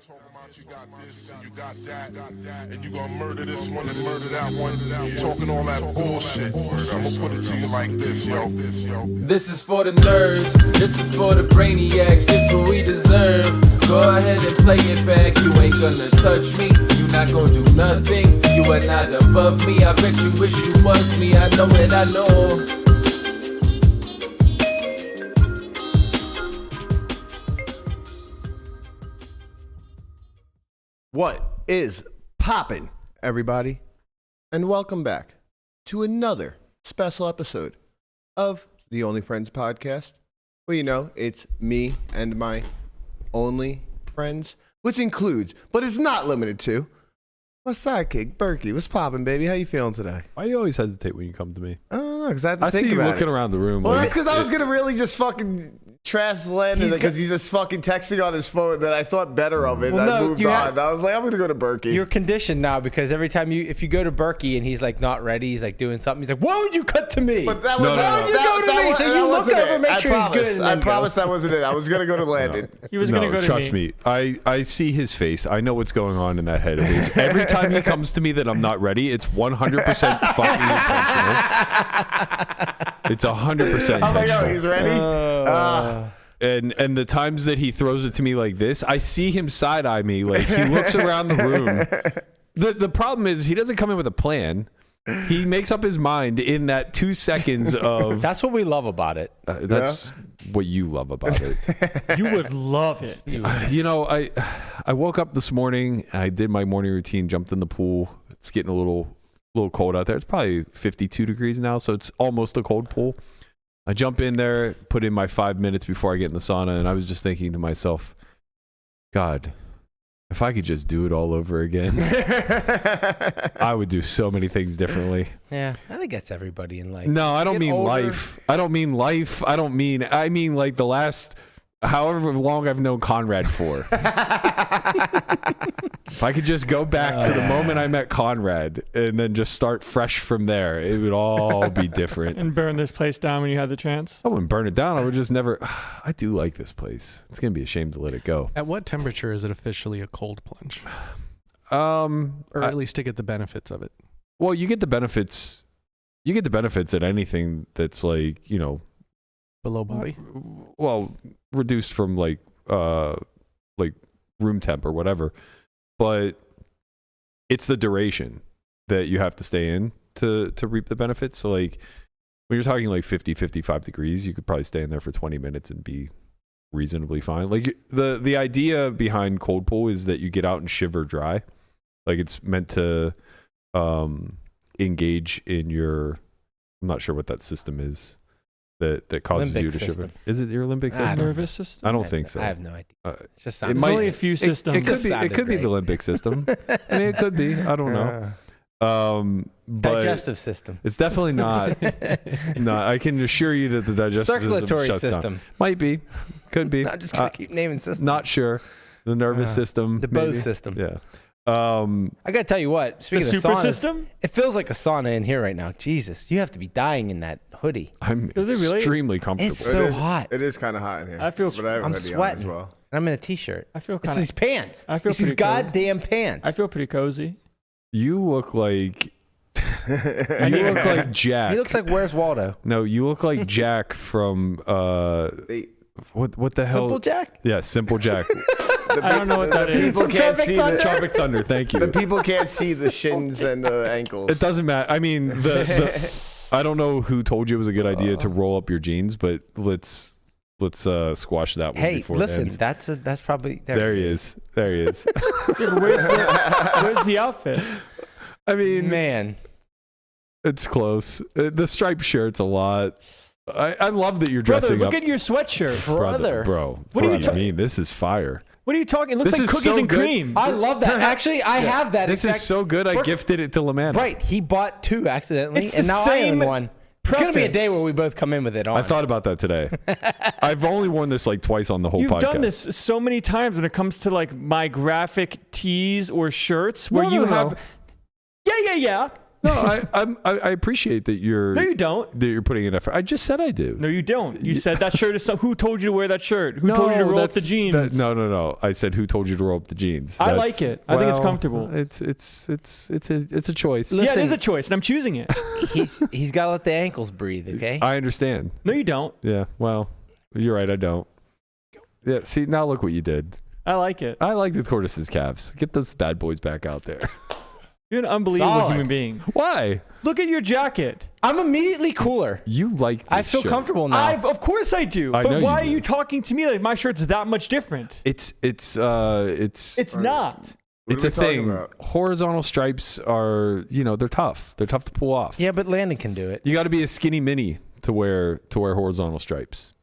Talking about you got this and you got that, and you gonna murder this one and murder that one. Talking all that bullshit. I'm gonna put it to you like this, yo. This is for the nerds, this is for the brainiacs, this what we deserve. Go ahead and play it back, you ain't gonna touch me, you not gonna do nothing, you are not above me. I bet you wish you was me, I know it, I know. What is poppin', everybody? And welcome back to another special episode of the Only Friends podcast. Well, you know, it's me and my only friends, which includes, but is not limited to, my sidekick, Berkey. What's poppin', baby? How you feeling today? Why do you always hesitate when you come to me? I don't know, because I have to think see you about looking it. around the room. Well, like, that's because I was going to really just fucking trash Landon because he's just fucking texting on his phone that I thought better of it. Well, and I no, moved you on. I was like, I'm going to go to Berkey. You're conditioned now because every time if you go to Berkey and he's like not ready, he's like doing something, he's like, why would you cut to me? But that was Why would you go to me? So you look over, make sure he's good. I promise that wasn't it. I was going to go to Landon. He was going to go to trust me. I see his face. I know what's going on in that head of his. Every time he comes to me that I'm not ready, it's 100% fucking intentional. It's 100% intentional. I'm like, oh, he's ready? And the times that he throws it to me like this, I see him side-eye me. Like, he looks around the room. The problem is he doesn't come in with a plan. He makes up his mind in that 2 seconds of... That's what we love about it. That's what you love about it. You would love it. You know, I woke up this morning. I did my morning routine, jumped in the pool. It's getting a little cold out there. It's probably 52 degrees now, so it's almost a cold pool. I jump in there, put in my 5 minutes before I get in the sauna, and I was just thinking to myself, God, if I could just do it all over again, I would do so many things differently. Yeah, I think that's everybody in life. No, I don't Get mean older. life. I don't mean life. I mean like the last however long I've known Conrad for. If I could just go back to the moment I met Conrad and then just start fresh from there, it would all be different. And burn this place down when you had the chance. I wouldn't burn it down. I would just never. I do like this place. It's going to be a shame to let it go. At what temperature is it officially a cold plunge? Or at least to get the benefits of it? Well, you get the benefits. You get the benefits at anything that's like, you know, Below body? Well, reduced from like room temp or whatever. But it's the duration that you have to stay in to reap the benefits. So like when you're talking like 50, 55 degrees, you could probably stay in there for 20 minutes and be reasonably fine. Like the idea behind cold pool is that you get out and shiver dry. Like it's meant to engage in your, I'm not sure what that system is that causes Limbic you to system. shiver. Is it your limbic I system? don't Nervous system? I don't think so. I have no idea. It's just it There's might- only a few systems. It could be. It Sounded could be the great. limbic system. I mean, it could be. I don't know. But Digestive system. it's definitely not. No, I can assure you that the digestive Circulatory shuts down. system. Might be. Could be. Not just going to keep naming systems. Not sure. The nervous system. The maybe. Bose system. Yeah. I got to tell you what. The Speaking of super saunas, system? it feels like a sauna in here right now. Jesus, you have to be dying in that hoodie. I'm Does it really? extremely comfortable. It's so hot. It is kind of hot in here. I feel- but I have a I'm hoodie on sweating. as well. And I'm in a t-shirt. I feel It's kind these of. pants. I feel It's these pretty cozy. goddamn pants. I feel pretty cozy. You look like. You look like Jack. He looks like Where's Waldo? No, you look like Jack from what the hell? Simple Jack? Yeah, Simple Jack. I don't know what that is. People can't Tropic see Thunder? Tropic Thunder. Thank you. the people can't see the shins and the ankles. It doesn't matter. I mean, the I don't know who told you it was a good idea to roll up your jeans, but let's squash that one Hey, before it listen, ends. that's probably There he is. There he is. Yeah, but where's the outfit? I mean, Man, it's close. The striped shirt's a lot. I love that you're Brother, dressing look up. at your sweatshirt. brother. Bro, What are you do ta- mean? This is fire. What are you talking? It looks This like is cookies so and good. cream. I love that. Actually, I have that. This exact, is so good. I Berk- gifted it to Lamanna. Right, he bought two accidentally, It's and the now same I own one. It's gonna be a day preference. where we both come in with it on. I thought about that today. I've only worn this like twice on the whole You've podcast. done this so many times when it comes to like my graphic tees or shirts where No, you no, have. no. Yeah. No, I appreciate that you're. No, you don't. That you're putting in effort. I just said I do. No, you don't. You said that shirt is some. Who told you to wear that shirt? Who told you to roll up the jeans? No. I said who told you to roll up the jeans. I like it. I think it's comfortable. It's a choice. Yeah, it is a choice, and I'm choosing it. He's got to let the ankles breathe. Okay. I understand. No, you don't. Yeah. Well, you're right. I don't. Yeah. See, now look what you did. I like it. I like the tortoise's calves. Get those bad boys back out there. You're an unbelievable Solid. human being. Why? Look at your jacket. I'm immediately cooler. You like this I feel shirt. comfortable now. Of course I do. I know But you why are do. you talking to me like my shirt's that much different? It's It's Right. not. What it's are a we talking thing. about? Horizontal stripes are, they're tough. They're tough to pull off. Yeah, but Landon can do it. You got to be a skinny mini to wear horizontal stripes.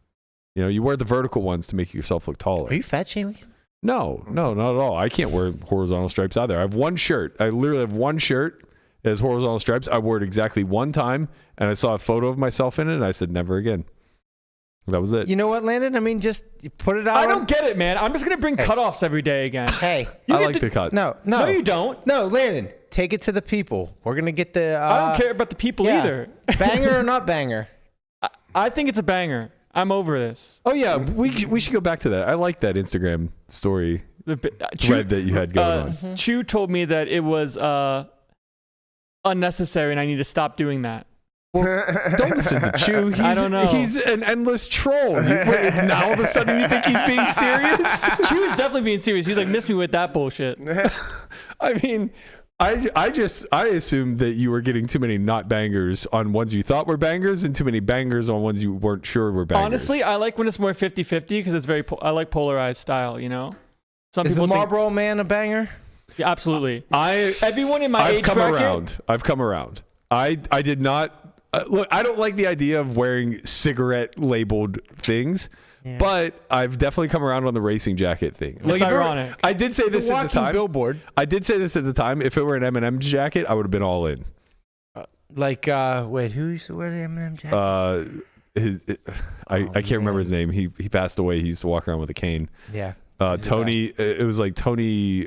You wear the vertical ones to make yourself look taller. Are you fat shaming? No, not at all. I can't wear horizontal stripes either. I have one shirt. I literally have one shirt that has horizontal stripes. I wore it exactly one time, and I saw a photo of myself in it, and I said, never again. That was it. You know what, Landon? I mean, just put it out. I don't get it, man. I'm just gonna bring cutoffs every day again. Hey, You I get like to- the cuts. no, No, you don't. No, Landon, take it to the people. We're gonna get the. I don't care about the people yeah. either. Banger or not banger? I think it's a banger. I'm over this. Oh, yeah. We should go back to that. I like that Instagram story Chew, thread that you had going on. Chew told me that it was unnecessary and I need to stop doing that. Don't listen to Chew. I don't know. He's an endless troll. Now all of a sudden you think he's being serious? Chew is definitely being serious. He's like, miss me with that bullshit. I mean, I assumed that you were getting too many not bangers on ones you thought were bangers and too many bangers on ones you weren't sure were bangers. Honestly, I like when it's more 50-50 because it's very. I like polarized style. Some Is the people think. Marlboro Man a banger? Yeah, absolutely. Everyone in my age bracket- I've come around. I did not. Look, I don't like the idea of wearing cigarette labeled things. Yeah. But I've definitely come around on the racing jacket thing. It's ironic. I did say this at the time. Billboard. I did say this at the time. If it were an M&M jacket, I would have been all in. Wait, who used to wear the M&M jacket? I can't remember his name. He passed away. He used to walk around with a cane. Yeah. Tony. It was like Tony.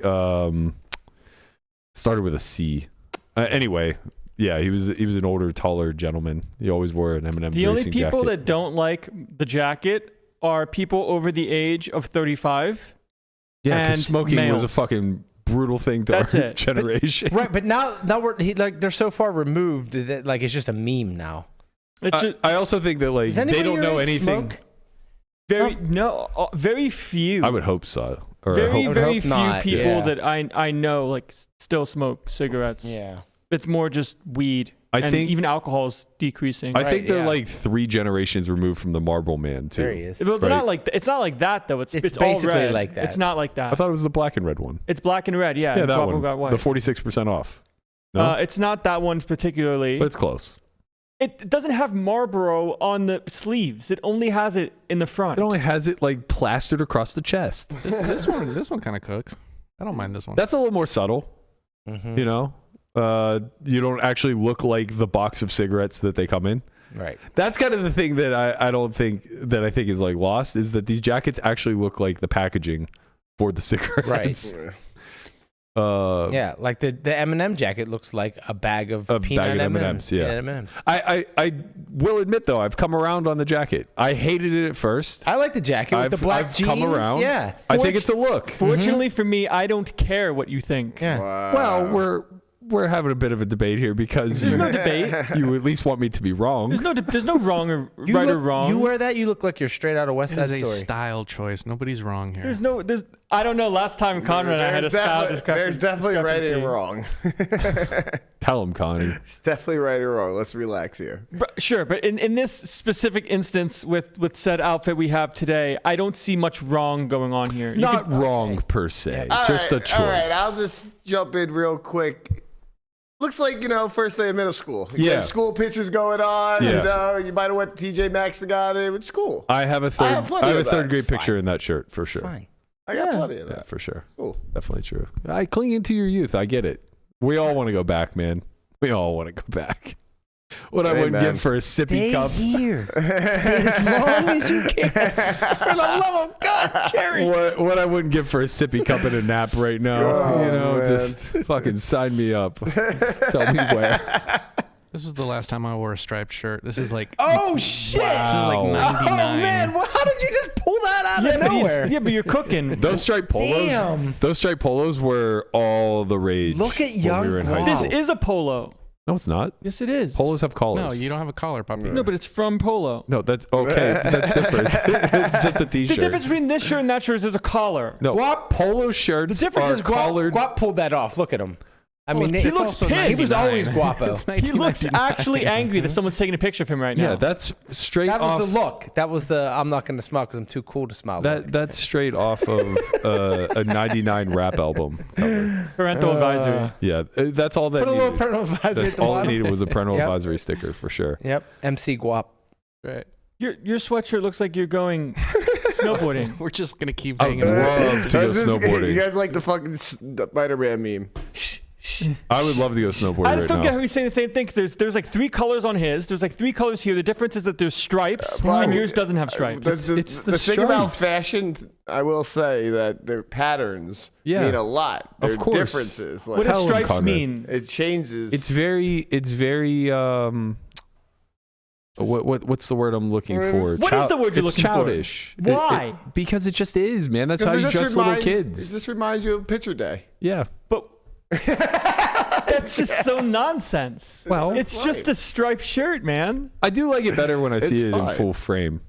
Started with a C. Anyway, yeah, he was an older, taller gentleman. He always wore an M&M. The only racing people jacket. that don't like the jacket are people over the age of 35. Yeah, and because smoking was a males. fucking brutal thing to That's our it. But, generation. right, but now they're so far removed that it's just a meme now. It's just I also think that Does they anybody don't your know age anything. smoke? very few. I would hope so. Or I very hope, very hope few not, people yeah. that I know still smoke cigarettes. Yeah. It's more just weed. I and think- even alcohol is decreasing. I think they're yeah. like 3 generations removed from the Marlboro Man too. There he is. But it's Right. not like it's not like that though. It's It's all basically red. like that. It's not like that. I thought it was the black and red one. It's black and red. Yeah. Yeah, and that Guapo one. got white. The 46% off. No, It's not that one particularly. but it's close. It doesn't have Marlboro on the sleeves. It only has it in the front. It only has it like plastered across the chest. This one kind of cooks. I don't mind this one. That's a little more subtle. Mhm. You know, you don't actually look like the box of cigarettes that they come in. Right. That's kind of the thing that I think is like lost is that these jackets actually look like the packaging for the cigarettes. Yeah. Yeah, like the M&M jacket looks like a bag of peanut M&Ms, yeah. M&Ms. I will admit though, I've come around on the jacket. I hated it at first. I like the jacket with the black I've jeans. come around. Yeah. I think it's a look. Fortunately for me, I don't care what you think. Yeah. Well, we're having a bit of a debate here because There's no debate. you at least want me to be wrong. There's no wrong or right or wrong. You wear that, you look like you're straight out of West It Side is a Story. style choice. Nobody's wrong here. There's I don't know. Last time Conrad and I had a style discrepancy. There's definitely right and wrong. Tell him, Connie. It's definitely right and wrong. Let's relax here. Sure, but in this specific instance with said outfit we have today, I don't see much wrong going on here. You Not could- wrong per se, All just right, a choice. All right, I'll just jump in real quick. Looks like, first day of middle school. You Yeah. got school pictures going on. Yeah. You might have went to TJ Maxx and got it. It's cool. I have a I have plenty of that. third grade It's picture in that shirt for sure. Fine. I got plenty of Yeah, that. for sure. Cool. Definitely true. I cling into your youth. I get it. We all want to go back, man. We all want to go back. What I Hey, wouldn't man. give for a sippy Stay cup. here. Stay as long as you can. For the love of God, Jerry. What I wouldn't give for a sippy cup and a nap right now. Oh, you know, man. just fucking sign me up. Just tell me where. This was the last time I wore a striped shirt. This is like Oh, shit. this is like Wow. 99. Oh, man. Well, how did you just pull that out Yeah, of but nowhere? but you're cooking. Those striped polos. Damn. Those striped polos were all the rage. Look at when young we were in high Guap. This school. is a polo. No, it's not. Yes, it is. Polos have collars. No, you don't have a collar, puppy. No, but it's from Polo. No, that's okay. That's different. It's just a The t-shirt. difference between this shirt and that shirt is there's a collar. No, polo shirts The difference are is collared. Guap pulled that off. Look at him. I mean, he looks also pissed. he was 99. always guapo. It's He looks 1999. actually angry that someone's taking a picture of him right now. Yeah, that's straight That off. was the look. That was the I'm not going to smile because I'm too cool to smile. look. That's straight off of a '99 rap album cover. Parental advisory. Yeah, that's all that Put a little needed. parental advisory That's at the all it bottom. needed was a parental Yep. advisory sticker for sure. Yep. MC Guap. Right. Your sweatshirt looks like you're going snowboarding. We're just gonna keep I would hanging. love to go This is- snowboarding. You guys like the fucking Spider-Man meme? I would love to go snowboarding I just right don't get how now. he's saying the same thing. 'Cause there's like 3 colors on his. There's like 3 colors here. The difference is that there's stripes, well, and yours doesn't have stripes. It's the thing about stripes. fashion. I will say that their patterns Yeah. mean a lot. Of Their course. differences. Like, What does Helen stripes Conrad. mean? it changes. It's very. What's the word I'm looking for? What is the word you're it's looking for? childish. Why? Because it just is, man. That's how Because you it just dress little reminds- kids. It just reminds you of picture day. Yeah. But that's just so nonsense. Well, it's just a striped shirt, man. I do like it better when I see It's it in fine. full frame.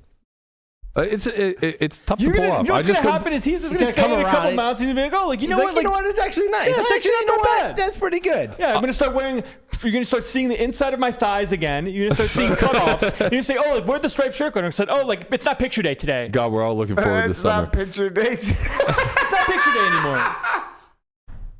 It's tough You to pull off. know I what's just gonna go, happen is he's just He's gonna gonna say come it in a couple around it. months. He's gonna be like, oh, like you know He's what? like, you know what? It's actually nice. Yeah, it's it's actually actually not bad. That's pretty good. Yeah, I'm gonna start wearing. You're gonna start seeing the inside of my thighs again. You're gonna start seeing cutoffs. You're gonna say, "Oh, like, where'd the striped shirt go?" And I said, "Oh, like it's not picture day today. God, we're all looking forward to It's summer. not picture dates. It's not picture day anymore."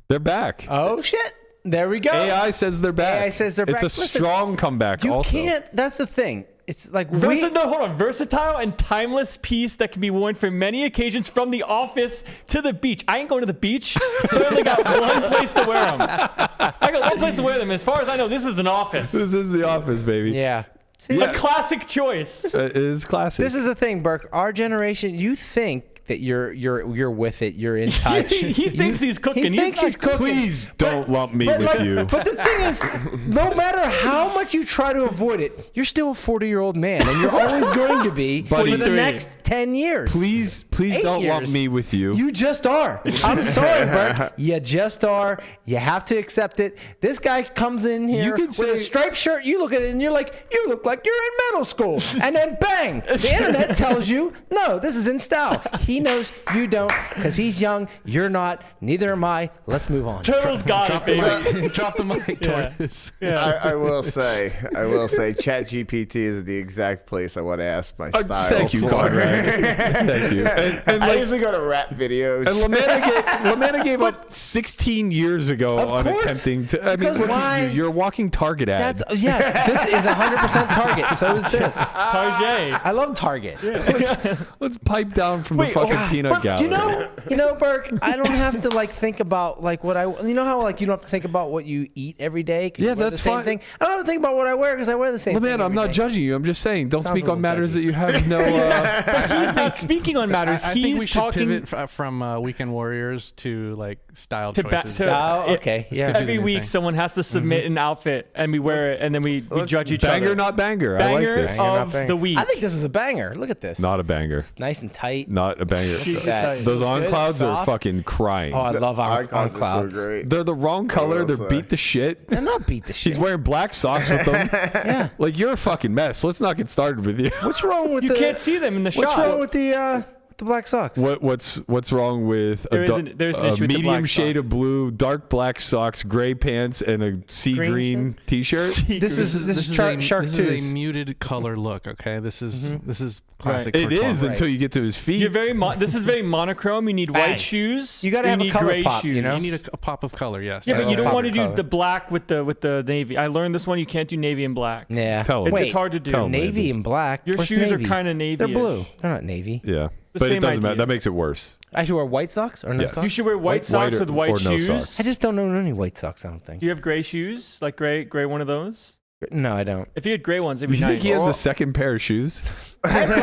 They're back. Oh shit! There we go. AI says they're back. AI says they're back. It's a Listen, strong comeback. You also, can't. That's the thing. It's like No, hold on. Versatile and timeless piece that can be worn for many occasions, from the office to the beach. I ain't going to the beach, so I only got one place to wear them. I got one place to wear them. As far as I know, this is an office. This is the office, baby. Yeah. A classic choice. It is classic. This is the thing, Burke. Our generation, you think that you're with it. You're in touch. He thinks he's cooking. He thinks he's cooking. Please don't lump me But, with like, you. but the thing is, no matter how much you try to avoid it, you're still a 40-year-old man, and you're always going to be Buddy. for the 43. next 10 years. Please 8 don't lump years. me with you. You just are. I'm sorry, Burke. You just are. You have to accept it. This guy comes in here You can with say- a striped shirt. You look at it and you're like, you look like you're in middle school. And then bang, the internet tells you, no, this is in style. He knows you don't because he's young. You're not. Neither am I. Let's move on. Turtle's got it, baby. Drop the mic, Yeah. Tortoise. I will say, ChatGPT is the exact place I want to ask my style. Thank you, for. Conrad. Thank you. And I like, usually go to rap videos. and Lamanna gave up 16 years ago Of on course. attempting to. I mean, Because look why- at you. You're a walking Target ad. That's yes. This is 100% Target. So is this. Tarjay. I love Target. Let's pipe down from Wait, the fucking oh, peanut gallery. You know, Burke. I don't have to like think about like what I. You know how like you don't have to think about what you eat every day. 'cause Yeah, you wear that's the same fine. thing. I don't have to think about what I wear because I wear the same. Well, thing man, I'm every not day. judging you. I'm just saying, don't Sounds speak a on little matters judgy. that you have no. But he's not speaking on matters. I think we He's should talking pivot from Weekend Warriors to like style To ba- choices. to- Oh, okay. Let's Yeah. get to every the new week. thing. Someone has to submit an outfit, and we wear it, and then we judge each banger, other. not banger. I Banger like this. Banger, not of banger. the week. I think this is a banger. Look at this. Not a banger. It's nice and tight. Not a banger. Jesus that. Christ. Those This is on good, clouds are soft. fucking crying. Oh, I love on Icons clouds. are so great. They're the wrong color. will They're say. beat the shit. They're not beat the shit. He's wearing black socks with them. Yeah. Like, you're a fucking mess. Let's not get started with you. What's wrong with You the? can't see them in the What's shot. wrong with the black socks? What's wrong with There's a an issue with the medium black shade socks. of blue, dark black socks, gray pants, and a sea Green green t-shirt? This is chartreuse. a muted color look. Okay, this is classic. It Cortez. is until you get to his feet. You're very. This is very monochrome. You need Bang. white shoes. You gotta have a need color gray pop, shoes. you know? You need a pop of color. Yes. Yeah, but you don't pop want to of do color. the black with the navy. I learned this one. You can't do navy and black. Yeah. Tell 'em. Wait, It's hard to do. Tell 'em. navy Maybe. and black. Your Where's shoes navy? are kind of navy. They're blue. They're not navy. Yeah. The But it same doesn't matter. idea. That makes it worse. I should wear white socks or no Yes. socks. You should wear white socks or- with white or no shoes. socks. I just don't own any white socks. I don't think. Do you have gray shoes? Like gray one of those? No, I don't. If he had gray ones, it'd be You nice. think he has a second pair of shoes? Actually,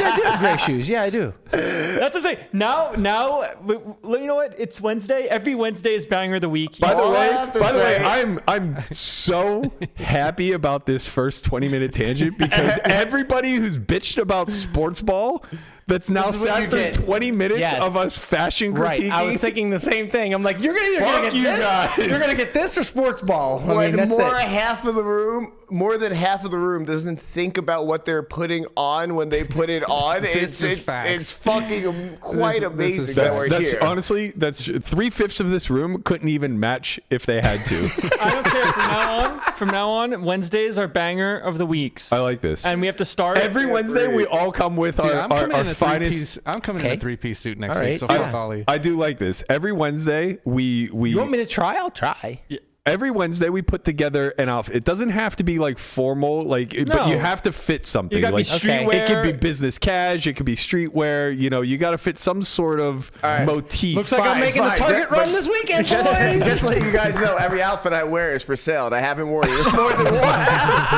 I do have gray shoes. Yeah, I do. That's what I'm saying. Now, you know what? It's Wednesday. Every Wednesday is banger of the week. By the All I have to way, say- I'm so happy about this first 20-minute tangent because everybody who's bitched about sports ball that's now This is what sat you through get. 20 minutes Yes. of us fashion critiquing. Right. I was thinking the same thing. I'm like, you're gonna either Fuck gonna get you this, guys. you're gonna get this or sports ball. I mean, When that's more it. more than half of the room doesn't think about what they're putting on when they put it on. is facts. It's fucking quite This is amazing that we're That's here. honestly, that's 3/5 of this room couldn't even match if they had to. I don't care. From now on, Wednesdays are banger of the weeks. I like this. And we have to start Every Wednesday, we all come with Dude, our finest. I'm coming in a 3-piece suit next All week. right. So Yeah. fuck Ollie. I do like this. Every Wednesday, we You want me to try? I'll try. every Wednesday we put together an outfit. It doesn't have to be like formal, but No. you have to fit something. You gotta be like streetwear. it could be business cash, it could be streetwear. You know, you got to fit some sort of motif. Looks like I'm making a Target run this weekend, boys. Just let you guys know, every outfit I wear is for sale, and I haven't worn it more than once.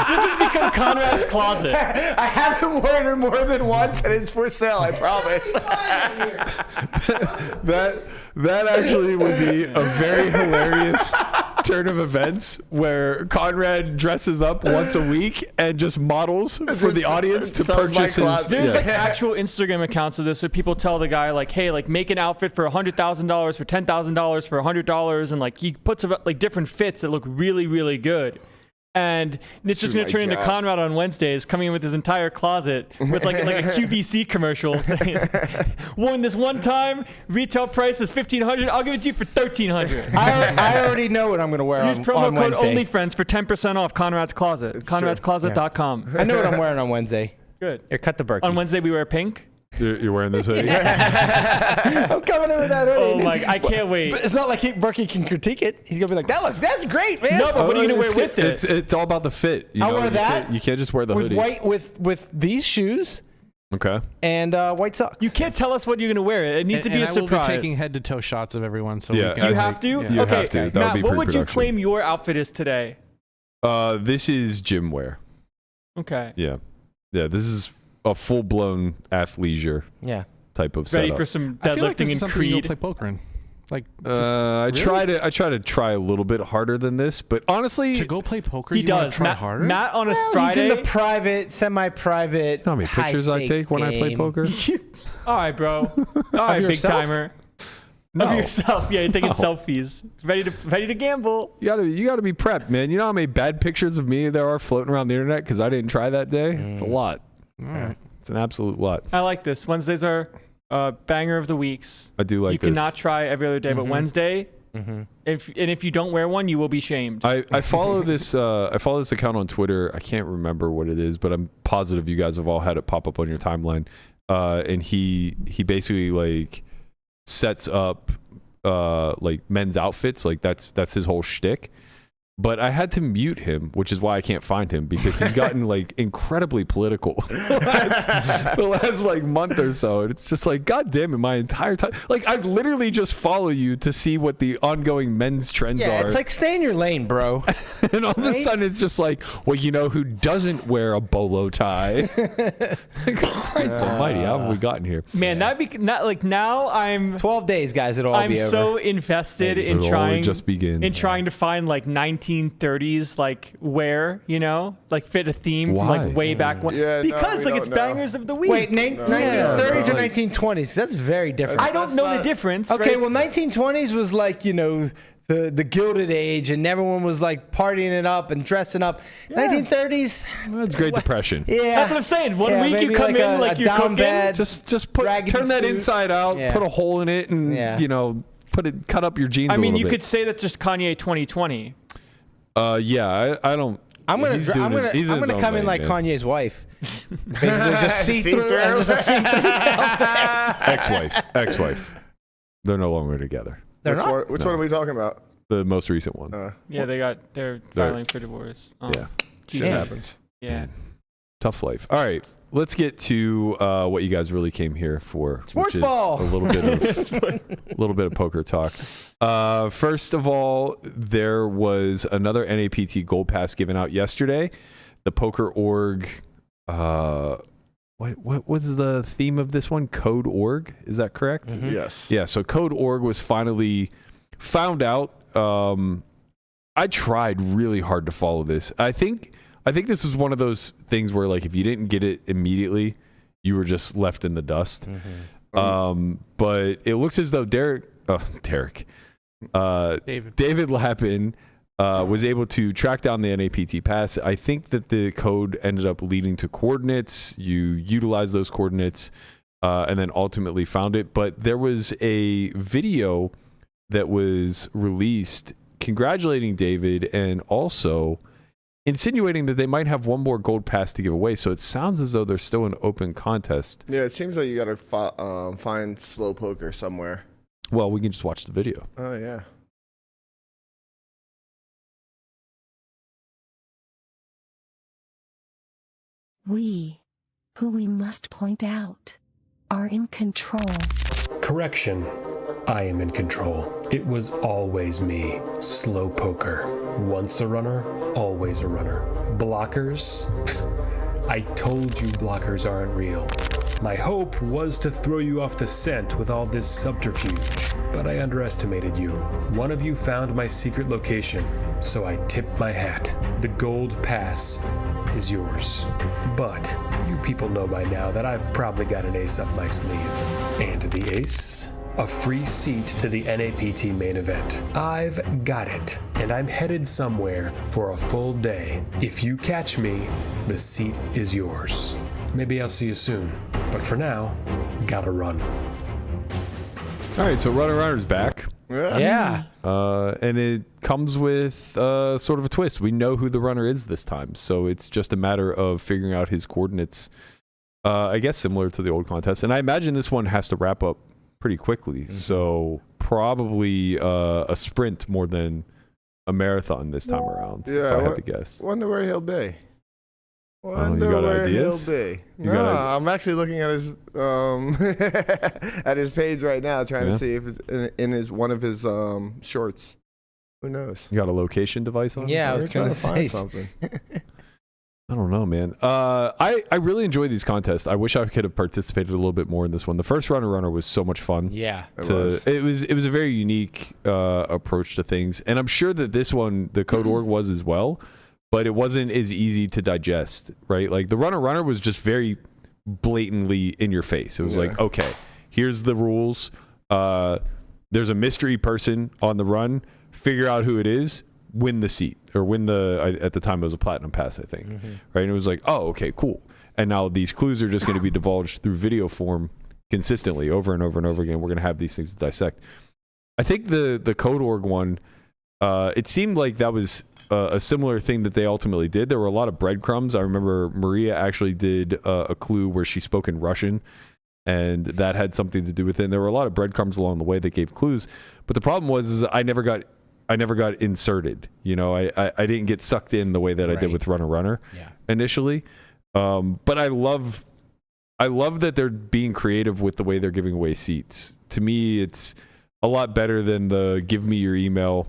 This has become Conrad's closet. I haven't worn it more than once, and it's for sale. I promise. That actually would be a very hilarious turn of events where Conrad dresses up once a week and just models for the audience to sells my purchase his. closet. There's like actual Instagram accounts of this where people tell the guy like, hey, like make an outfit for $100,000, for $10,000, for $100, and like he puts about like different fits that look really, really good. And it's just going to turn into Conrad on Wednesdays, coming in with his entire closet with like a QVC commercial saying, "Worn this one time, retail price is $1,500. I'll give it to you for $1,300." I already know what I'm going to wear Use on promo code Wednesday. OnlyFriends for 10% off Conrad's Closet. Conrad'sCloset.com. I know what I'm wearing on Wednesday. Good. Here, cut the Berkey. On Wednesday we wear pink. You're wearing this hoodie? I'm coming in with that hoodie. Oh my! I can't wait. But it's not like Berkey can critique it. He's gonna be like, that's great, man. No, but what are you gonna wear with it? It's all about the fit. You I'll know? wear that You can't just wear the with hoodie. white with these shoes Okay. and white socks. You can't tell us what you're gonna wear. It needs to be a I will surprise. be taking head to toe shots of everyone. So Yeah, we can You have to. Yeah. You Okay, have to. That would Matt, be what would you pre-production. claim your outfit is today? This is gym wear. Okay. Yeah. This is a full-blown athleisure Yeah. type of Ready setup. for some I feel like this deadlifting is and something you Creed. go play poker in. Like, just, I really? try a little bit harder than this, but honestly, to go play poker, He you wanna does. try Matt, harder. Matt on a Well, Friday. he's in the private, semi-private. you know how many pictures I take when I play poker? All right, bro. All right, big yourself? timer. No. Of yourself. Yeah, you're taking No. selfies. Ready to gamble. You gotta be prepped, man. You know how many bad pictures of me there are floating around the internet because I didn't try that day? It's a lot. All right. It's an absolute lot. I like this. Wednesdays are banger of the weeks. I do like you this. cannot try every other day, but Wednesday. If you don't wear one, you will be shamed. I follow this account on Twitter. I can't remember what it is, but I'm positive you guys have all had it pop up on your timeline. And he basically like sets up like men's outfits. Like that's his whole shtick. But I had to mute him, which is why I can't find him because he's gotten like incredibly political the last like month or so. And it's just like, God damn it, my entire time. Like I literally just follow you to see what the ongoing men's trends Yeah, are. it's like stay in your lane, bro. And all of a sudden it's just like, well, you know who doesn't wear a bolo tie? Christ almighty, how have we gotten here? Man, that'd be not like now. I'm 12 days, guys. It'll all I'm be over. so invested in It'll trying only just begin. in trying to find like 1930s like wear, you know, like fit a theme from Why? like way back when. Yeah, no, because we like it's don't know. bangers of the week. Wait, 1930s or Like- 1920s? That's very different. I don't know the difference. Okay, right? well, 1920s was like, you know, the Gilded Age, and everyone was like partying it up and dressing up. 1930s, That's Great Depression. yeah. That's what I'm saying. One Yeah, week you maybe come like in a like you're down cooking. bed. Just Raggedy turn that suit. inside out, Yeah. put a hole in it, and Yeah. you know, cut up your jeans. I mean, a you little could bit. say that's just Kanye 2020. Yeah, I don't. I'm gonna he's doing it- he's in his own come in lane, like man. Kanye's wife. Basically, just see through, See-through. and just a see-through. Ex-wife. They're no longer together. They're Which not. one, which one are we talking about? The most recent one. Yeah, they're filing for divorce. Yeah. Shit Shit happens. Yeah. Tough life. All right, let's get to what you guys really came here for. Sports which is ball. A little bit of poker talk. First of all, there was another NAPT Gold Pass given out yesterday. The Poker Org. What was the theme of this one? Code Org. Is that correct? Mm-hmm. Yes. Yeah. So Code Org was finally found out. I tried really hard to follow this. I think this was one of those things where, like, if you didn't get it immediately, you were just left in the dust. Mm-hmm. But it looks as though David Lappin was able to track down the NAPT pass. I think that the code ended up leading to coordinates. You utilize those coordinates and then ultimately found it. But there was a video that was released congratulating David and also insinuating that they might have one more gold pass to give away. So it sounds as though there's still an open contest. Yeah, it seems like you got to find slow poker somewhere. Well, we can just watch the video. Oh, yeah. We, who we must point out, are in control. Correction. I am in control. It was always me. Slow poker. Once a runner, always a runner. Blockers? I told you blockers aren't real. My hope was to throw you off the scent with all this subterfuge, but I underestimated you. One of you found my secret location, so I tipped my hat. The gold pass is yours. But you people know by now that I've probably got an ace up my sleeve. And the ace? A free seat to the NAPT main event. I've got it, and I'm headed somewhere for a full day. If you catch me, the seat is yours. Maybe I'll see you soon, but for now, gotta run. All right, so Runner's back. Yeah. And it comes with sort of a twist. We know who the runner is this time, so it's just a matter of figuring out his coordinates, I guess similar to the old contest. And I imagine this one has to wrap up pretty quickly, so probably a sprint more than a marathon this time around, if I had to guess. Wonder where he'll be. You got ideas? I'm actually looking at his at his page right now, trying to see if it's in his one of his shorts. Who knows? You got a location device on? Yeah, I was We're trying going to to find say something. I don't know, man. I really enjoy these contests. I wish I could have participated a little bit more in this one. The first runner was so much fun. Yeah. It was a very unique approach to things, and I'm sure that this one, the Code Org, was as well, but it wasn't as easy to digest, right? Like the runner was just very blatantly in your face. It was like, okay, here's the rules. There's a mystery person on the run. Figure out who it is. Win the seat, or win at the time it was a platinum pass, I think. Right? And it was like, oh, okay, cool. And now these clues are just going to be divulged through video form consistently over and over and over again. We're going to have these things to dissect. I think the Code Org one, it seemed like that was a similar thing that they ultimately did. There were a lot of breadcrumbs. I remember Maria actually did a clue where she spoke in Russian, and that had something to do with it. And there were a lot of breadcrumbs along the way that gave clues. But the problem was I never got inserted. You know, I didn't get sucked in the way that I did with Runner initially. But I love that they're being creative with the way they're giving away seats. To me, it's a lot better than the give me your email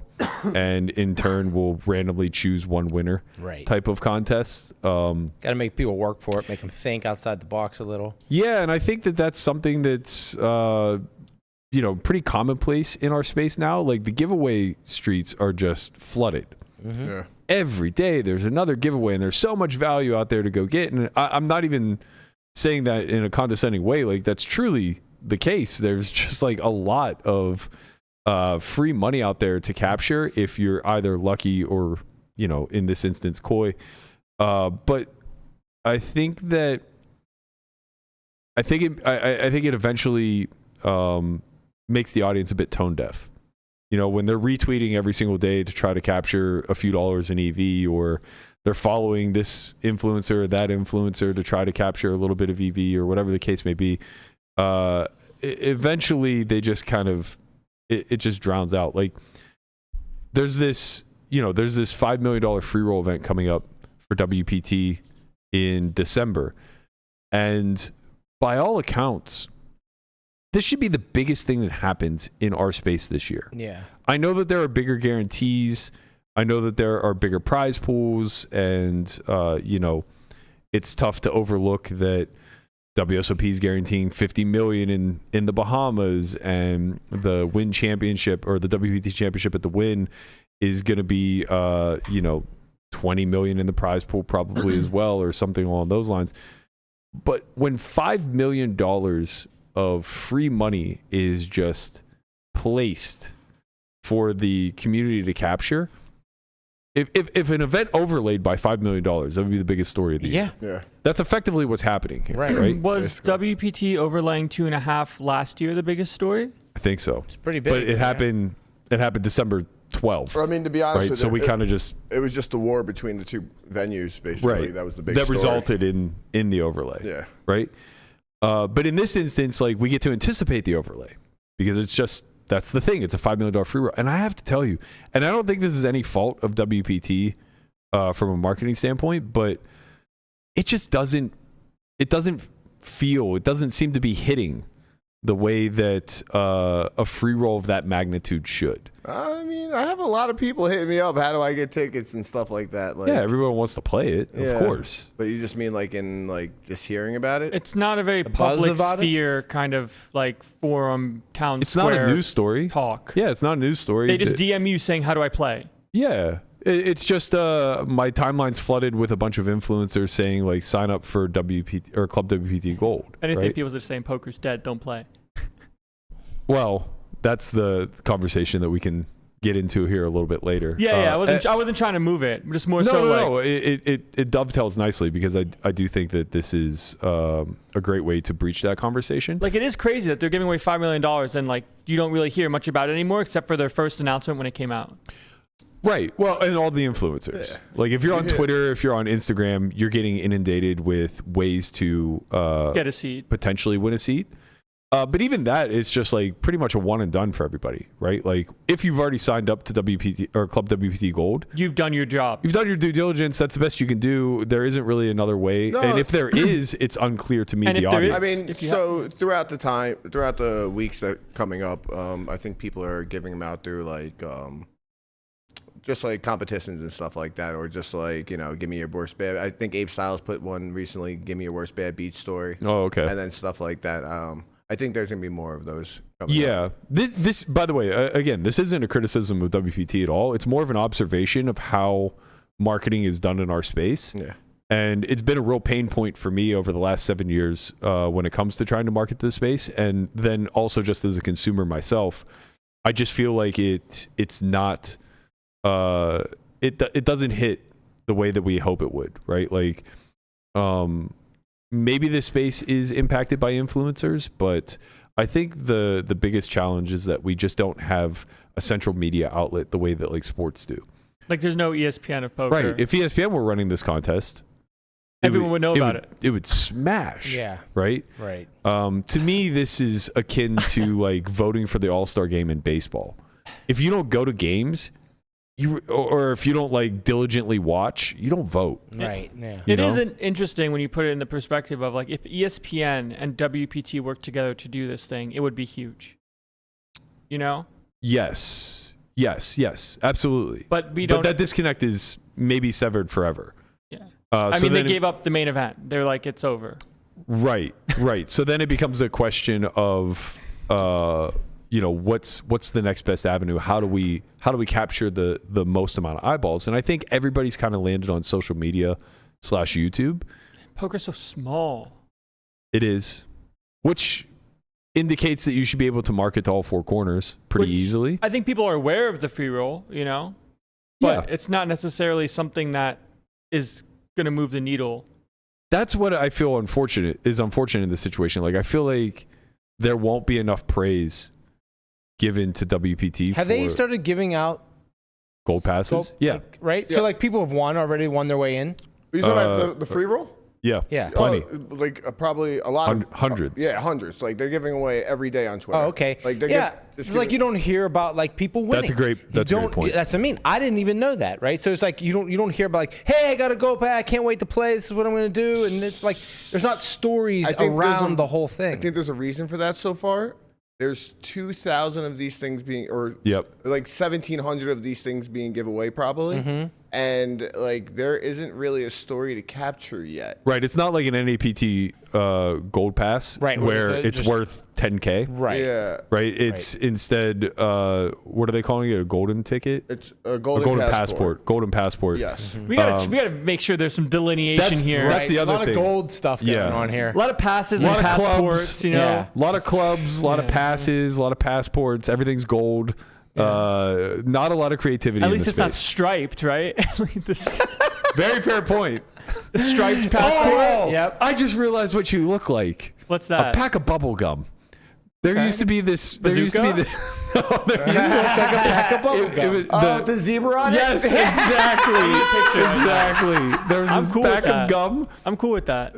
and in turn we'll randomly choose one winner type of contest. Got to make people work for it, make them think outside the box a little. Yeah, and I think that that's something that's pretty commonplace in our space now. Like the giveaway streets are just flooded. Yeah. Every day there's another giveaway, and there's so much value out there to go get. And I'm not even saying that in a condescending way. Like that's truly the case. There's just like a lot of free money out there to capture if you're either lucky or, in this instance, coy. But I think that I think it eventually makes the audience a bit tone deaf. When they're retweeting every single day to try to capture a few dollars in EV, or they're following this influencer or that influencer to try to capture a little bit of EV, or whatever the case may be, eventually they just kind of, it just drowns out. Like there's this $5 million free roll event coming up for WPT in December. And by all accounts, this should be the biggest thing that happens in our space this year. Yeah. I know that there are bigger guarantees. I know that there are bigger prize pools, and it's tough to overlook that WSOP is guaranteeing $50 million in the Bahamas, and the Win Championship or the WPT Championship at the Win is going to be $20 million in the prize pool probably as well, or something along those lines. But when $5 million of free money is just placed for the community to capture, if an event overlaid by $5 million, that would be the biggest story of the year. Yeah. That's effectively what's happening here, right? Was WPT overlaying 2.5 last year the biggest story? I think so. It's pretty big. But it happened December 12th. I mean, to be honest right? with So you, we kind of just... It was just the war between the two venues, basically. Right. That was the big that story. resulted in the overlay. Yeah. Right? But in this instance, like, we get to anticipate the overlay because it's just... That's the thing. It's a $5 million free roll. And I have to tell you, and I don't think this is any fault of WPT from a marketing standpoint, but it just doesn't seem to be hitting the way that a free roll of that magnitude should. I mean, I have a lot of people hitting me up. How do I get tickets and stuff like that? Like, Yeah, everyone wants to play it, of course. But you just mean like in like just hearing about it? It's not a very buzz public about it? sphere kind of like forum town It's not square a news story. talk. Yeah, it's not a news story. They just DM you saying, how do I play? Yeah. It's just my timeline's flooded with a bunch of influencers saying like sign up for WPT or Club WPT Gold. Anything right? people that are saying poker's dead, don't play. Well, that's the conversation that we can get into here a little bit later. Yeah, I wasn't trying to move it. Just more No. It dovetails nicely because I do think that this is a great way to breach that conversation. Like, it is crazy that they're giving away $5 million and like you don't really hear much about it anymore except for their first announcement when it came out. Right. Well, and all the influencers. Yeah. Like if you're on Twitter, if you're on Instagram, you're getting inundated with ways to get a seat, potentially win a seat. But even that is just like pretty much a one and done for everybody, right? Like if you've already signed up to WPT or Club WPT Gold, you've done your job. You've done your due diligence. That's the best you can do. There isn't really another way. No. And if there is, it's unclear to me. And the if there audience. is, I mean, so throughout the weeks that coming up, I think people are giving them out through like just like competitions and stuff like that, or just like, give me your worst bad. I think Abe Styles put one recently, give me your worst bad beach story. Oh, okay. And then stuff like that. I think there's gonna be more of those coming up. This by the way, again, this isn't a criticism of WPT at all. It's more of an observation of how marketing is done in our space. Yeah. And it's been a real pain point for me over the last 7 years when it comes to trying to market this space. And then also just as a consumer myself, I just feel like it's not, it doesn't hit the way that we hope it would, right? Like, maybe this space is impacted by influencers, but I think the biggest challenge is that we just don't have a central media outlet the way that like sports do. Like there's no ESPN of poker. Right. If ESPN were running this contest, everyone would know about it. It would smash. Yeah. Right? Right. To me, this is akin to like voting for the All-Star game in baseball. If you don't go to games, or if you don't like diligently watch, you don't vote. Right. Yeah. It isn't interesting when you put it in the perspective of like if ESPN and WPT worked together to do this thing, it would be huge. Yes, absolutely. But that disconnect is maybe severed forever. Yeah. I mean, they gave up the main event. They're like, it's over. Right. So then it becomes a question of, what's the next best avenue? How do we capture the most amount of eyeballs? And I think everybody's kind of landed on social media / YouTube. Poker's so small. It is, which indicates that you should be able to market to all four corners pretty easily. I think people are aware of the free roll, but it's not necessarily something that is going to move the needle. That's what I feel unfortunate in this situation. Like I feel like there won't be enough praise given to WPT. Have they started giving out gold passes? Yeah. right? Yeah. So like people have won their way in? Are you talking about the free roll? Yeah. Yeah. Plenty. Probably a lot of Hundreds. Yeah, hundreds. Like they're giving away every day on Twitter. Oh, okay. Like they're yeah, just it's like you don't hear about like people winning. That's a great point. That's what I mean. I didn't even know that, right? So it's like you don't hear about like, hey, I got a gold pass. I can't wait to play. This is what I'm going to do. And it's like there's not stories around the whole thing. I think there's a reason for that so far. There's 2,000 of these things being, or like 1,700 of these things being given away probably. And like there isn't really a story to capture yet. Right. It's not like an NAPT Gold Pass, right? Where it's worth $10K, right? Yeah. Right. It's instead, what are they calling it? A golden ticket? It's a golden passport. Golden passport. Yes. We gotta make sure there's some delineation here. That's the other thing. A lot of gold stuff going on here. A lot of passes and passports. You know, a lot of clubs, a lot of passes, a lot of passports. Everything's gold. Not a lot of creativity. At least it's not striped, right? Very fair point. The striped passport. Yep. I just realized what you look like. What's that? A pack of bubble gum. There used to be this. Bazooka? There used to be this. No, there used to be like a pack of bubble gum. The zebra on yes, it? exactly. There was this pack of gum. I'm cool with that.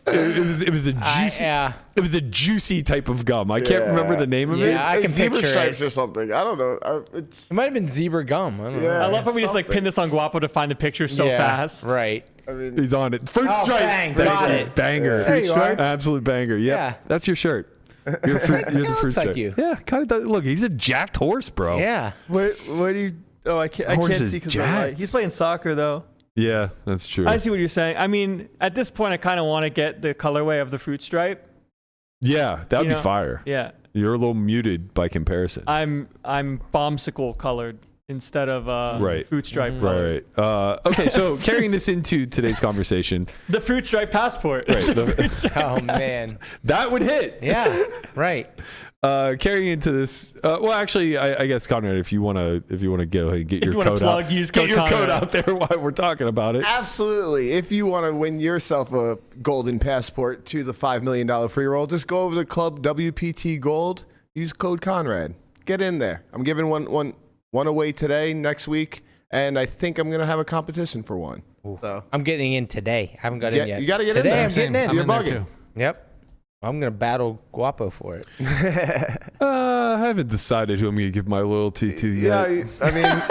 It was a juicy. It was a juicy type of gum. I can't remember the name of it. Yeah, I can zebra picture stripes it. or something. I don't know. It might have been zebra gum. I don't know. I love how we just like pin this on Guapo to find the picture so fast. Right. I mean, He's on it. Fruit stripe. Bang, got it. Banger. There you are. Absolute banger. Yep. Yeah. That's your shirt. You're the fruit looks like stripe. you. Yeah, kind of does. Look, he's a jacked horse, bro. Yeah. What do you? Oh, I can't Horse see is because jacked. he's playing soccer though. Yeah, that's true. I see what you're saying. I mean, at this point, I kind of want to get the colorway of the fruit stripe. Yeah, that would be fire. Yeah. You're a little muted by comparison. I'm bombsicle colored instead of fruit stripe colored. Right. Okay, so carrying this into today's conversation. The fruit stripe passport. Right. Oh man. That would hit. Yeah. Right. Carrying into this, well, actually, I guess Conrad, if you want to go ahead and get your code out, get your code out there while we're talking about it. Absolutely. If you want to win yourself a golden passport to the $5 million free roll, just go over to ClubWPTGold. Use code Conrad. Get in there. I'm giving one away today, next week, and I think I'm gonna have a competition for one. So I'm getting in today. I haven't got in yet. You got to get today in there. I'm getting in. I'm You're in there bugging. too. Yep. I'm gonna battle Guapo for it. I haven't decided who I'm gonna give my loyalty to yet. Yeah, I mean,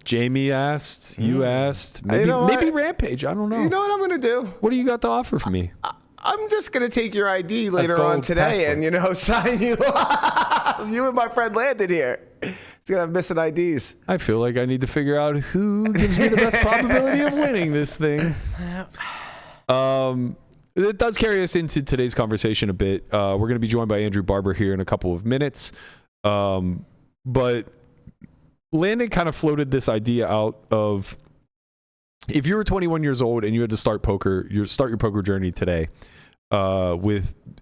Jamie asked, you asked, maybe, You know what? maybe Rampage. I don't know. you know what I'm gonna do? What do you got to offer for me? I'm just gonna take your ID later gold on today, passport. and sign you. You and my friend Landon here. He's gonna have missing IDs. I feel like I need to figure out who gives me the best probability of winning this thing. It does carry us into today's conversation a bit. We're going to be joined by Andrew Barber here in a couple of minutes. But Landon kind of floated this idea out of if you were 21 years old and you had to start your poker journey today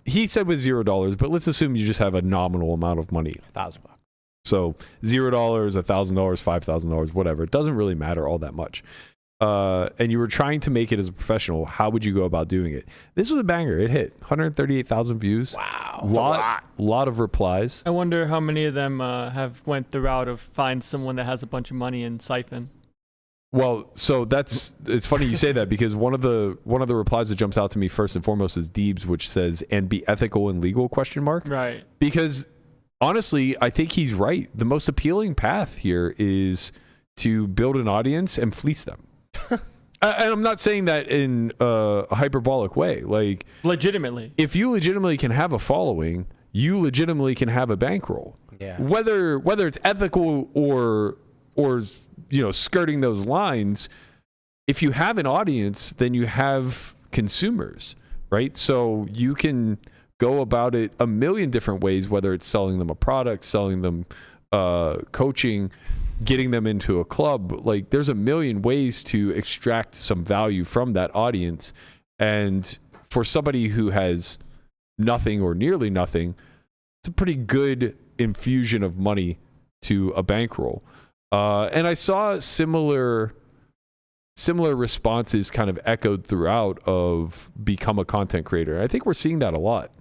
he said with $0, but let's assume you just have a nominal amount of money. $1,000. So $0, $1,000, $5,000, whatever. It doesn't really matter all that much. And you were trying to make it as a professional, how would you go about doing it? This was a banger. It hit 138,000 views. Wow. Lot of replies. I wonder how many of them have went the route of find someone that has a bunch of money and siphon. Well, so it's funny you say that because one of the replies that jumps out to me first and foremost is Deebs, which says, and be ethical and legal, ? Right. Because honestly, I think he's right. The most appealing path here is to build an audience and fleece them. And I'm not saying that in a hyperbolic way. Like, legitimately, if you legitimately can have a following, you legitimately can have a bankroll. Yeah. Whether it's ethical or skirting those lines, if you have an audience, then you have consumers, right? So you can go about it a million different ways, whether it's selling them a product, selling them coaching, getting them into a club. Like, there's a million ways to extract some value from that audience. And for somebody who has nothing or nearly nothing, it's a pretty good infusion of money to a bankroll. And I saw similar responses kind of echoed throughout of become a content creator. I think we're seeing that a lot.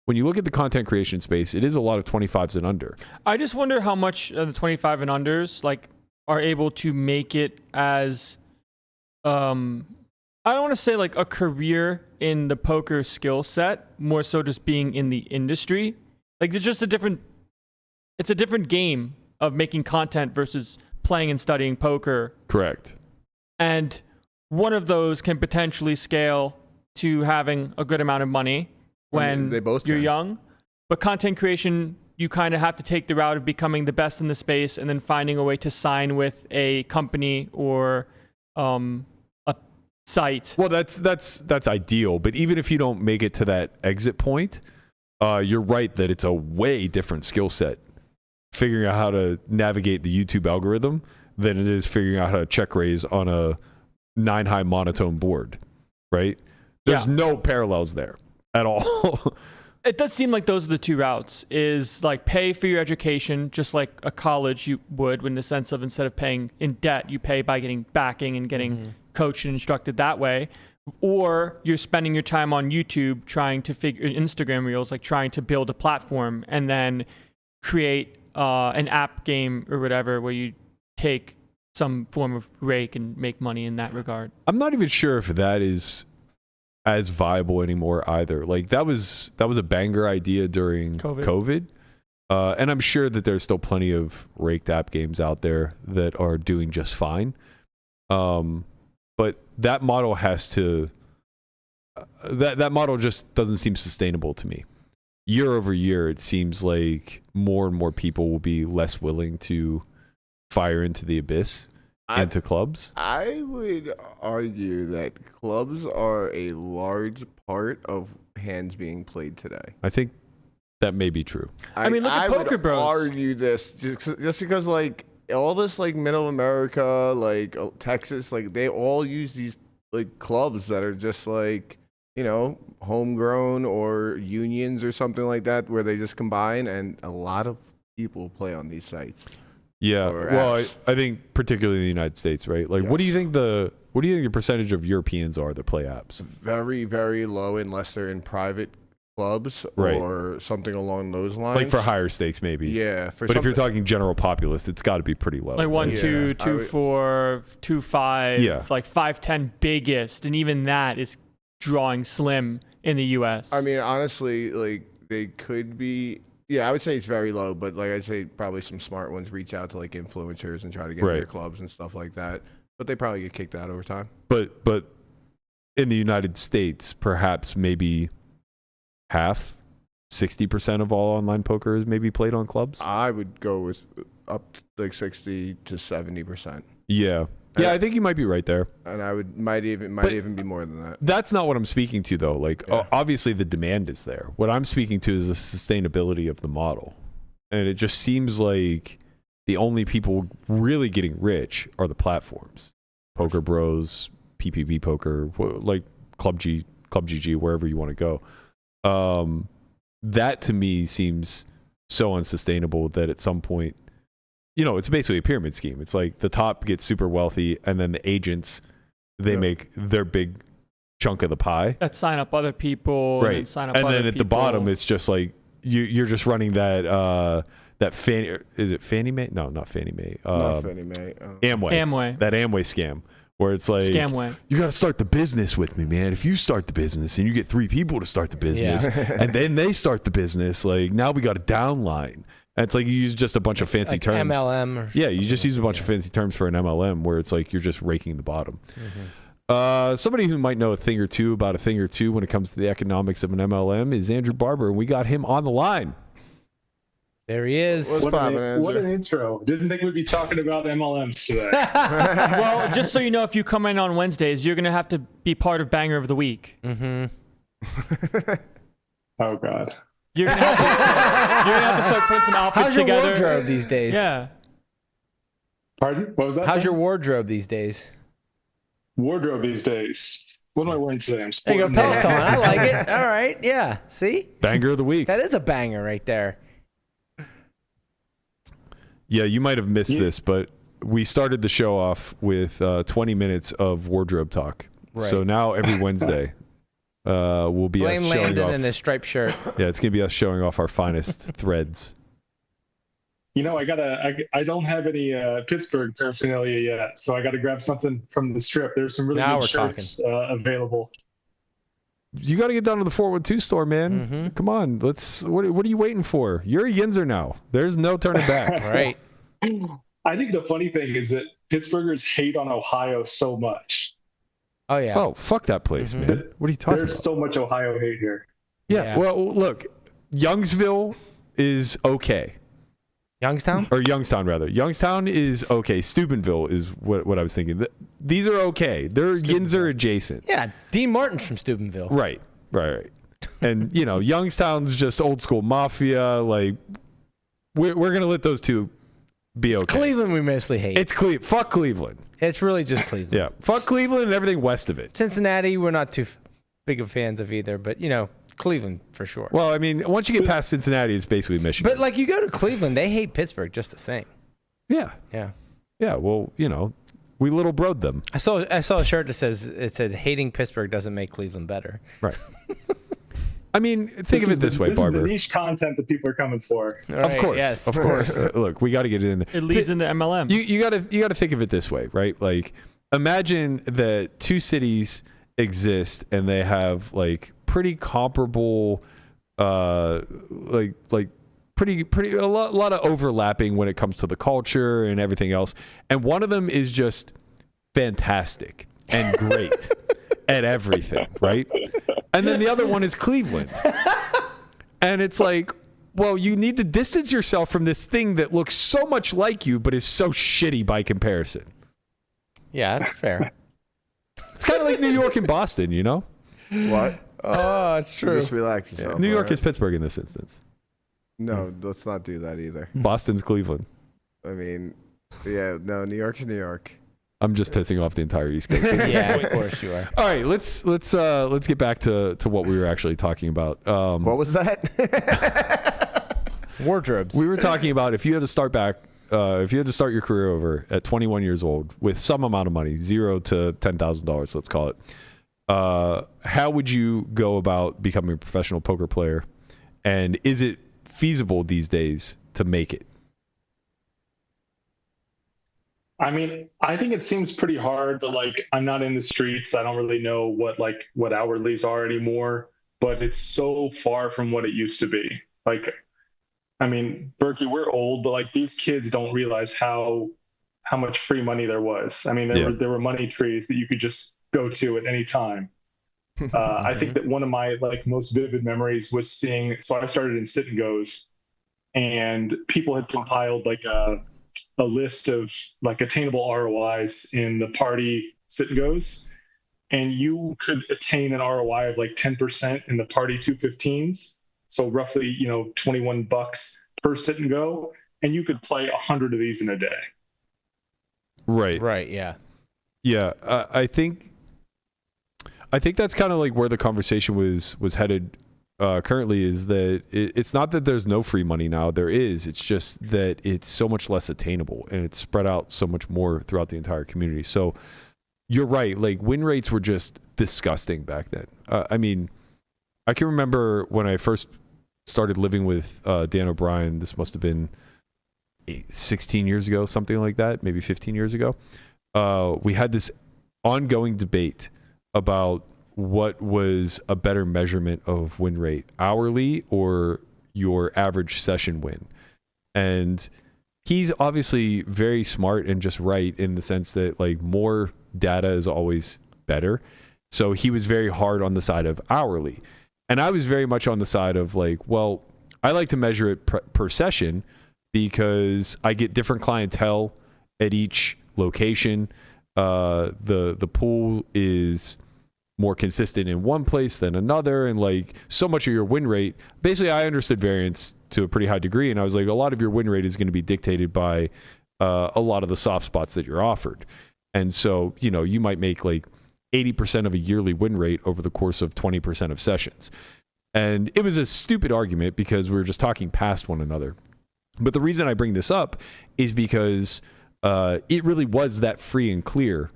When you look at the content creation space, it is a lot of 25s and under. I just wonder how much of the 25 and unders are able to make it as I don't want to say like a career in the poker skill set, more so just being in the industry. Like it's just a different game of making content versus playing and studying poker. Correct. And one of those can potentially scale to having a good amount of money when they both you're can. young. But content creation, you kind of have to take the route of becoming the best in the space and then finding a way to sign with a company or a site. Well, that's ideal. But even if you don't make it to that exit point, you're right that it's a way different skill set figuring out how to navigate the YouTube algorithm than it is figuring out how to check raise on a 9-high monotone board, right? There's no parallels there at all. It does seem like those are the two routes, is like pay for your education, just like a college you would, in the sense of instead of paying in debt, you pay by getting backing and getting coached and instructed that way. Or you're spending your time on YouTube trying to figure Instagram reels, like trying to build a platform and then create an app game or whatever where you take some form of rake and make money in that regard. I'm not even sure if that is as viable anymore either. Like that was a banger idea during COVID. And I'm sure that there's still plenty of raked app games out there that are doing just fine. But that model has to that model just doesn't seem sustainable to me. Year over year, it seems like more and more people will be less willing to fire into the abyss, into clubs. I would argue that clubs are a large part of hands being played today. I think that may be true. I mean, look at Poker would Bros. argue this just because, like, all this, like, middle America, like, Texas, like, they all use these, like, clubs that are just, like, you know, homegrown or unions or something like that, where they just combine, and a lot of people play on these sites. Yeah, well, I think particularly in the United States, right? Like, what do you think the percentage of Europeans are that play apps? Very, very low, unless they're in private clubs or something along those lines. Like for higher stakes, maybe. Yeah, but if you're talking general populace, it's got to be pretty low. Like 1, 2, 2, 4, 2, 5, like 5, 10 biggest, and even that is drawing slim in the U.S. I mean, honestly, like they could be. Yeah, I would say it's very low, but like I'd say probably some smart ones reach out to like influencers and try to get in their clubs and stuff like that. But they probably get kicked out over time. But in the United States, perhaps maybe half, 60% of all online poker is maybe played on clubs. I would go with up to like 60 to 70%. Yeah. Yeah, I think you might be right there. And I might even be more than that. That's not what I'm speaking to, though. Like, obviously the demand is there. What I'm speaking to is the sustainability of the model. And it just seems like the only people really getting rich are the platforms. Poker Bros, PPV Poker, like Club GG, wherever you want to go. That to me seems so unsustainable that at some point, you know, it's basically a pyramid scheme. It's like the top gets super wealthy, and then the agents, they make their big chunk of the pie. That sign up other people, right? And sign up and other then at people. the bottom, it's just like you're just running that Fannie. Is it Fannie Mae? No, not Fannie Mae. Not Fannie Mae. Amway. That Amway scam. Where it's like, Scamway. You got to start the business with me, man. If you start the business and you get 3 people to start the business, and then they start the business, like now we got a downline. And it's like you use just a bunch of fancy like terms. MLM or you just use a bunch of fancy terms for an MLM where it's like you're just raking the bottom. Somebody who might know a thing or two about a thing or two when it comes to the economics of an MLM is Andrew Barber, and we got him on the line. There he is. What's poppin', Andrew? What an intro. Didn't think we'd be talking about MLMs today. Well, just so you know, if you come in on Wednesdays, you're going to have to be part of Banger of the Week. Oh, God. You're going to have to start putting some outfits How's your together. wardrobe these days? Yeah. Pardon? What was that? How's your wardrobe these days? Wardrobe these days? What am I wearing today? I'm There you go, sporting Peloton. I like it. All right. Yeah. See? Banger of the week. That is a banger right there. Yeah, you might have missed this, but we started the show off with 20 minutes of wardrobe talk. Right. So now every Wednesday will be Blame us showing Landon off. in his striped shirt. Yeah, it's going to be us showing off our finest threads. I don't have any Pittsburgh paraphernalia yet, so I got to grab something from the strip. There's some really Now good we're shirts available. You got to get down to the 412 store, man. Mm-hmm. Come on, what are you waiting for? You're a Yinzer now. There's no turning back. Right. I think the funny thing is that Pittsburghers hate on Ohio so much. Oh yeah. Oh, fuck that place, man. What are you talking There's about? so much Ohio hate here. Yeah. Well, look, Youngsville is okay. Youngstown? Or Youngstown, rather. Youngstown is okay. Steubenville is what I was thinking. These are okay. They're Yinzer adjacent. Yeah, Dean Martin's from Steubenville. Right. And, Youngstown's just old school mafia. Like, we're going to let those two be okay. It's Cleveland we mostly hate. It's Cleveland. Fuck Cleveland. It's really just Cleveland. Yeah. Fuck Cleveland and everything west of it. Cincinnati, we're not too big of fans of either, but, Cleveland for sure. Well, I mean, once you get past Cincinnati, it's basically Michigan. But, like, you go to Cleveland, they hate Pittsburgh just the same. Yeah. Yeah. Yeah, well, we little broed them. I saw a shirt that said hating Pittsburgh doesn't make Cleveland better. Right. I mean, think of it this way, Barber. This is the niche content that people are coming for. Right, of course, yes. of course. Look, we got to get it in there. It leads into MLM. You got to think of it this way, right? Like, imagine that two cities exist and they have like pretty comparable, pretty a lot of overlapping when it comes to the culture and everything else, and one of them is just fantastic and great at everything, right? And then the other one is Cleveland. And it's like, well, you need to distance yourself from this thing that looks so much like you, but is so shitty by comparison. Yeah, that's fair. It's kind of like New York and Boston, What? Oh, it's true. Just relax yourself. New York all is Pittsburgh in this instance. No, let's not do that either. Boston's Cleveland. I mean, yeah, no, New York's New York. I'm just pissing off the entire East Coast. Yeah, of course you are. All right, let's get back to what we were actually talking about. What was that? Wardrobes. We were talking about if you had to start your career over at 21 years old with some amount of money, $0 to $10,000, let's call it. How would you go about becoming a professional poker player? And is it feasible these days to make it? I mean, I think it seems pretty hard, but I'm not in the streets. I don't really know what hourlies are anymore, but it's so far from what it used to be. I mean, Berkey, we're old, but these kids don't realize how much free money there was. I mean, there were money trees that you could just go to at any time. I think that one of my most vivid memories was seeing. So I started in sit and goes, and people had compiled a list of attainable ROIs in the party sit and goes, and you could attain an ROI of 10% in the party 215s. So roughly, $21 per sit and go, and you could play 100 of these in a day. Right. Right. Yeah. Yeah. I think that's kind of where the conversation was headed currently, is that it's not that there's no free money now. There is. It's just that it's so much less attainable and it's spread out so much more throughout the entire community. So you're right. Win rates were just disgusting back then. I mean, I can remember when I first started living with Dan O'Brien. This must have been 16 years ago, something like that, maybe 15 years ago. We had this ongoing debate about what was a better measurement of win rate, hourly or your average session win. And he's obviously very smart and just right in the sense that more data is always better. So he was very hard on the side of hourly. And I was very much on the side of well, I like to measure it per session because I get different clientele at each location. The pool is more consistent in one place than another, and so much of your win rate, basically I understood variance to a pretty high degree, and I was a lot of your win rate is going to be dictated by a lot of the soft spots that you're offered. And so you might make 80% of a yearly win rate over the course of 20% of sessions. And it was a stupid argument because we were just talking past one another. But the reason I bring this up is because it really was that free and clear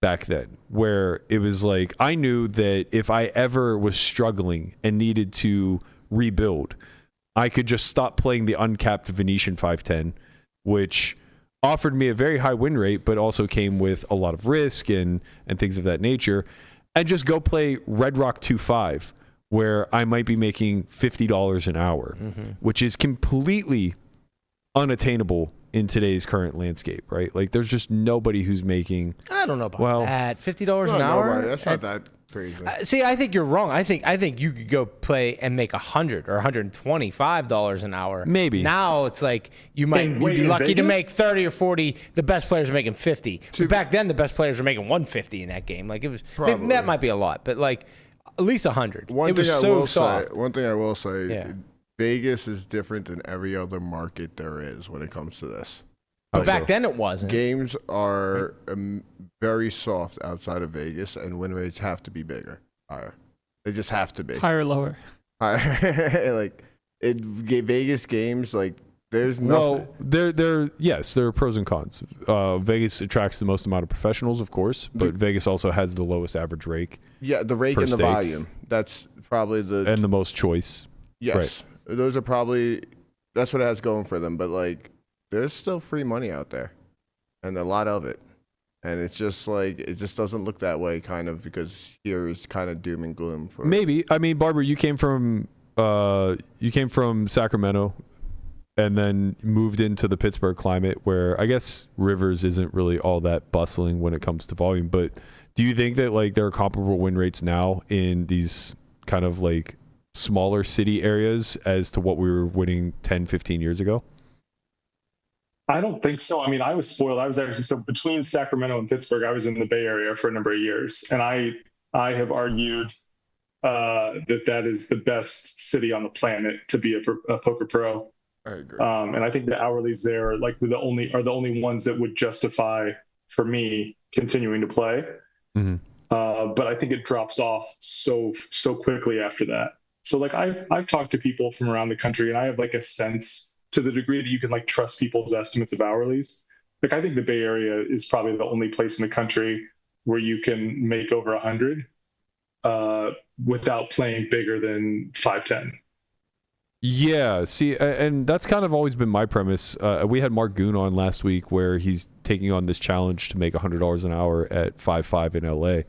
back then, where it was I knew that if I ever was struggling and needed to rebuild, I could just stop playing the uncapped Venetian 510, which offered me a very high win rate, but also came with a lot of risk and things of that nature, and just go play Red Rock 2.5, where I might be making $50 an hour, which is completely unattainable in today's current landscape, right? Like, there's just nobody who's making. I don't know about that. $50 an hour? Nobody. That's not that crazy. See, I think you're wrong. I think you could go play and make $100 or $125 an hour. Maybe. Now it's like you'd be lucky to make 30 or 40. The best players are making 50. But back then, the best players were making 150 in that game. Like, it was that might be a lot, but like at least 100. It was so soft. One thing I will say. Vegas is different than every other market there is when it comes to this. But back then it wasn't. Games are very soft outside of Vegas, and win rates have to be higher. They just have to be. Higher or lower? Higher. Like, Vegas games, like, there's nothing. Well, there are pros and cons. Vegas attracts the most amount of professionals, of course, but Vegas also has the lowest average rake. Yeah, the rake and the volume. That's probably and the most choice. Yes. Right. Those are probably, that's what it has going for them. But, like, there's still free money out there and a lot of it. And it's just like, it just doesn't look that way, kind of, because here is kind of doom and gloom. For Maybe. I mean, Barber, you came from Sacramento and then moved into the Pittsburgh climate where I guess Rivers isn't really all that bustling when it comes to volume. But do you think that, like, there are comparable win rates now in these kind of, like, smaller city areas as to what we were winning 10, 15 years ago? I don't think so. I mean, I was spoiled. I was actually, so between Sacramento and Pittsburgh, I was in the Bay Area for a number of years. And I have argued that is the best city on the planet to be a poker pro. I agree. And I think the hourlies there are like the only ones that would justify for me continuing to play. Mm-hmm. But I think it drops off so quickly after that. So like I've talked to people from around the country, and I have like a sense to the degree that you can like trust people's estimates of hourlies. Like I think the Bay Area is probably the only place in the country where you can make over 100 without playing bigger than 510. Yeah, see, and that's kind of always been my premise. We had Mark Goon on last week where he's taking on this challenge to make $100 an hour at 5.5 in LA.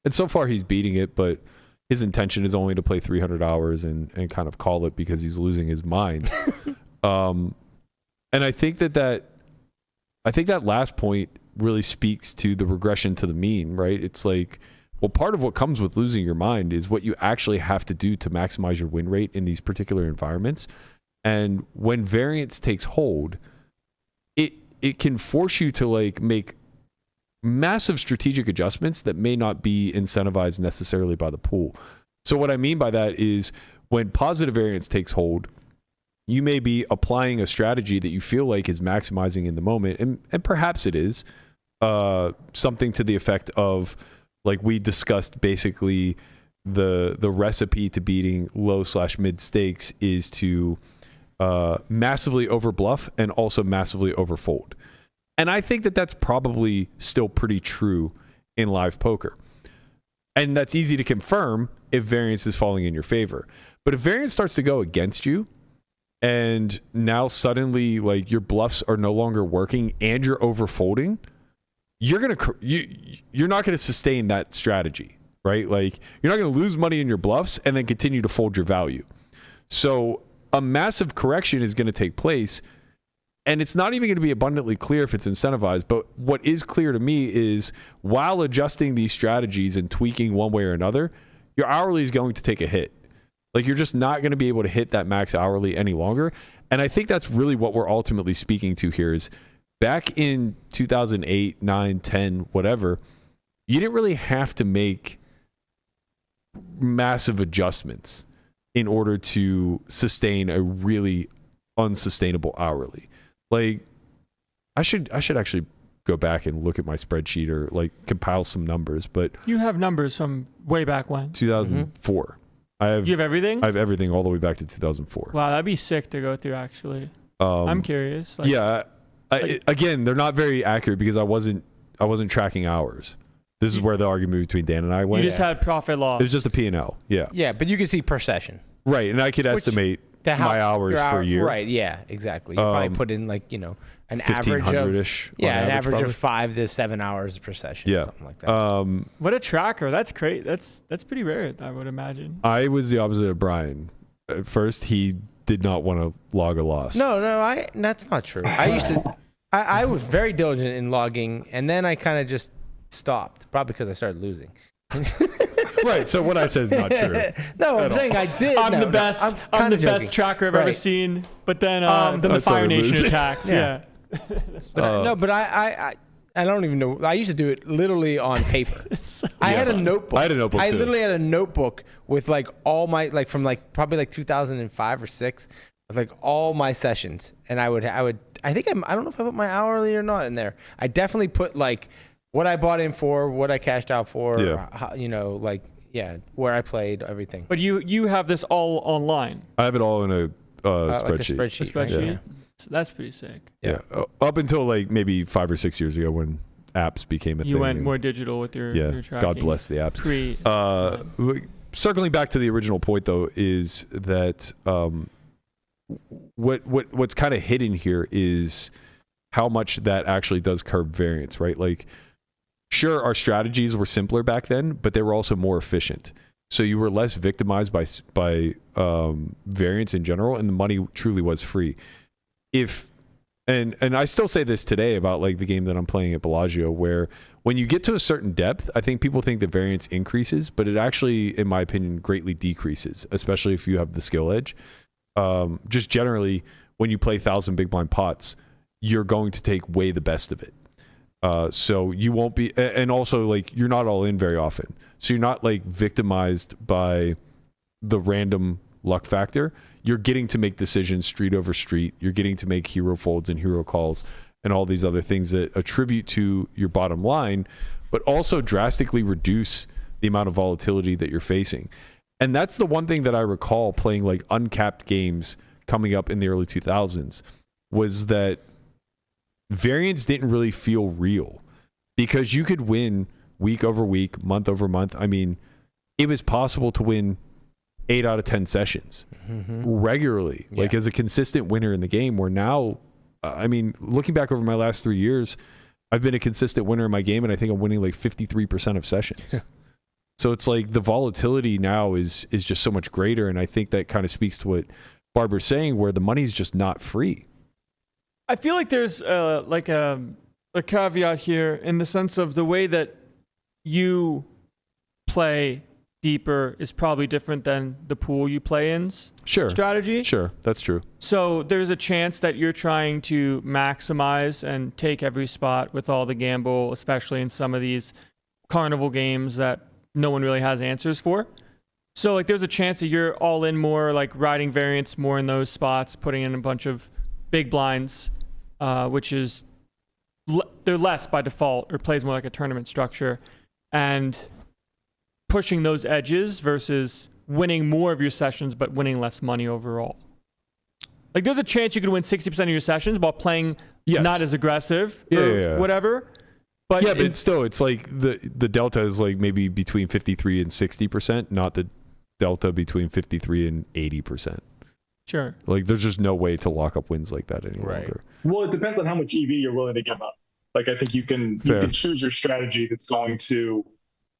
And so far he's beating it, but his intention is only to play 300 hours and kind of call it because he's losing his mind. And I think that last point really speaks to the regression to the mean, right? It's like, well, part of what comes with losing your mind is what you actually have to do to maximize your win rate in these particular environments. And when variance takes hold, it can force you to like make massive strategic adjustments that may not be incentivized necessarily by the pool. So what I mean by that is when positive variance takes hold, you may be applying a strategy that you feel like is maximizing in the moment, and perhaps it is something to the effect of, like we discussed, basically the recipe to beating low/mid stakes is to massively overbluff and also massively overfold. And I think that that's probably still pretty true in live poker. And that's easy to confirm if variance is falling in your favor. But if variance starts to go against you, and now suddenly like your bluffs are no longer working and you're overfolding, you're not going to sustain that strategy, right? Like you're not going to lose money in your bluffs and then continue to fold your value. So a massive correction is going to take place, and it's not even going to be abundantly clear if it's incentivized. But what is clear to me is while adjusting these strategies and tweaking one way or another, your hourly is going to take a hit. Like you're just not going to be able to hit that max hourly any longer. And I think that's really what we're ultimately speaking to here is back in 2008, 9, 10, whatever, you didn't really have to make massive adjustments in order to sustain a really unsustainable hourly. Like I should actually go back and look at my spreadsheet or like compile some numbers, but you have numbers from way back when? 2004. Mm-hmm. You have everything? I have everything all the way back to 2004. Wow, that'd be sick to go through actually. I'm curious. Like, yeah. Again, they're not very accurate because I wasn't tracking hours. This is where the argument between Dan and I went. You just had profit loss. It was just a P&L. Yeah. Yeah, but you can see per session. Right, and I could estimate my hours for a year. Right, yeah, exactly. You probably put in like, an average of 1,500-ish. an average of 5 to 7 hours per session, something like that. What a tracker. That's great. That's pretty rare, I would imagine. I was the opposite of Brian. At first, he did not want to log a loss. No, that's not true. I used to I was very diligent in logging, and then I kind of just stopped, probably because I started losing. Right, so what I said is not true. No, I'm saying I did. I'm the best. I'm the joking. best tracker I've ever seen. But then the Fire Nation attacked. Yeah. But I don't even know. I used to do it literally on paper. I had a notebook. I had a notebook too. I literally had a notebook with like all my from probably 2005 or 6 with like all my sessions, and I don't know if I put my hourly or not in there. I definitely put like what I bought in for, what I cashed out for, where I played, everything. But you have this all online. I have it all in a spreadsheet. Like a spreadsheet. Right? Yeah. So that's pretty sick. Yeah. Up until like maybe 5 or 6 years ago when apps became a thing. You went more digital with your tracking. God bless the apps. Circling back to the original point though, is that what's kind of hidden here is how much that actually does curb variance, right? Like, sure, our strategies were simpler back then, but they were also more efficient. So you were less victimized by variance in general, and the money truly was free. And I still say this today about like the game that I'm playing at Bellagio, where when you get to a certain depth, I think people think the variance increases, but it actually, in my opinion, greatly decreases, especially if you have the skill edge. Just generally, when you play 1,000 big blind pots, you're going to take way the best of it. So you won't be, and also like you're not all in very often. So you're not like victimized by the random luck factor. You're getting to make decisions street over street. You're getting to make hero folds and hero calls and all these other things that attribute to your bottom line, but also drastically reduce the amount of volatility that you're facing. And that's the one thing that I recall playing like uncapped games coming up in the early 2000s was that variance didn't really feel real because you could win week over week, month over month. I mean, it was possible to win 8 out of 10 sessions regularly, like as a consistent winner in the game, where now, I mean, looking back over my last 3 years, I've been a consistent winner in my game, and I think I'm winning like 53% of sessions. So it's like the volatility now is just so much greater, and I think that kind of speaks to what Barber's saying, where the money's just not free. I feel like there's like a caveat here in the sense of the way that you play deeper is probably different than the pool you play in's strategy. Sure, that's true. So there's a chance that you're trying to maximize and take every spot with all the gamble, especially in some of these carnival games that no one really has answers for. So like there's a chance that you're all in more, like riding variance more in those spots, putting in a bunch of big blinds, which is they're less by default or plays more like a tournament structure, and pushing those edges versus winning more of your sessions but winning less money overall. Like there's a chance you could win 60% of your sessions while playing not as aggressive or whatever. But but it's like the delta is like maybe between 53 and 60%, not the delta between 53 and 80%. Sure. Like there's just no way to lock up wins like that any longer. Well, it depends on how much EV you're willing to give up. Like I think you can choose your strategy that's going to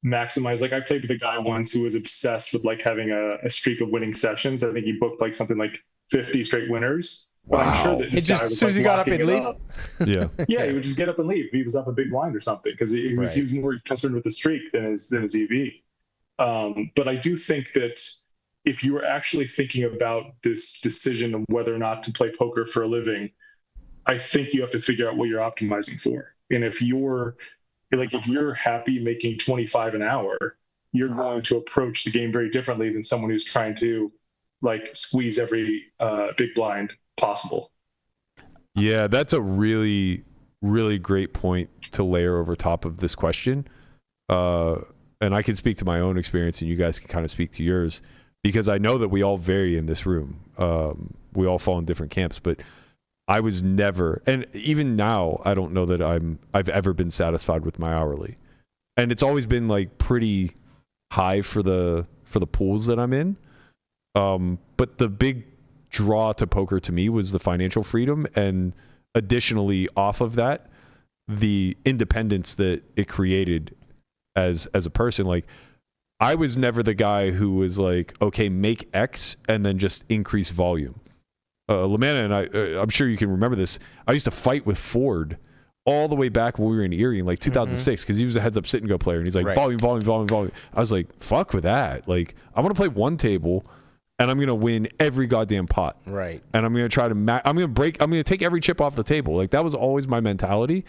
maximize. Like I played with a guy once who was obsessed with like having a streak of winning sessions. I think he booked like something like 50 straight winners. But I'm sure that his guy was as soon as he got up, he'd leave. Yeah, he would just get up and leave. He was up a big blind or something because he was more concerned with the streak than his EV. But I do think that if you are actually thinking about this decision of whether or not to play poker for a living, I think you have to figure out what you're optimizing for. And if you're happy making 25 an hour, you're going to approach the game very differently than someone who's trying to like squeeze every big blind possible. Yeah, that's a really, really great point to layer over top of this question. And I can speak to my own experience and you guys can kind of speak to yours, because I know that we all vary in this room. We all fall in different camps, but I was never, and even now, I don't know that I've ever been satisfied with my hourly. And it's always been like pretty high for the pools that I'm in. But the big draw to poker to me was the financial freedom, and additionally off of that, the independence that it created as a person. Like, I was never the guy who was like, okay, make X and then just increase volume. Lamanna and I'm sure you can remember this. I used to fight with Ford all the way back when we were in Erie in like 2006 because he was a heads-up sit-and-go player, and he's like, volume. I was like, fuck with that. Like, I want to play one table, and I'm going to win every goddamn pot. Right. And I'm going to try to I'm going to take every chip off the table. Like, that was always my mentality,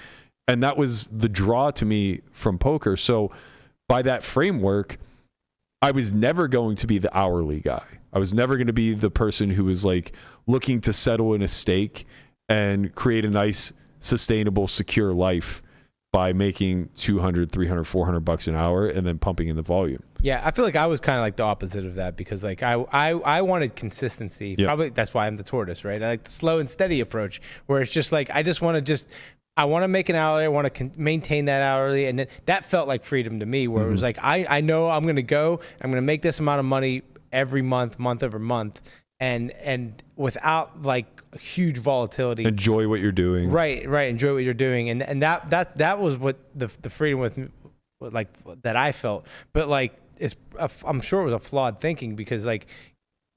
and that was the draw to me from poker. So by that framework, I was never going to be the hourly guy. I was never going to be the person who was like looking to settle in a stake and create a nice, sustainable, secure life by making $200, $300, $400 an hour and then pumping in the volume. Yeah, I feel like I was kind of like the opposite of that, because like I wanted consistency. Yep. Probably that's why I'm the tortoise, right? I like the slow and steady approach, where it's just like I want to make an hourly, I want to maintain that hourly, and that felt like freedom to me, where it was like I know I'm going to make this amount of money every month over month, and without like huge volatility. Enjoy what you're doing. Right. Enjoy what you're doing, and that was what the freedom with like that I felt. But like I'm sure it was a flawed thinking, because like,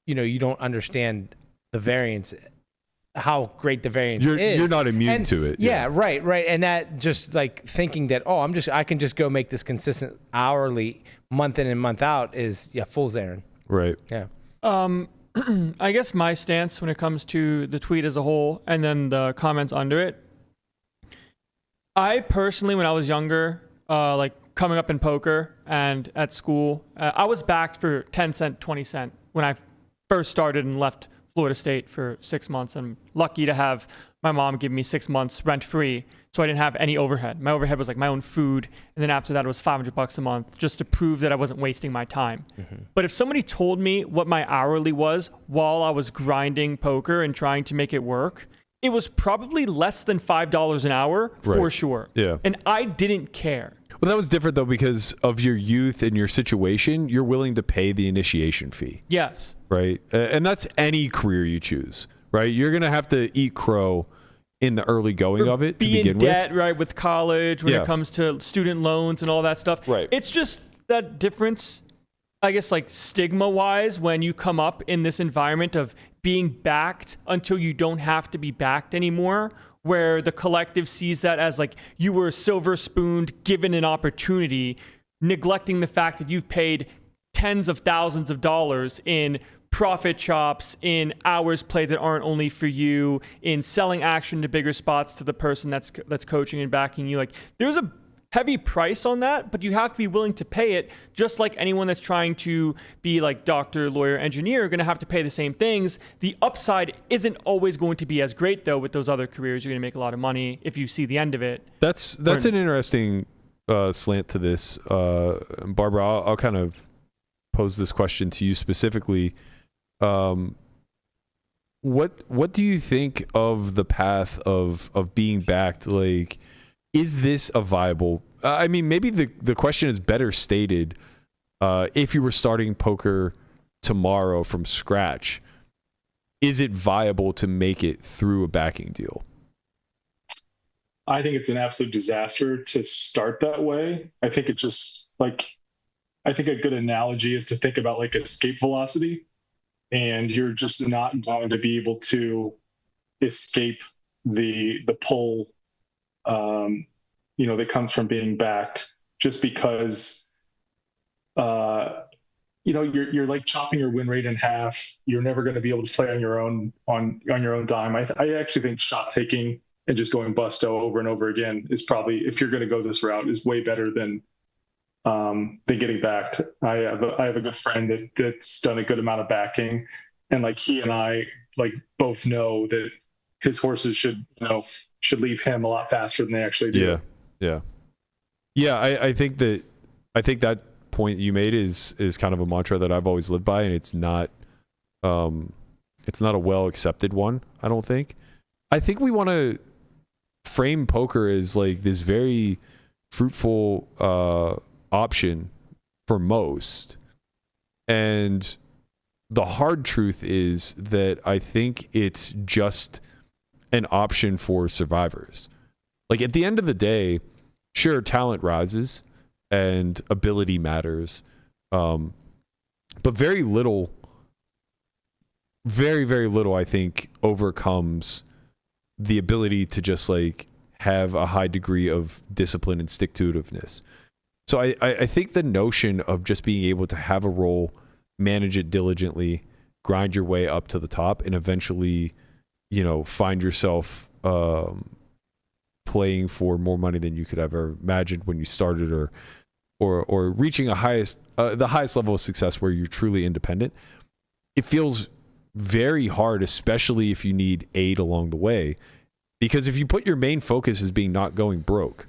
you know, you don't understand the variance, how great the variance is. You're not immune to it. Yeah, right. And that just like thinking that, I can just go make this consistent hourly month in and month out is fool's errand. Right. Yeah. I guess my stance when it comes to the tweet as a whole and then the comments under it, I personally, when I was younger, like coming up in poker and at school, I was backed for 10 cent, 20 cent when I first started and left Florida State for 6 months. I'm lucky to have my mom give me 6 months rent free, so I didn't have any overhead. My overhead was like my own food, and then after that it was $500 a month, just to prove that I wasn't wasting my time. But if somebody told me what my hourly was while I was grinding poker and trying to make it work, it was probably less than $5 an hour for sure. Yeah. And I didn't care. Well, that was different though, because of your youth and your situation. You're willing to pay the initiation fee. Yes. Right. And that's any career you choose, right? You're going to have to eat crow in the early going of it to be begin in debt, with. right, with college, when it comes to student loans and all that stuff. Right. It's just that difference, I guess, like stigma-wise, when you come up in this environment of being backed until you don't have to be backed anymore, where the collective sees that as like you were silver spooned, given an opportunity, neglecting the fact that you've paid tens of thousands of dollars in profit chops, in hours played that aren't only for you, in selling action to bigger spots to the person that's coaching and backing you. Like, there's a heavy price on that, but you have to be willing to pay it, just like anyone that's trying to be like doctor, lawyer, engineer are going to have to pay the same things. The upside isn't always going to be as great, though. With those other careers, you're going to make a lot of money if you see the end of it. That's an interesting slant to this. Barbara, I'll kind of pose this question to you specifically. What do you think of the path of being backed? Like, is this a viable? I mean, maybe the question is better stated. If you were starting poker tomorrow from scratch, is it viable to make it through a backing deal? I think it's an absolute disaster to start that way. I think it's just like, I think a good analogy is to think about like escape velocity. And you're just not going to be able to escape the pull, that comes from being backed, just because, you're like chopping your win rate in half. You're never going to be able to play on your own dime. I actually think shot taking and just going busto over and over again is probably, if you're going to go this route, is way better than getting backed. I have a good friend that's done a good amount of backing, and like he and I like both know that his horses should leave him a lot faster than they actually do. Yeah. I think that point you made is kind of a mantra that I've always lived by, and it's not a well accepted one. I don't think. I think we want to frame poker as like this very fruitful option for most, and the hard truth is that I think it's just an option for survivors. Like at the end of the day, sure, talent rises and ability matters, but very little, very, very little, I think, overcomes the ability to just like have a high degree of discipline and stick-to-itiveness. So I think the notion of just being able to have a role, manage it diligently, grind your way up to the top, and eventually, you know, find yourself playing for more money than you could ever imagined when you started, or reaching the highest level of success where you're truly independent. It feels very hard, especially if you need aid along the way, because if you put your main focus as being not going broke,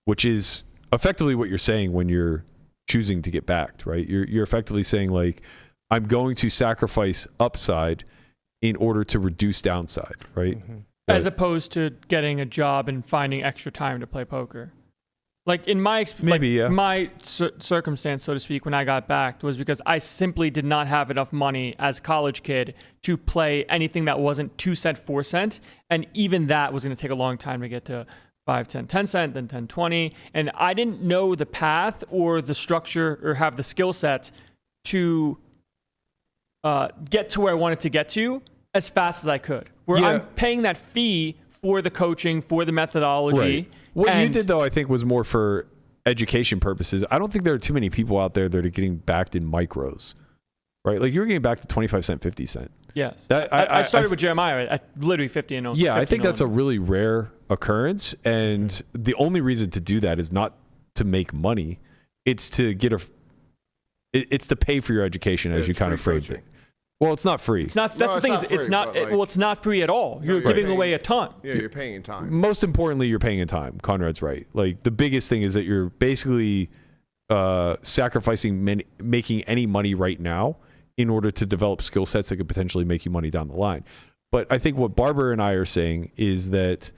which is effectively what you're saying when you're choosing to get backed, right? You're effectively saying like, I'm going to sacrifice upside in order to reduce downside, right? Mm-hmm. As opposed to getting a job and finding extra time to play poker. Like in my my circumstance, so to speak, when I got backed was because I simply did not have enough money as a college kid to play anything that wasn't 2 cent, 4 cent. And even that was going to take a long time to get to 5, 10, 10 cent, then 10, 20. And I didn't know the path or the structure or have the skill set to get to where I wanted to get to as fast as I could. Where I'm paying that fee for the coaching, for the methodology. Right. What you did, though, I think was more for education purposes. I don't think there are too many people out there that are getting backed in micros, right? Like you were getting back to 25 cent, 50 cent. Yes. I started with Jeremiah at literally 50 and 0. Yeah, I think that's a really rare occurrence. And the only reason to do that is not to make money. It's to get it's to pay for your education, as you kind of phrased it. Well, it's not free. It's not. That's the thing. It's not. It's not free at all. You're giving away a ton. Yeah, you're paying in time. Most importantly, you're paying in time. Conrad's right. Like the biggest thing is that you're basically sacrificing making any money right now in order to develop skill sets that could potentially make you money down the line. But I think what Barber and I are saying is that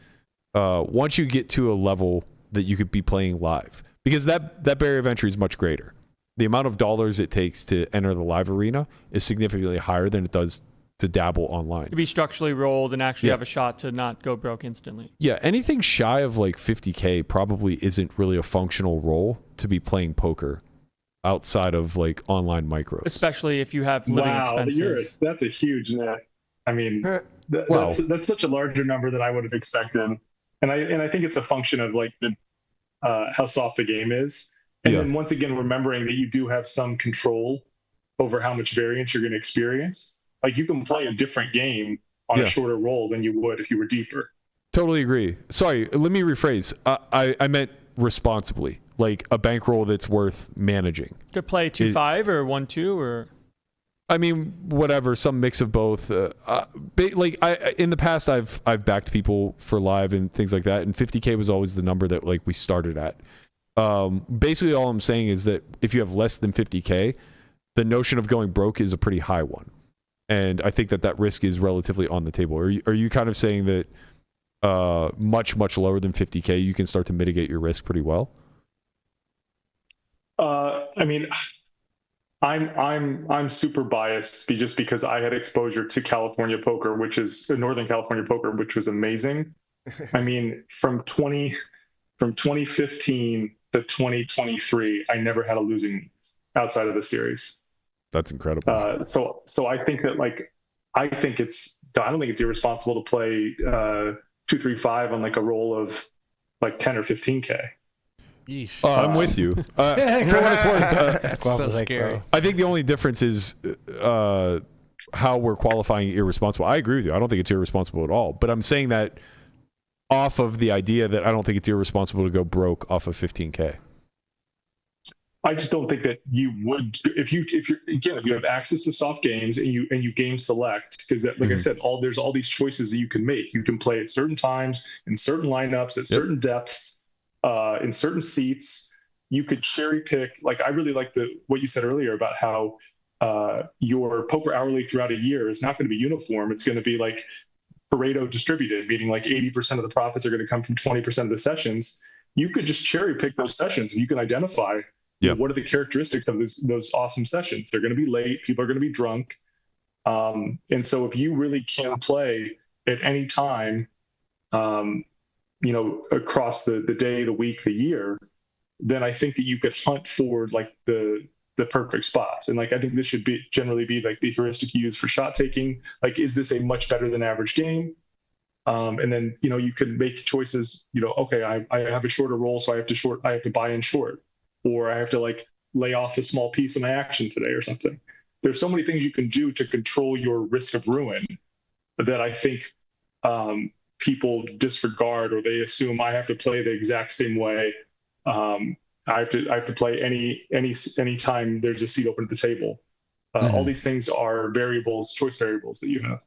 once you get to a level that you could be playing live, because that barrier of entry is much greater. The amount of dollars it takes to enter the live arena is significantly higher than it does to dabble online. To be structurally rolled and actually have a shot to not go broke instantly. Yeah, anything shy of like 50K probably isn't really a functional role to be playing poker outside of like online micros. Especially if you have living expenses. That's a huge net. I mean, that's such a larger number than I would have expected. And I think it's a function of like the how soft the game is. And then once again, remembering that you do have some control over how much variance you're going to experience. Like you can play a different game on a shorter roll than you would if you were deeper. Totally agree. Sorry, let me rephrase. I meant responsibly, like a bankroll that's worth managing. To play 2-5 or 1-2 or... I mean, whatever, some mix of both. Like in the past, I've backed people for live and things like that, and 50K was always the number that like we started at. Basically all I'm saying is that if you have less than 50K, the notion of going broke is a pretty high one. And I think that risk is relatively on the table. Are you kind of saying that much, much lower than 50K, you can start to mitigate your risk pretty well? I mean, I'm super biased just because I had exposure to California poker, which is Northern California poker, which was amazing. I mean, from 2015 to 2023, I never had a losing outside of the series. That's incredible. So I think that I don't think it's irresponsible to play 2-3-5 on like a roll of like 10 or 15K. I'm with you. For what it's worth, that's so scary. I think the only difference is how we're qualifying irresponsible. I agree with you. I don't think it's irresponsible at all. But I'm saying that off of the idea that I don't think it's irresponsible to go broke off of 15K. I just don't think that you would if you have access to soft games and you game select, because that, like I said, there's all these choices that you can make. You can play at certain times in certain lineups at certain depths. In certain seats, you could cherry pick. Like I really like what you said earlier about how your poker hourly throughout a year is not going to be uniform. It's going to be like Pareto distributed, meaning like 80% of the profits are going to come from 20% of the sessions. You could just cherry pick those sessions, and you can identify what are the characteristics of those awesome sessions. They're going to be late. People are going to be drunk. And so if you really can play at any time, across the day, the week, the year, then I think that you could hunt for like the perfect spots. And like, I think this should generally be like the heuristic used for shot taking. Like, is this a much better than average game? And then, you can make choices, okay, I have a shorter roll, so I have to buy in short, or I have to like lay off a small piece of my action today or something. There's so many things you can do to control your risk of ruin that I think people disregard, or they assume I have to play the exact same way. I have to play any time there's a seat open at the table. All these things are choice variables that you have.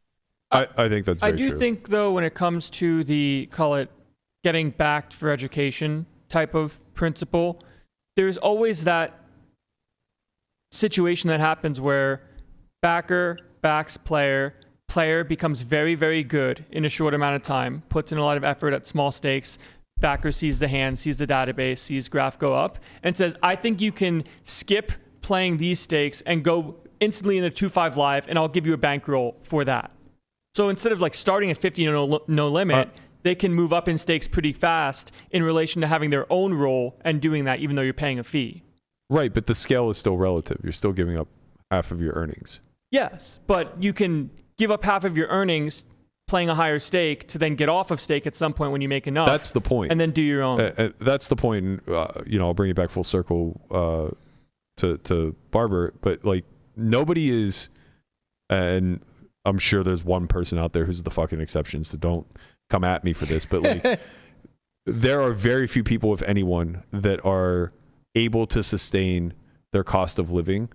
I think that's very true. I do think, though, when it comes to the, call it, getting backed for education type of principle, there's always that situation that happens where backer backs player becomes very, very good in a short amount of time, puts in a lot of effort at small stakes, backer sees the hand, sees the database, sees graph go up, and says, I think you can skip playing these stakes and go instantly in a 2-5 live, and I'll give you a bankroll for that. So instead of like starting at 50 no limit, they can move up in stakes pretty fast in relation to having their own roll and doing that even though you're paying a fee. Right, but the scale is still relative. You're still giving up half of your earnings. Yes, but you can give up half of your earnings playing a higher stake to then get off of stake at some point when you make enough. That's the point. And then do your own. That's the point. I'll bring it back full circle to Barber, but like nobody is, and I'm sure there's one person out there who's the fucking exception, so don't come at me for this, but like there are very few people, if anyone, that are able to sustain their cost of living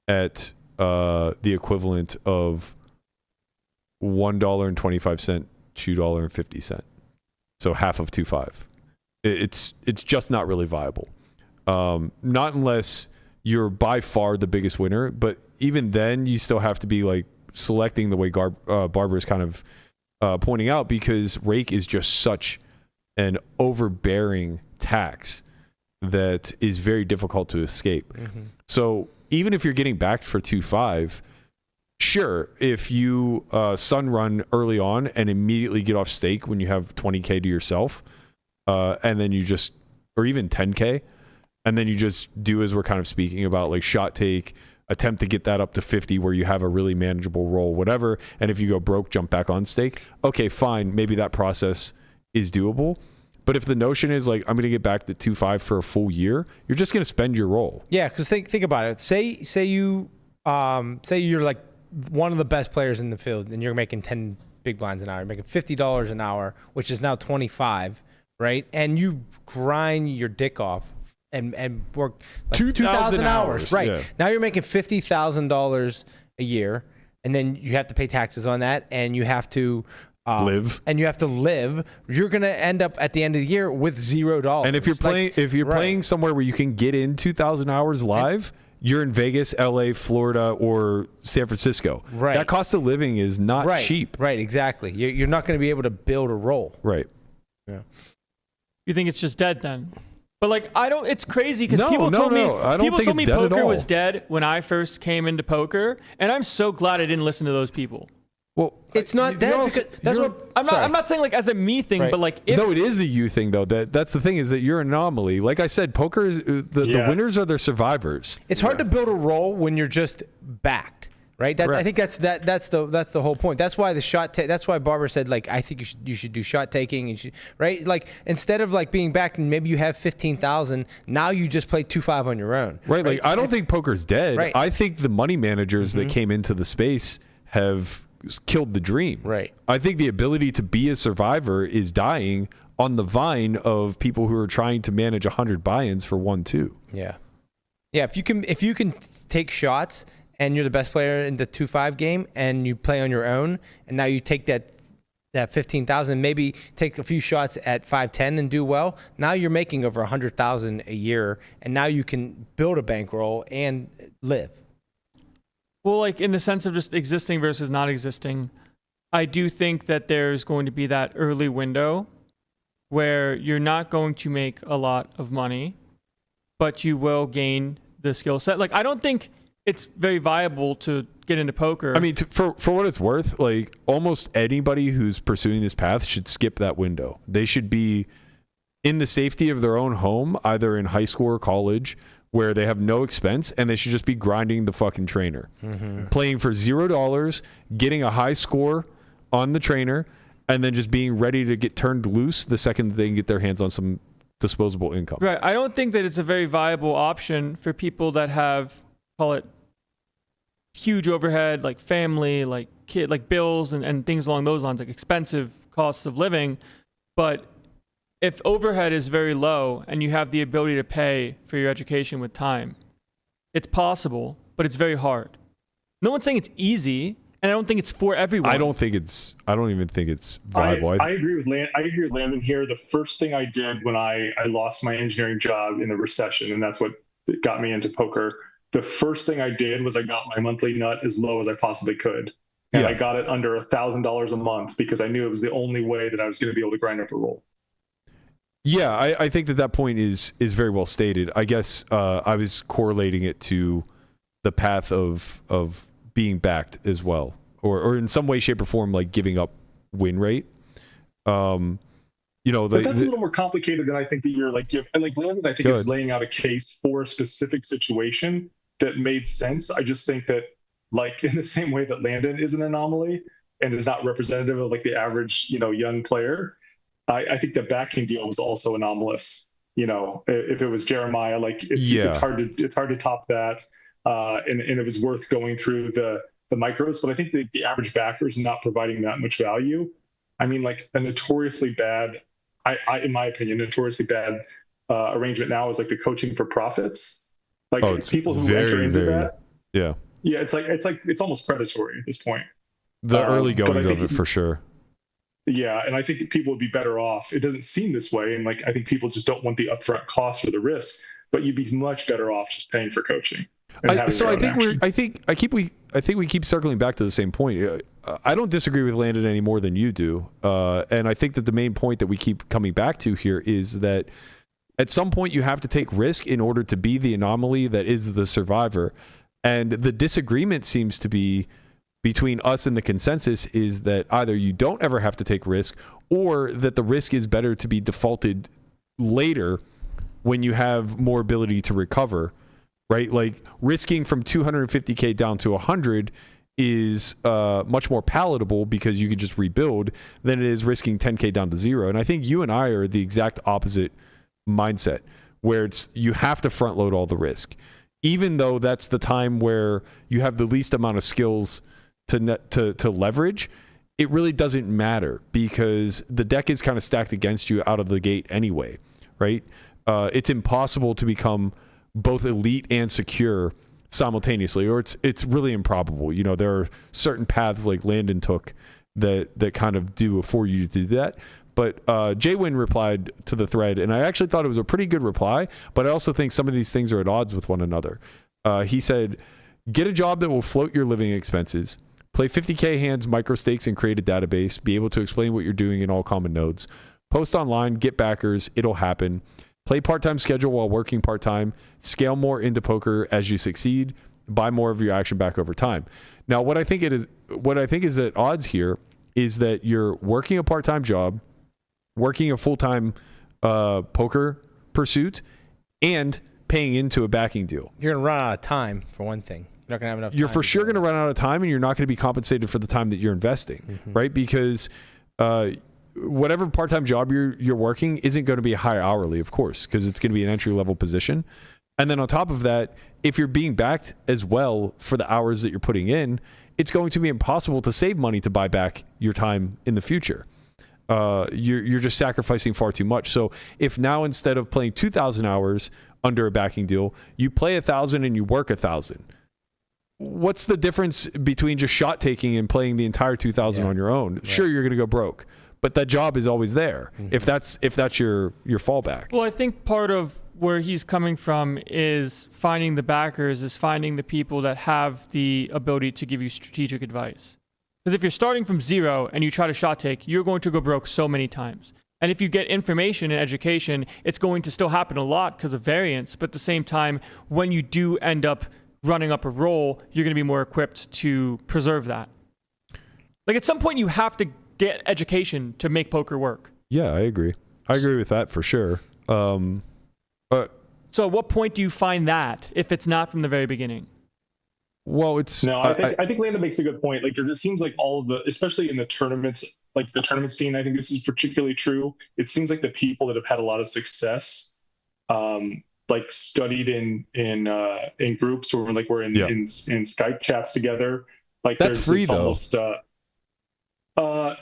at the equivalent of $1.25, $2.50. So half of 2.5. It's just not really viable. Not unless you're by far the biggest winner, but even then you still have to be like selecting the way Barber is kind of pointing out, because rake is just such an overbearing tax that is very difficult to escape. So even if you're getting backed for 2.5, sure, if you sun run early on and immediately get off stake when you have 20K to yourself, and then you just, or even 10K, and then you just do, as we're kind of speaking about, like shot take, attempt to get that up to 50 where you have a really manageable roll, whatever. And if you go broke, jump back on stake. Okay, fine. Maybe that process is doable. But if the notion is like, I'm going to get back to 2.5 for a full year, you're just going to spend your roll. Yeah, because think about it. Say you're like one of the best players in the field and you're making 10 big blinds an hour. You're making $50 an hour, which is now 25, right? And you grind your dick off and work like 2,000 hours, right? Yeah. Now you're making $50,000 a year, and then you have to pay taxes on that, and you have to live. You're gonna end up at the end of the year with $0. And if you're playing somewhere where you can get in 2,000 hours live, you're in Vegas, LA, Florida, or San Francisco. Right. That cost of living is not cheap. Right. Exactly. You're not going to be able to build a roll. Right. Yeah. You think it's just dead then? But like, it's crazy because I people told me poker was dead when I first came into poker, and I'm so glad I didn't listen to those people. Well, it's not dead because that's what I'm not saying like as a me thing, but like no, it is a you thing though. That's the thing, is that you're an anomaly. Like I said, poker is the winners are their survivors. It's hard to build a roll when you're just backed. Right. I think that's the whole point. That's why that's why Barber said, like, I think you should do shot taking and right. Like, instead of like being backed and maybe you have 15,000, now you just play 2.5 on your own. Right. Like, I don't think poker's dead. Right. I think the money managers that came into the space have killed the dream. Right. I think the ability to be a survivor is dying on the vine of people who are trying to manage 100 buy-ins for 1-2. Yeah. Yeah. If you can take shots and you're the best player in the 2.5 game, and you play on your own, and now you take that 15,000, maybe take a few shots at 5-10 and do well. Now you're making over 100,000 a year, and now you can build a bankroll and live. Well, like in the sense of just existing versus not existing, I do think that there's going to be that early window where you're not going to make a lot of money, but you will gain the skill set. Like, I don't think it's very viable to get into poker. I mean, for what it's worth, like almost anybody who's pursuing this path should skip that window. They should be in the safety of their own home, either in high school or college, where they have no expense, and they should just be grinding the fucking trainer, playing for $0, getting a high score on the trainer, and then just being ready to get turned loose the second that they can get their hands on some disposable income. Right. I don't think that it's a very viable option for people that have, call it, huge overhead, like family, like kid, like bills and things along those lines, like expensive costs of living. But if overhead is very low and you have the ability to pay for your education with time, it's possible, but it's very hard. No one's saying it's easy, and I don't think it's for everyone. I don't even think it's viable. I agree with Landon here. The first thing I did when I lost my engineering job in a recession, and that's what got me into poker. The first thing I did was I got my monthly nut as low as I possibly could. And I got it under $1,000 a month because I knew it was the only way that I was going to be able to grind up a roll. Yeah, I think that point is very well stated. I guess I was correlating it to the path of being backed as well, or in some way, shape, or form, like giving up win rate. But that's a little more complicated than I think that you're like Landon. I think is laying out a case for a specific situation that made sense. I just think that, like, in the same way that Landon is an anomaly and is not representative of like the average, young player. I think the backing deal was also anomalous. If it was Jeremiah, like it's hard to top that, and it was worth going through the micros. But I think the average backer is not providing that much value. I mean, like a notoriously bad, in my opinion, arrangement now is like the coaching for profits. Like people who enter into that. Yeah. Yeah, it's almost predatory at this point. The early goings of it for sure. Yeah, and I think people would be better off. It doesn't seem this way, and like I think people just don't want the upfront cost or the risk. But you'd be much better off just paying for coaching. I think we keep circling back to the same point. I don't disagree with Landon any more than you do, and I think that the main point that we keep coming back to here is that at some point you have to take risk in order to be the anomaly that is the survivor. And the disagreement seems to be between us and the consensus is that either you don't ever have to take risk, or that the risk is better to be defaulted later when you have more ability to recover, right? Like risking from 250K down to 100 is much more palatable because you can just rebuild than it is risking 10K down to 0. And I think you and I are the exact opposite mindset, where it's you have to front load all the risk, even though that's the time where you have the least amount of skills to leverage. It really doesn't matter because the deck is kind of stacked against you out of the gate anyway, right? It's impossible to become both elite and secure simultaneously, or it's really improbable. There are certain paths like Landon took that kind of do afford you to do that. But Jaywin replied to the thread, and I actually thought it was a pretty good reply, but I also think some of these things are at odds with one another. He said, get a job that will float your living expenses, play 50K hands, micro stakes, and create a database, be able to explain what you're doing in all common nodes, post online, get backers, it'll happen, play part-time schedule while working part-time, scale more into poker as you succeed, buy more of your action back over time. Now, what I think is at odds here is that you're working a part-time job, working a full-time poker pursuit, and paying into a backing deal. You're going to run out of time, for one thing. You're not going to have enough time. You're for sure going to run out of time, and you're not going to be compensated for the time that you're investing, right? Because whatever part-time job you're working isn't going to be high hourly, of course, because it's going to be an entry-level position. And then on top of that, if you're being backed as well for the hours that you're putting in, it's going to be impossible to save money to buy back your time in the future. You're just sacrificing far too much. So if now instead of playing 2,000 hours under a backing deal, you play 1,000 and you work 1,000, what's the difference between just shot taking and playing the entire 2,000 on your own? Right. Sure, you're going to go broke, but that job is always there if that's your fallback. Well, I think part of where he's coming from is finding the backers, is finding the people that have the ability to give you strategic advice. Because if you're starting from zero and you try to shot take, you're going to go broke so many times. And if you get information and education, it's going to still happen a lot because of variance. But at the same time, when you do end up running up a roll, you're going to be more equipped to preserve that. Like at some point, you have to get education to make poker work. Yeah, I agree. I agree with that for sure. So at what point do you find that if it's not from the very beginning? Well, it's no. I think Landon makes a good point. Like, because it seems like all of the, especially in the tournaments, like the tournament scene, I think this is particularly true. It seems like the people that have had a lot of success, like studied in groups or like we're in Skype chats together. Like that's free though. Almost,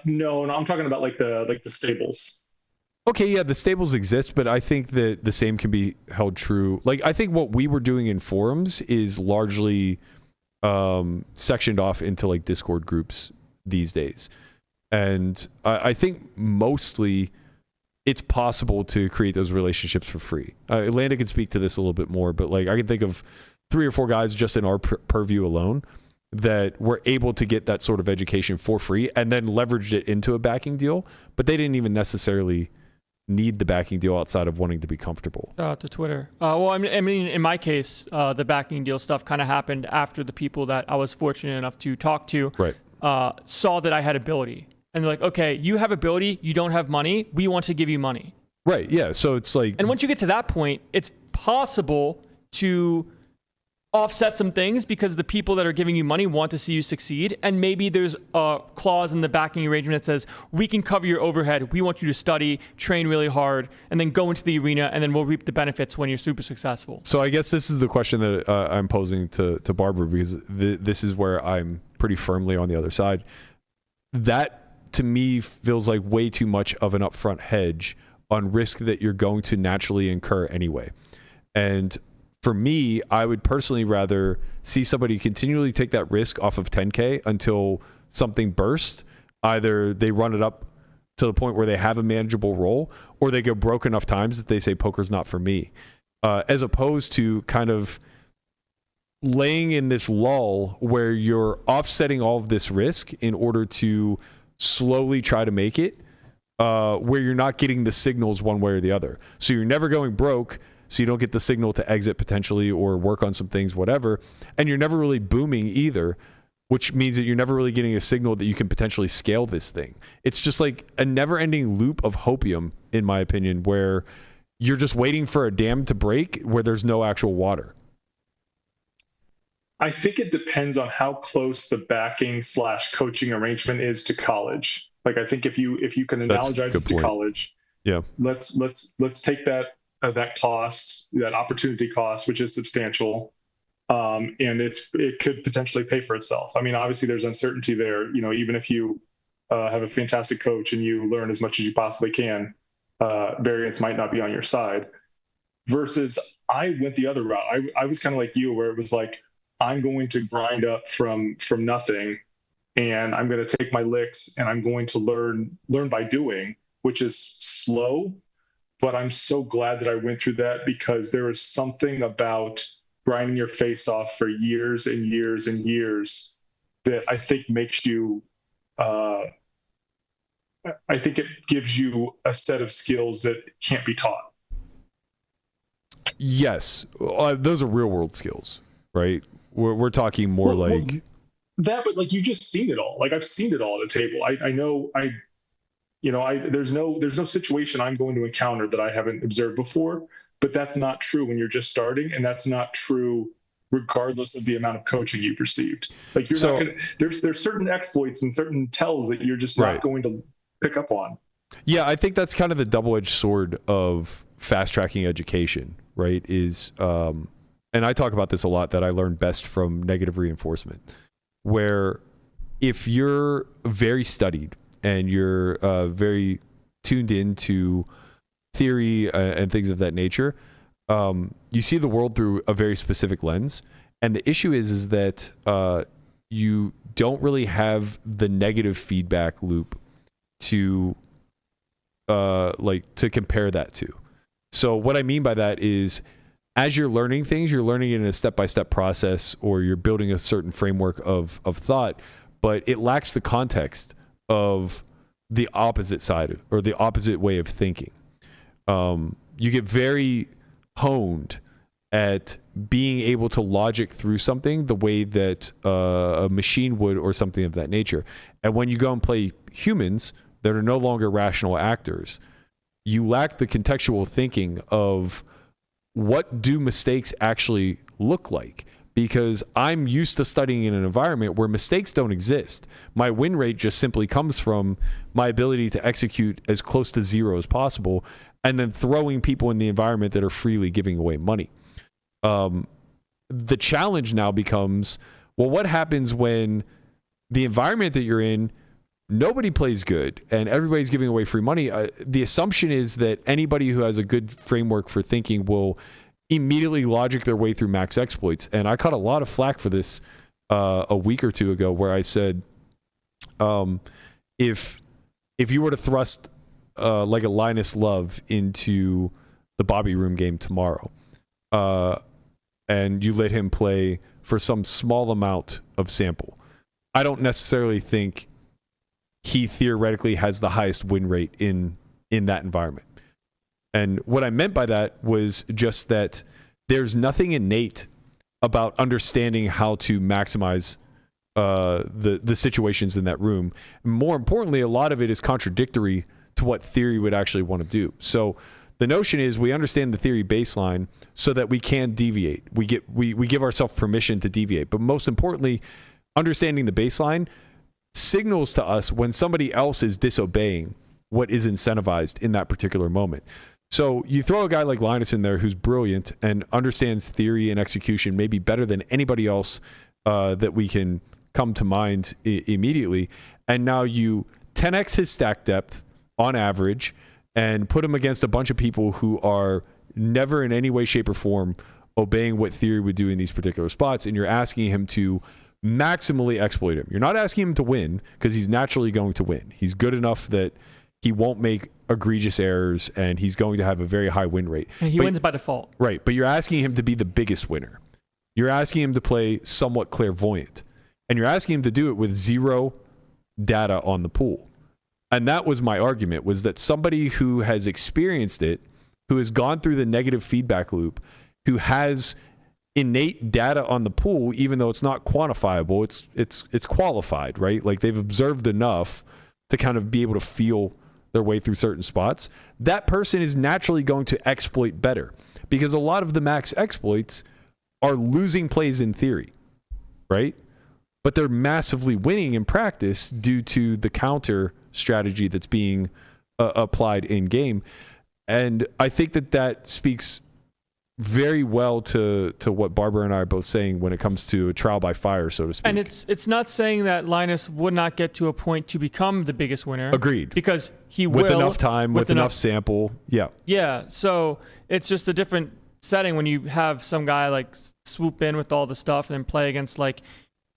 no, I'm talking about like the stables. Okay, yeah, the stables exist, but I think that the same can be held true. Like, I think what we were doing in forums is largely sectioned off into like Discord groups these days. And I think mostly it's possible to create those relationships for free. Landon can speak to this a little bit more, but like I can think of 3 or 4 guys just in our purview alone that were able to get that sort of education for free and then leveraged it into a backing deal, but they didn't even necessarily need the backing deal outside of wanting to be comfortable. To Twitter. Well, I mean, in my case, the backing deal stuff kind of happened after the people that I was fortunate enough to talk to saw that I had ability. And they're like, okay, you have ability, you don't have money, we want to give you money. Right, yeah, so it's like... And once you get to that point, it's possible to offset some things because the people that are giving you money want to see you succeed. And maybe there's a clause in the backing arrangement that says, we can cover your overhead. We want you to study, train really hard, and then go into the arena, and then we'll reap the benefits when you're super successful. So I guess this is the question that I'm posing to Barber, because this is where I'm pretty firmly on the other side. That, to me, feels like way too much of an upfront hedge on risk that you're going to naturally incur anyway. And for me, I would personally rather see somebody continually take that risk off of 10K until something bursts. Either they run it up to the point where they have a manageable role, or they go broke enough times that they say poker's not for me. As opposed to kind of laying in this lull where you're offsetting all of this risk in order to slowly try to make it, where you're not getting the signals one way or the other. So you're never going broke, so you don't get the signal to exit potentially or work on some things, whatever. And you're never really booming either, which means that you're never really getting a signal that you can potentially scale this thing. It's just like a never-ending loop of hopium, in my opinion, where you're just waiting for a dam to break where there's no actual water. I think it depends on how close the backing / coaching arrangement is to college. Like, I think if you can analogize it to college, yeah, let's take that cost, that opportunity cost, which is substantial, and it could potentially pay for itself. I mean, obviously there's uncertainty there. You know, even if you have a fantastic coach and you learn as much as you possibly can, variance might not be on your side. Versus, I went the other route. I was kind of like you, where it was like, I'm going to grind up from nothing, and I'm going to take my licks, and I'm going to learn by doing, which is slow. But I'm so glad that I went through that, because there is something about grinding your face off for years and years and years that I think makes you, I think it gives you a set of skills that can't be taught. Yes. Those are real world skills, right? We're talking more like that, but like, you've just seen it all. Like, I've seen it all at a table. I know there's no situation I'm going to encounter that I haven't observed before, but that's not true when you're just starting, and that's not true regardless of the amount of coaching you've received. Like, you're not gonna, there's certain exploits and certain tells that you're just not going to pick up on. Yeah, I think that's kind of the double-edged sword of fast-tracking education, right? Is and I talk about this a lot, that I learned best from negative reinforcement, where if you're very studied and you're very tuned into theory and things of that nature, you see the world through a very specific lens. And the issue is that you don't really have the negative feedback loop to compare that to. So what I mean by that is, as you're learning things, you're learning it in a step-by-step process, or you're building a certain framework of thought, but it lacks the context of the opposite side, or the opposite way of thinking. You get very honed at being able to logic through something the way that a machine would or something of that nature. And when you go and play humans that are no longer rational actors, you lack the contextual thinking of what do mistakes actually look like? Because I'm used to studying in an environment where mistakes don't exist. My win rate just simply comes from my ability to execute as close to zero as possible and then throwing people in the environment that are freely giving away money. The challenge now becomes, well, what happens when the environment that you're in, nobody plays good and everybody's giving away free money? The assumption is that anybody who has a good framework for thinking will immediately logic their way through max exploits. And I caught a lot of flack for this a week or two ago, where I said, if you were to thrust like a Linus Love into the Bobby Room game tomorrow, and you let him play for some small amount of sample, I don't necessarily think he theoretically has the highest win rate in that environment. And what I meant by that was just that there's nothing innate about understanding how to maximize the situations in that room. More importantly, a lot of it is contradictory to what theory would actually want to do. So the notion is we understand the theory baseline so that we can deviate. We give ourselves permission to deviate. But most importantly, understanding the baseline signals to us when somebody else is disobeying what is incentivized in that particular moment. So you throw a guy like Linus in there who's brilliant and understands theory and execution maybe better than anybody else that we can come to mind immediately. And now you 10x his stack depth on average and put him against a bunch of people who are never in any way, shape, or form obeying what theory would do in these particular spots. And you're asking him to maximally exploit him. You're not asking him to win, because he's naturally going to win. He's good enough that he won't make egregious errors, and he's going to have a very high win rate. And he wins by default. Right, but you're asking him to be the biggest winner. You're asking him to play somewhat clairvoyant, and you're asking him to do it with zero data on the pool. And that was my argument, was that somebody who has experienced it, who has gone through the negative feedback loop, who has innate data on the pool, even though it's not quantifiable, it's qualified, right? Like they've observed enough to kind of be able to feel their way through certain spots. That person is naturally going to exploit better, because a lot of the max exploits are losing plays in theory, right? But they're massively winning in practice due to the counter strategy that's being applied in game. And I think that speaks very well to what Barber and I are both saying when it comes to a trial by fire, so to speak. And it's not saying that Linus would not get to a point to become the biggest winner. Agreed. Because he will. With enough time, with enough sample. Yeah. Yeah. So it's just a different setting when you have some guy like swoop in with all the stuff and then play against like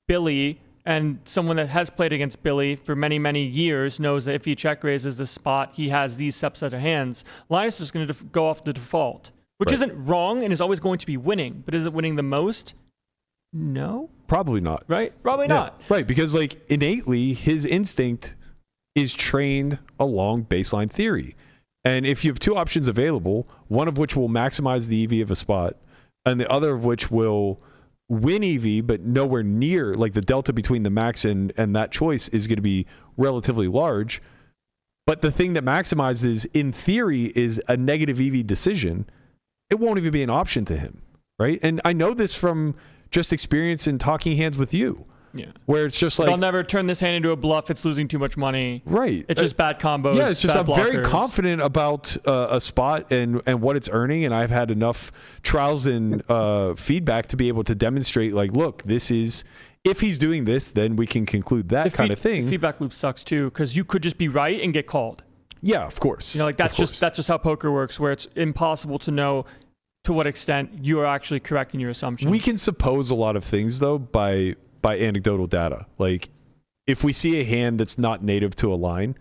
Billy, and someone that has played against Billy for many, many years knows that if he check raises the spot, he has these subset of hands. Linus is going to go off the default, which Right. isn't wrong and is always going to be winning. But is it winning the most? No. Probably not. Right? Probably not. Right, because like innately, his instinct is trained along baseline theory. And if you have two options available, one of which will maximize the EV of a spot, and the other of which will win EV, but nowhere near, like the delta between the max and that choice is going to be relatively large. But the thing that maximizes, in theory, is a negative EV decision. It won't even be an option to him, right? And I know this from just experience in talking hands with you. Yeah. Where it's just like, I'll never turn this hand into a bluff. It's losing too much money. Right. It's just bad combos. Yeah, it's just bad I'm very blockers. confident about a spot and what it's earning, and I've had enough trials and feedback to be able to demonstrate, like, look, this is, if he's doing this, then we can conclude that kind of thing. The feedback loop sucks too, because you could just be right and get called. Yeah, of course. You know, like that's just how poker works, where it's impossible to know to what extent you are actually correct in your assumption. We can suppose a lot of things though by anecdotal data. Like if we see a hand that's not native to a line,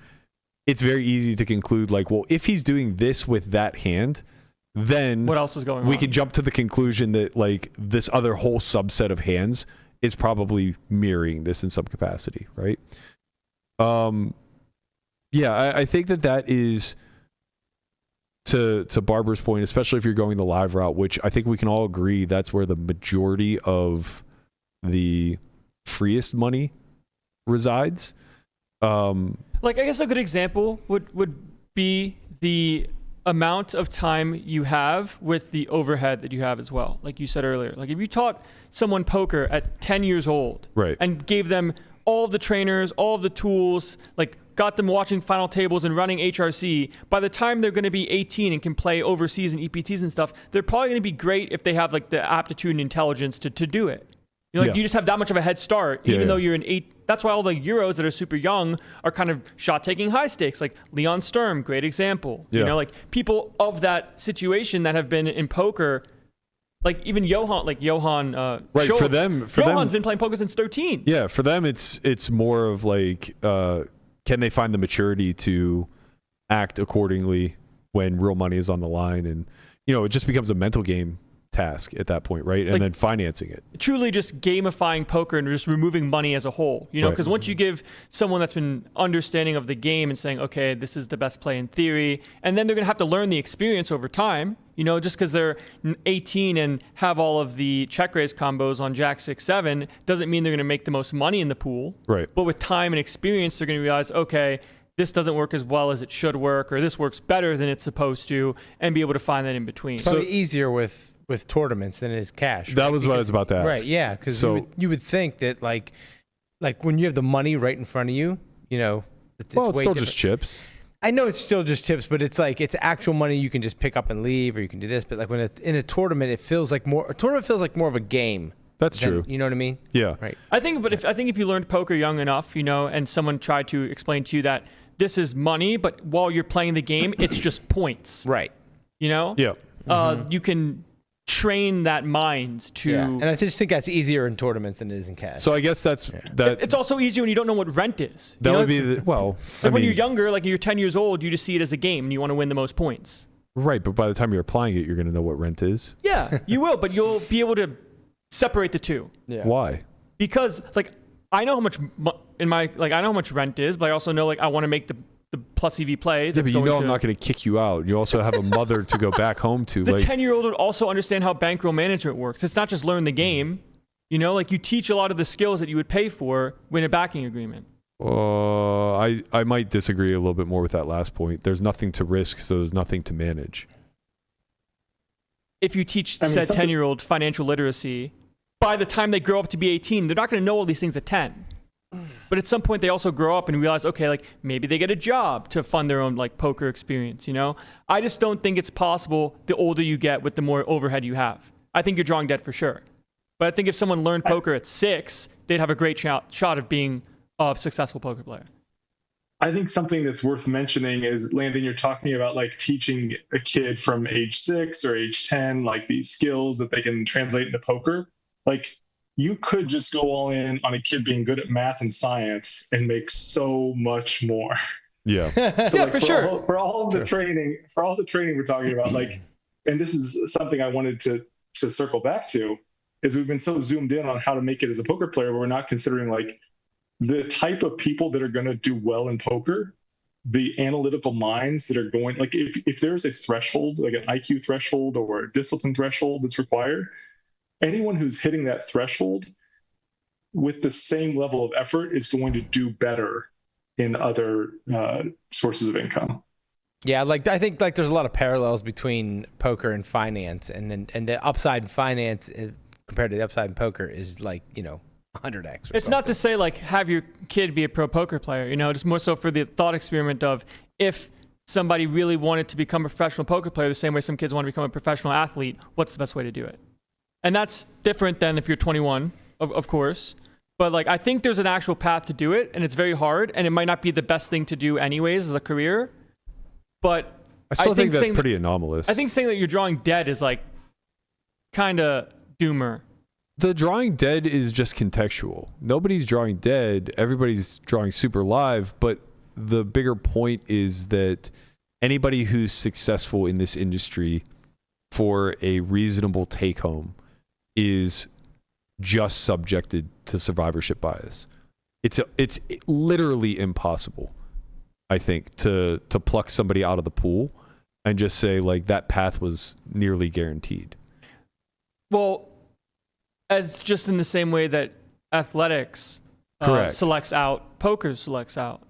it's very easy to conclude like, well, if he's doing this with that hand, then what else is going on? We can jump to the conclusion that like this other whole subset of hands is probably mirroring this in some capacity, right? Yeah, I think that is to Barber's point, especially if you're going the live route, which I think we can all agree that's where the majority of the freest money resides. Like, I guess a good example would be the amount of time you have with the overhead that you have as well. Like you said earlier, like if you taught someone poker at 10 years old, right, and gave them all of the trainers, all of the tools, like got them watching final tables and running HRC, by the time they're going to be 18 and can play overseas and EPTs and stuff, they're probably going to be great if they have like the aptitude and intelligence to do it. You know, like you just have that much of a head start, even though you're an 8. That's why all the Euros that are super young are kind of shot taking high stakes, like Leon Sturm, great example. You know, like people of that situation that have been in poker, like even Johan, like Johan right, Schultz. Johan's been playing poker since 13. Yeah, for them it's more of like, can they find the maturity to act accordingly when real money is on the line? And, you know, it just becomes a mental game task at that point, right? And like, then financing it. Truly just gamifying poker and just removing money as a whole, you know, because once you give someone that's been understanding of the game and saying, okay, this is the best play in theory, and then they're going to have to learn the experience over time, you know, just because they're 18 and have all of the check raise combos on Jack 6-7 doesn't mean they're going to make the most money in the pool. Right. But with time and experience, they're going to realize, okay, this doesn't work as well as it should work, or this works better than it's supposed to, and be able to find that in between. It's probably easier with tournaments than it is cash. That was what I was about to ask. Right, yeah, because you would think that like when you have the money right in front of you, you know, it's still different. Just chips. I know it's still just chips, but it's like it's actual money you can just pick up and leave, or you can do this. But like when in a tournament, it feels like more. A tournament feels like more of a game. That's true. You know what I mean? Yeah. Right. I think if you learned poker young enough, you know, and someone tried to explain to you that this is money, but while you're playing the game, it's just points. Right. You know? Yeah. You can train that mind to. Yeah. And I just think that's easier in tournaments than it is in cash. So I guess that. It's also easier when you don't know what rent is. That would be when you're younger, like you're 10 years old, you just see it as a game and you want to win the most points. Right, but by the time you're applying it, you're going to know what rent is. Yeah, you will, but you'll be able to separate the two. Yeah. Why? Because like I know how much I know how much rent is, but I also know like I want to make the plus EV play. Yeah, but you know I'm not going to kick you out. You also have a mother to go back home to. The 10-year-old would also understand how bankroll management works. It's not just learn the game. You know, like you teach a lot of the skills that you would pay for in a backing agreement. I might disagree a little bit more with that last point. There's nothing to risk, so there's nothing to manage. If you teach said 10-year-old financial literacy, by the time they grow up to be 18, they're not going to know all these things at 10. But at some point, they also grow up and realize, okay, like maybe they get a job to fund their own like poker experience. You know, I just don't think it's possible the older you get with the more overhead you have. I think you're drawing debt for sure. But I think if someone learned poker at 6, they'd have a great shot of being a successful poker player. I think something that's worth mentioning is, Landon, you're talking about like teaching a kid from age 6 or age 10, like these skills that they can translate into poker. Like, you could just go all in on a kid being good at math and science and make so much more. Yeah. So yeah, like for sure. For all the training we're talking about, like, and this is something I wanted to circle back to, is we've been so zoomed in on how to make it as a poker player, but we're not considering like the type of people that are going to do well in poker, the analytical minds that are going, like if there's a threshold, like an IQ threshold or a discipline threshold that's required, anyone who's hitting that threshold with the same level of effort is going to do better in other sources of income. Yeah, like I think like there's a lot of parallels between poker and finance, and the upside in finance compared to the upside in poker is like, you know, 100x. It's not to say like have your kid be a pro poker player, you know, it's more so for the thought experiment of if somebody really wanted to become a professional poker player the same way some kids want to become a professional athlete, what's the best way to do it? And that's different than if you're 21, of course. But like, I think there's an actual path to do it, and it's very hard, and it might not be the best thing to do anyways as a career. But I still think that's pretty anomalous. I think saying that you're drawing dead is like kind of doomer. The drawing dead is just contextual. Nobody's drawing dead. Everybody's drawing super live. But the bigger point is that anybody who's successful in this industry for a reasonable take home is just subjected to survivorship bias. It's literally impossible, I think, to pluck somebody out of the pool and just say like that path was nearly guaranteed. Well, as just in the same way that athletics selects out, poker selects out.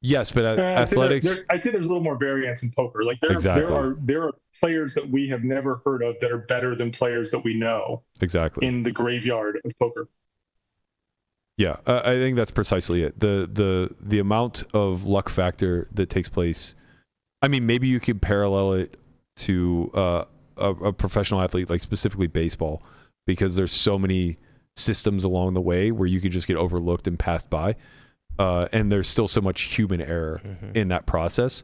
Yes, but athletics. I'd say there's a little more variance in poker. Like there are players that we have never heard of that are better than players that we know. Exactly. In the graveyard of poker. Yeah, I think that's precisely it. The amount of luck factor that takes place. I mean, maybe you could parallel it to a professional athlete, like specifically baseball, because there's so many systems along the way where you could just get overlooked and passed by. And there's still so much human error in that process.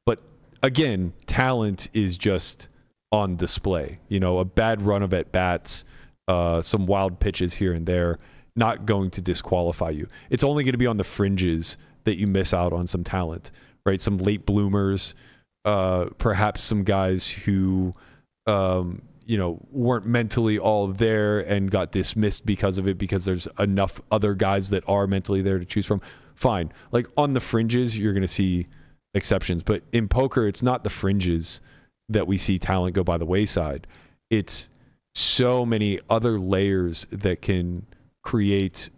But again, talent is just on display. You know, a bad run of at-bats, some wild pitches here and there, not going to disqualify you. It's only going to be on the fringes that you miss out on some talent, right? Some late bloomers, perhaps some guys who, weren't mentally all there and got dismissed because of it, because there's enough other guys that are mentally there to choose from. Fine. Like on the fringes, you're going to see exceptions, but in poker, it's not the fringes that we see talent go by the wayside. It's so many other layers that can create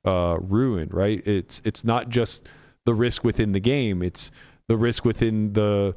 ruin, right? It's not just the risk within the game. It's the risk within the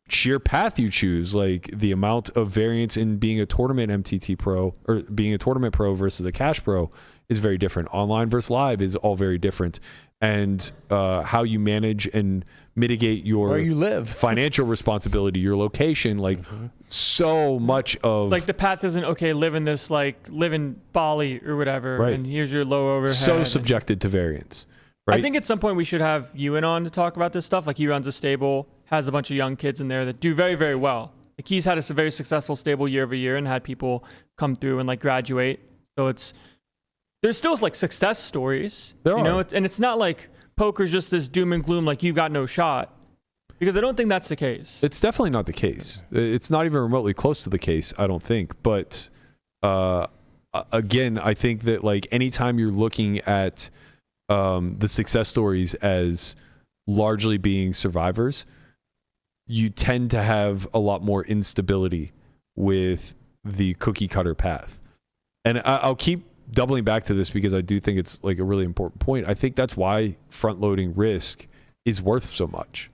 sheer path you choose, like the amount of variance in being a tournament MTT pro or being a tournament pro versus a cash pro is very different. Online versus live is all very different. And how you manage and mitigate your where you live, financial responsibility, your location, like so much of like the path isn't okay. Live in Bali or whatever, right. And here's your low overhead. So subjected to variance. Right? I think at some point we should have Ewan on to talk about this stuff. Like he runs a stable, has a bunch of young kids in there that do very, very well. Like he's had a very successful stable year over year and had people come through and like graduate. So there's still like success stories, and it's not like poker's just this doom and gloom, like you've got no shot, because I don't think that's the case. It's definitely not the case. It's not even remotely close to the case, I don't think. But again, I think that like anytime you're looking at the success stories as largely being survivors, you tend to have a lot more instability with the cookie cutter path. And I'll keep doubling back to this because I do think it's like a really important point. I think that's why front loading risk is worth so much.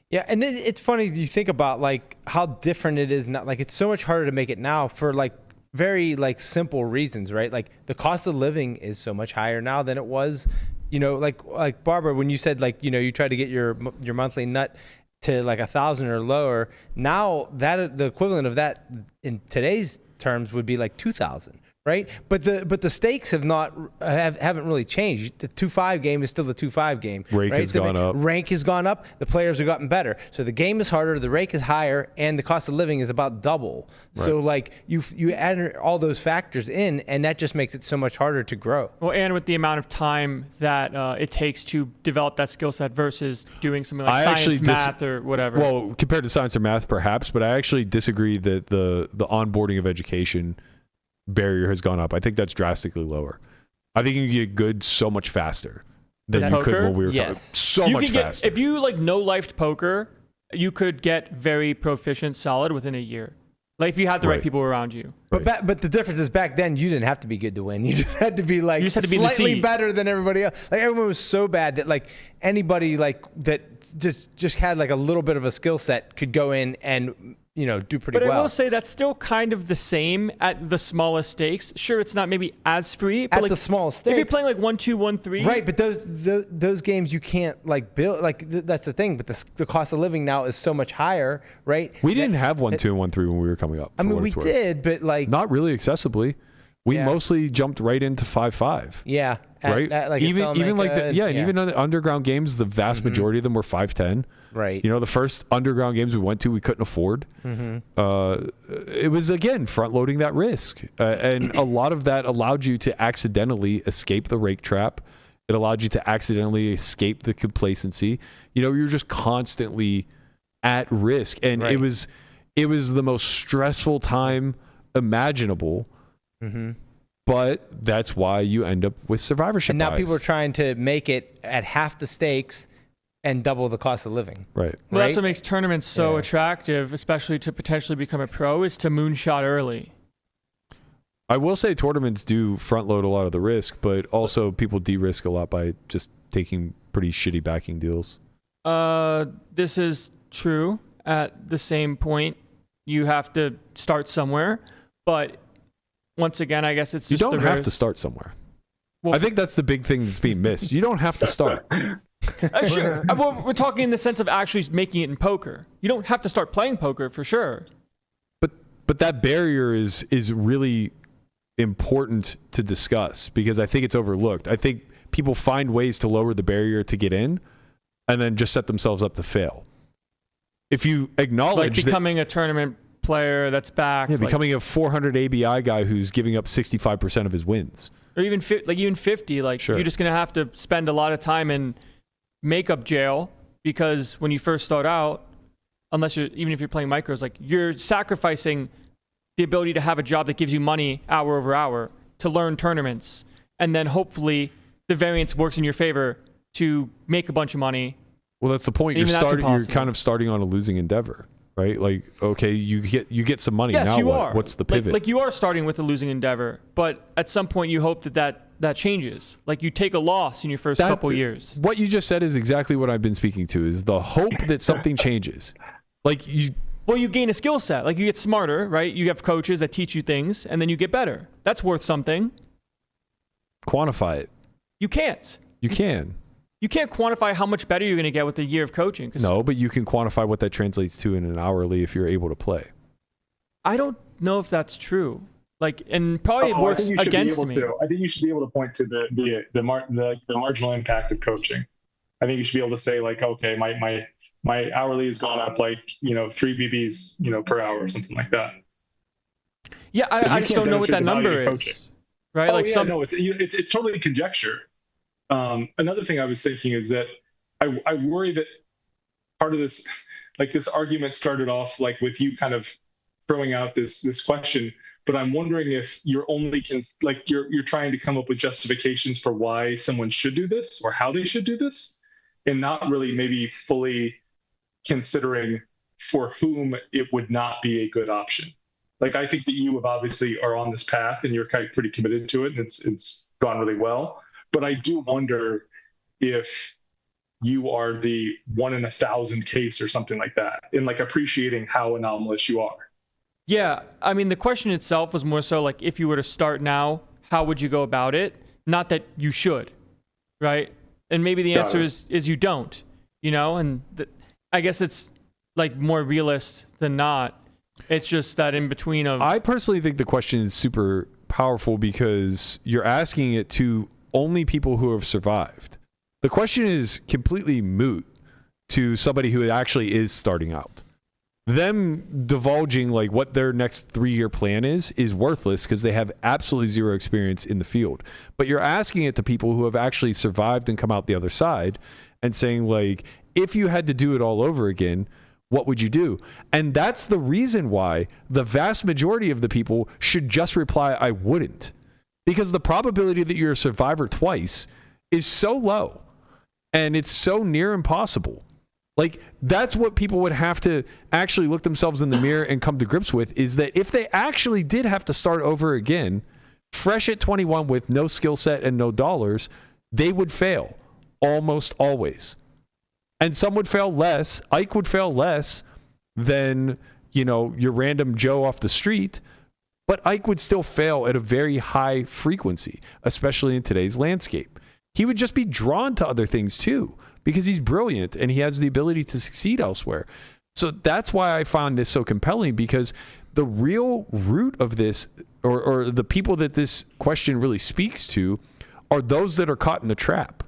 Yeah, and it's funny you think about like how different it is now. Like it's so much harder to make it now for like very like simple reasons, right? Like the cost of living is so much higher now than it was, like Barber, when you said like, you try to get your monthly nut to like 1,000 or lower. Now that the equivalent of that in today's terms would be like 2,000. Right, but the stakes haven't really changed. The 2-5 game is still the 2-5 game. Rank has gone up. Rank has gone up. The players have gotten better. So the game is harder. The rake is higher, and the cost of living is about double. Right. So like you add all those factors in, and that just makes it so much harder to grow. Well, and with the amount of time that it takes to develop that skill set versus doing something like science, math, or whatever. Well, compared to science or math, perhaps, but I actually disagree that the onboarding of education barrier has gone up. I think that's drastically lower. I think you can get good so much faster than you could when we were so much faster. If you like no-lifed poker, you could get very proficient solid within a year. Like if you had the right people around you. But the difference is back then you didn't have to be good to win. You just had to be like slightly better than everybody else. Like everyone was so bad that like anybody like that just had like a little bit of a skill set could go in and do pretty well. But I will say that's still kind of the same at the smallest stakes. Sure, it's not maybe as free, but at like the smallest stakes. If you're playing like 1-2, 1-3, right? But those games you can't like build. Like that's the thing. But the cost of living now is so much higher, right? We didn't have 1-2 and 1-3 when we were coming up. I mean, we did, but like not really accessibly. We mostly jumped right into 5-5. Yeah, right. Even like even on the underground games, the vast majority of them were 5-10. Right. The first underground games we went to, we couldn't afford. It was, again, front-loading that risk. And a lot of that allowed you to accidentally escape the rake trap. It allowed you to accidentally escape the complacency. You were just constantly at risk. And it was the most stressful time imaginable. But that's why you end up with survivorship And now bias. people are trying to make it at half the stakes and double the cost of living. Right. Well, that's what makes tournaments so attractive, especially to potentially become a pro, is to moonshot early. I will say tournaments do front load a lot of the risk, but also people de-risk a lot by just taking pretty shitty backing deals. This is true. At the same point, you have to start somewhere, but once again, I guess it's just you don't have to start somewhere. Well, I think that's the big thing that's being missed. You don't have to start. Sure. Well, we're talking in the sense of actually making it in poker. You don't have to start playing poker for sure. But that barrier is really important to discuss because I think it's overlooked. I think people find ways to lower the barrier to get in and then just set themselves up to fail. If you acknowledge like becoming a tournament player that's backed. Yeah, becoming a 400 ABI guy who's giving up 65% of his wins. Or even 50, like Sure. you're just going to have to spend a lot of time in makeup jail because when you first start out, even if you're playing micros, like you're sacrificing the ability to have a job that gives you money hour over hour to learn tournaments. And then hopefully the variance works in your favor to make a bunch of money. Well, that's the point. You're kind of starting on a losing endeavor, right? Like, okay, you get some money. Yes, now you what? are. What's the pivot? Like you are starting with a losing endeavor, but at some point you hope that changes. Like you take a loss in your first couple years. What you just said is exactly what I've been speaking to, is the hope that something changes. Like Well, you gain a skill set. Like you get smarter, right? You have coaches that teach you things, and then you get better. That's worth something. Quantify it. You can't. You can. You can't quantify how much better you're going to get with a year of coaching. No, but you can quantify what that translates to in an hourly if you're able to play. I don't know if that's true. Like, and probably it works against me. I think you should be able to point to the marginal impact of coaching. I think you should be able to say like, okay, my hourly has gone up like 3 BBs per hour or something like that. Yeah, I just don't know what that number is. Right? No, it's totally conjecture. Another thing I was thinking is that I worry that part of this, like this argument started off like with you kind of throwing out this question, but I'm wondering if you're you're trying to come up with justifications for why someone should do this or how they should do this, and not really maybe fully considering for whom it would not be a good option. Like I think that you have obviously are on this path and you're kind of pretty committed to it, and it's gone really well. But I do wonder if you are the 1 in 1,000 case or something like that, in like appreciating how anomalous you are. Yeah, I mean, the question itself was more so like, if you were to start now, how would you go about it? Not that you should, right? And maybe the answer is you don't, and I guess it's like more realist than not. It's just that in between of... I personally think the question is super powerful because you're asking it to only people who have survived. The question is completely moot to somebody who actually is starting out. Them divulging like what their next 3-year plan is worthless because they have absolutely zero experience in the field. But you're asking it to people who have actually survived and come out the other side and saying like, if you had to do it all over again, what would you do? And that's the reason why the vast majority of the people should just reply, I wouldn't. Because the probability that you're a survivor twice is so low and it's so near impossible. Like, that's what people would have to actually look themselves in the mirror and come to grips with, is that if they actually did have to start over again, fresh at 21 with no skill set and no dollars, they would fail almost always. And some would fail less. Ike would fail less than, your random Joe off the street. But Ike would still fail at a very high frequency, especially in today's landscape. He would just be drawn to other things too, because he's brilliant and he has the ability to succeed elsewhere. So that's why I found this so compelling, because the real root of this, or the people that this question really speaks to, are those that are caught in the trap.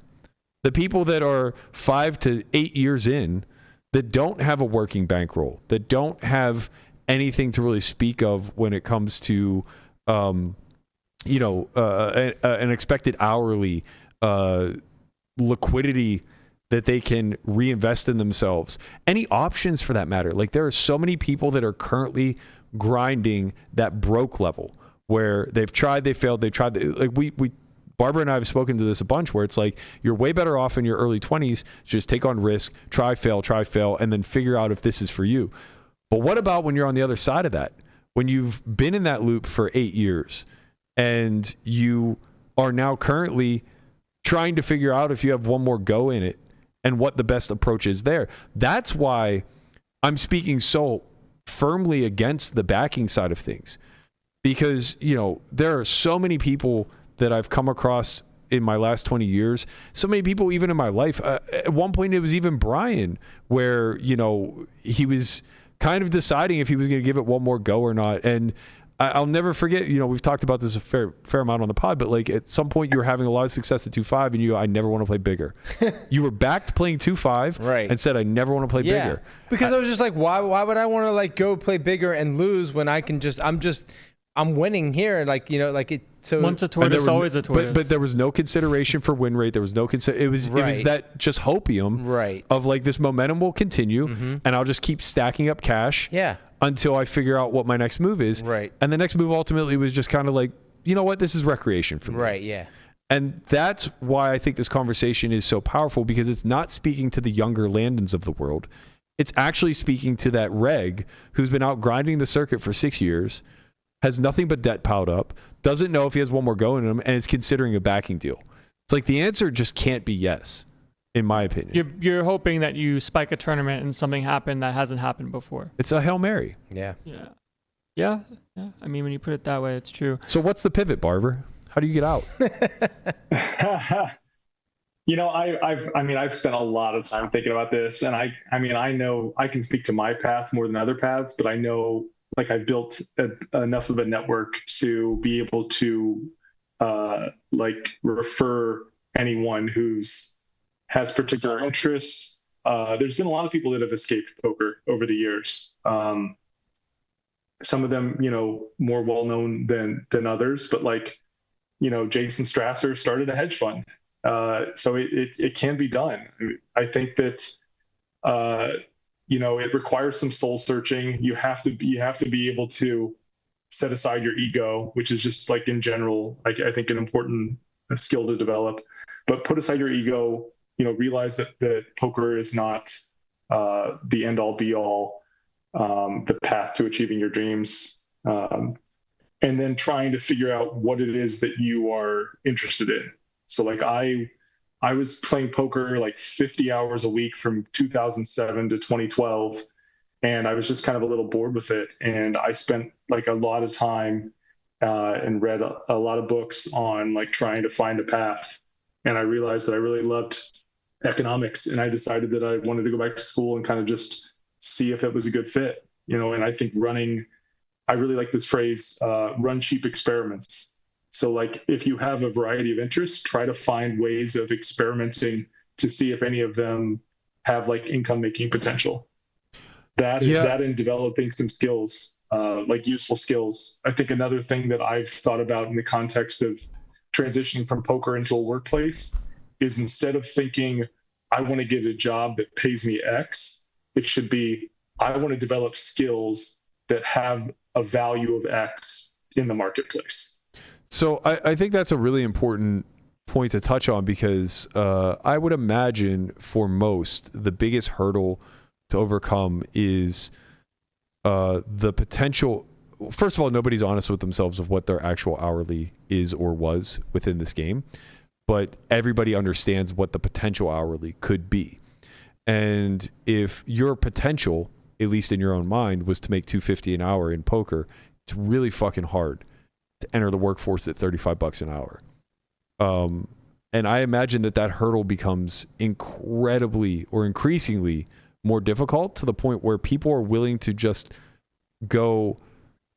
The people that are 5 to 8 years in, that don't have a working bankroll, that don't have anything to really speak of when it comes to, an expected hourly liquidity that they can reinvest in themselves. Any options for that matter. Like, there are so many people that are currently grinding that broke level where they've tried, they failed, they tried. Like we Barber and I have spoken to this a bunch, where it's like you're way better off in your early 20s. Just take on risk, try, fail, and then figure out if this is for you. But what about when you're on the other side of that? When you've been in that loop for 8 years and you are now currently trying to figure out if you have one more go in it and what the best approach is there. That's why I'm speaking so firmly against the backing side of things. Because, you know, there are so many people that I've come across in my last 20 years, so many people even in my life. At one point, it was even Brian, where, you know, he was kind of deciding if he was going to give it one more go or not. And I'll never forget, you know, we've talked about this a fair amount on the pod, but like at some point you were having a lot of success at 2.5 and I never want to play bigger. You were back to playing 2.5 right, and said, I never want to play bigger. Because I was just like, why would I want to like go play bigger and lose when I can I'm winning here, like, you know, like it. So once a tortoise, always a tortoise. But there was no consideration for win rate. There was no it was that just hopium of like this momentum will continue, and I'll just keep stacking up cash until I figure out what my next move is. Right. And the next move ultimately was just kind of like, you know what, this is recreation for me. Right. Yeah. And that's why I think this conversation is so powerful, because it's not speaking to the younger Landons of the world. It's actually speaking to that reg who's been out grinding the circuit for 6 years, has nothing but debt piled up, doesn't know if he has one more go in him, and is considering a backing deal. It's like the answer just can't be yes, in my opinion. You're hoping that you spike a tournament and something happened that hasn't happened before. It's a Hail Mary. Yeah. I mean, when you put it that way, it's true. So what's the pivot, Barber? How do you get out? You know, I've spent a lot of time thinking about this, and I know I can speak to my path more than other paths, but I know, like, I've built enough of a network to be able to like refer anyone has particular interests. There's been a lot of people that have escaped poker over the years. Some of them, you know, more well known than others, but like, you know, Jason Strasser started a hedge fund. So it can be done. I think that you know, it requires some soul searching. You have to be able to set aside your ego, which is just like in general, like I think an important skill to develop. But put aside your ego, you know, realize that poker is not the end all be all, the path to achieving your dreams, and then trying to figure out what it is that you are interested in. So like I was playing poker like 50 hours a week from 2007 to 2012, and I was just kind of a little bored with it. And I spent like a lot of time and read a lot of books on like trying to find a path. And I realized that I really loved economics, and I decided that I wanted to go back to school and kind of just see if it was a good fit, you know. And I think I really like this phrase, run cheap experiments. So like if you have a variety of interests, try to find ways of experimenting to see if any of them have like income making potential. That and developing some skills, like useful skills. I think another thing that I've thought about in the context of transitioning from poker into a workplace is, instead of thinking I want to get a job that pays me X, it should be I want to develop skills that have a value of X in the marketplace. So I think that's a really important point to touch on, because I would imagine for most, the biggest hurdle to overcome is the potential. First of all, nobody's honest with themselves of what their actual hourly is or was within this game, but everybody understands what the potential hourly could be. And if your potential, at least in your own mind, was to make $250 an hour in poker, it's really fucking hard to enter the workforce at $35 an hour. And I imagine that hurdle becomes incredibly or increasingly more difficult, to the point where people are willing to just go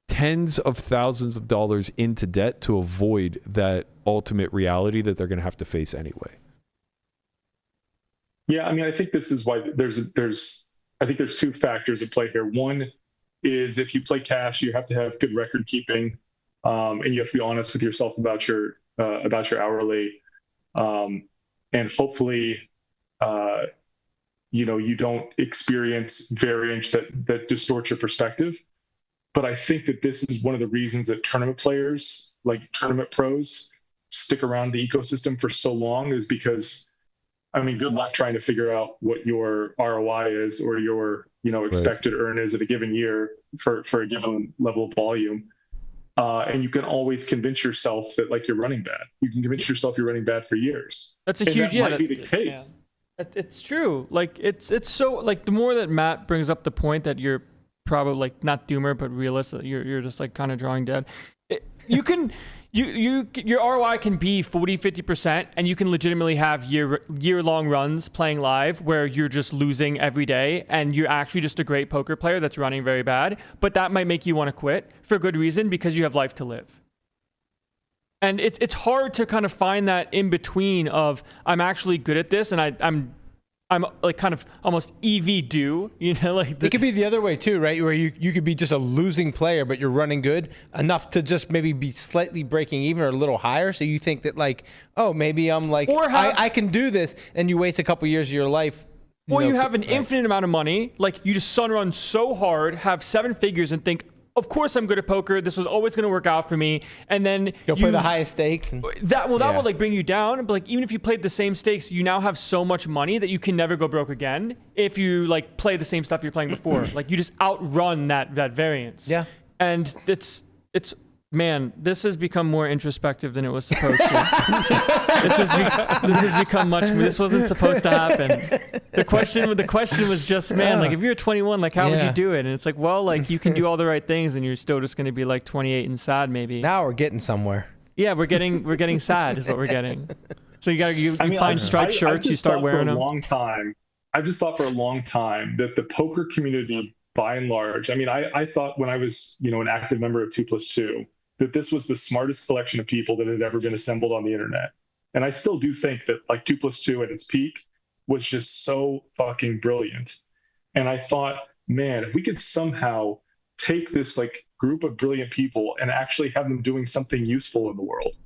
tens of thousands of dollars into debt to avoid that ultimate reality that they're going to have to face anyway. Yeah, I mean, I think this is why there's two factors at play here. One is, if you play cash, you have to have good record keeping. And you have to be honest with yourself about your hourly, and hopefully, you know, you don't experience variance that distorts your perspective. But I think that this is one of the reasons that tournament players, like tournament pros, stick around the ecosystem for so long is because, I mean, good luck trying to figure out what your ROI is or your, expected earn is at a given year for a given level of volume. And you can always convince yourself that like you're running bad. You can convince yourself you're running bad for years. That's a and huge, that might be the case. Yeah. It's true. Like it's so like the more that Matt brings up the point that you're probably like not doomer but realistic, you're just like kind of drawing dead. You can your ROI can be 40-50%, and you can legitimately have year-long runs playing live where you're just losing every day and you're actually just a great poker player that's running very bad, but that might make you want to quit for good reason because you have life to live. And it's hard to kind of find that in between of I'm actually good at this and I'm like kind of almost EV do, like it could be the other way too, right? Where you could be just a losing player, but you're running good enough to just maybe be slightly breaking even or a little higher. So you think that like, oh, maybe I'm like, I can do this. And you waste a couple years of your life. You have an infinite amount of money. Like you just sun run so hard, have 7 figures and think, of course I'm good at poker. This was always going to work out for me. And then you'll play the highest stakes. And that will like bring you down. But like even if you played the same stakes, you now have so much money that you can never go broke again if you like play the same stuff you're playing before. Like you just outrun that variance. Yeah. And it's man, this has become more introspective than it was supposed to. This has become much. This wasn't supposed to happen. The question was just, man, like if you're 21, like how would you do it? And it's like, well, like you can do all the right things, and you're still just going to be like 28 and sad, maybe. Now we're getting somewhere. Yeah, we're getting sad, is what we're getting. So you find striped shirts, you start wearing them. I've just thought for a long time that the poker community, by and large, I mean, I thought when I was, an active member of 2+2. That this was the smartest collection of people that had ever been assembled on the internet. And I still do think that like 2+2 at its peak was just so fucking brilliant. And I thought, man, if we could somehow take this like group of brilliant people and actually have them doing something useful in the world,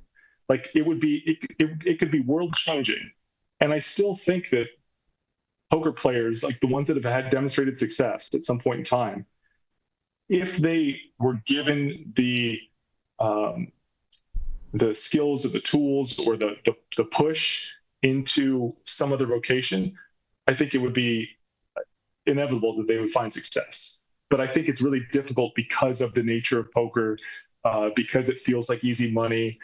like it could be world changing. And I still think that poker players, like the ones that have had demonstrated success at some point in time, if they were given the skills or the tools or the push into some other vocation, I think it would be inevitable that they would find success. But I think it's really difficult because of the nature of poker, because it feels like easy money,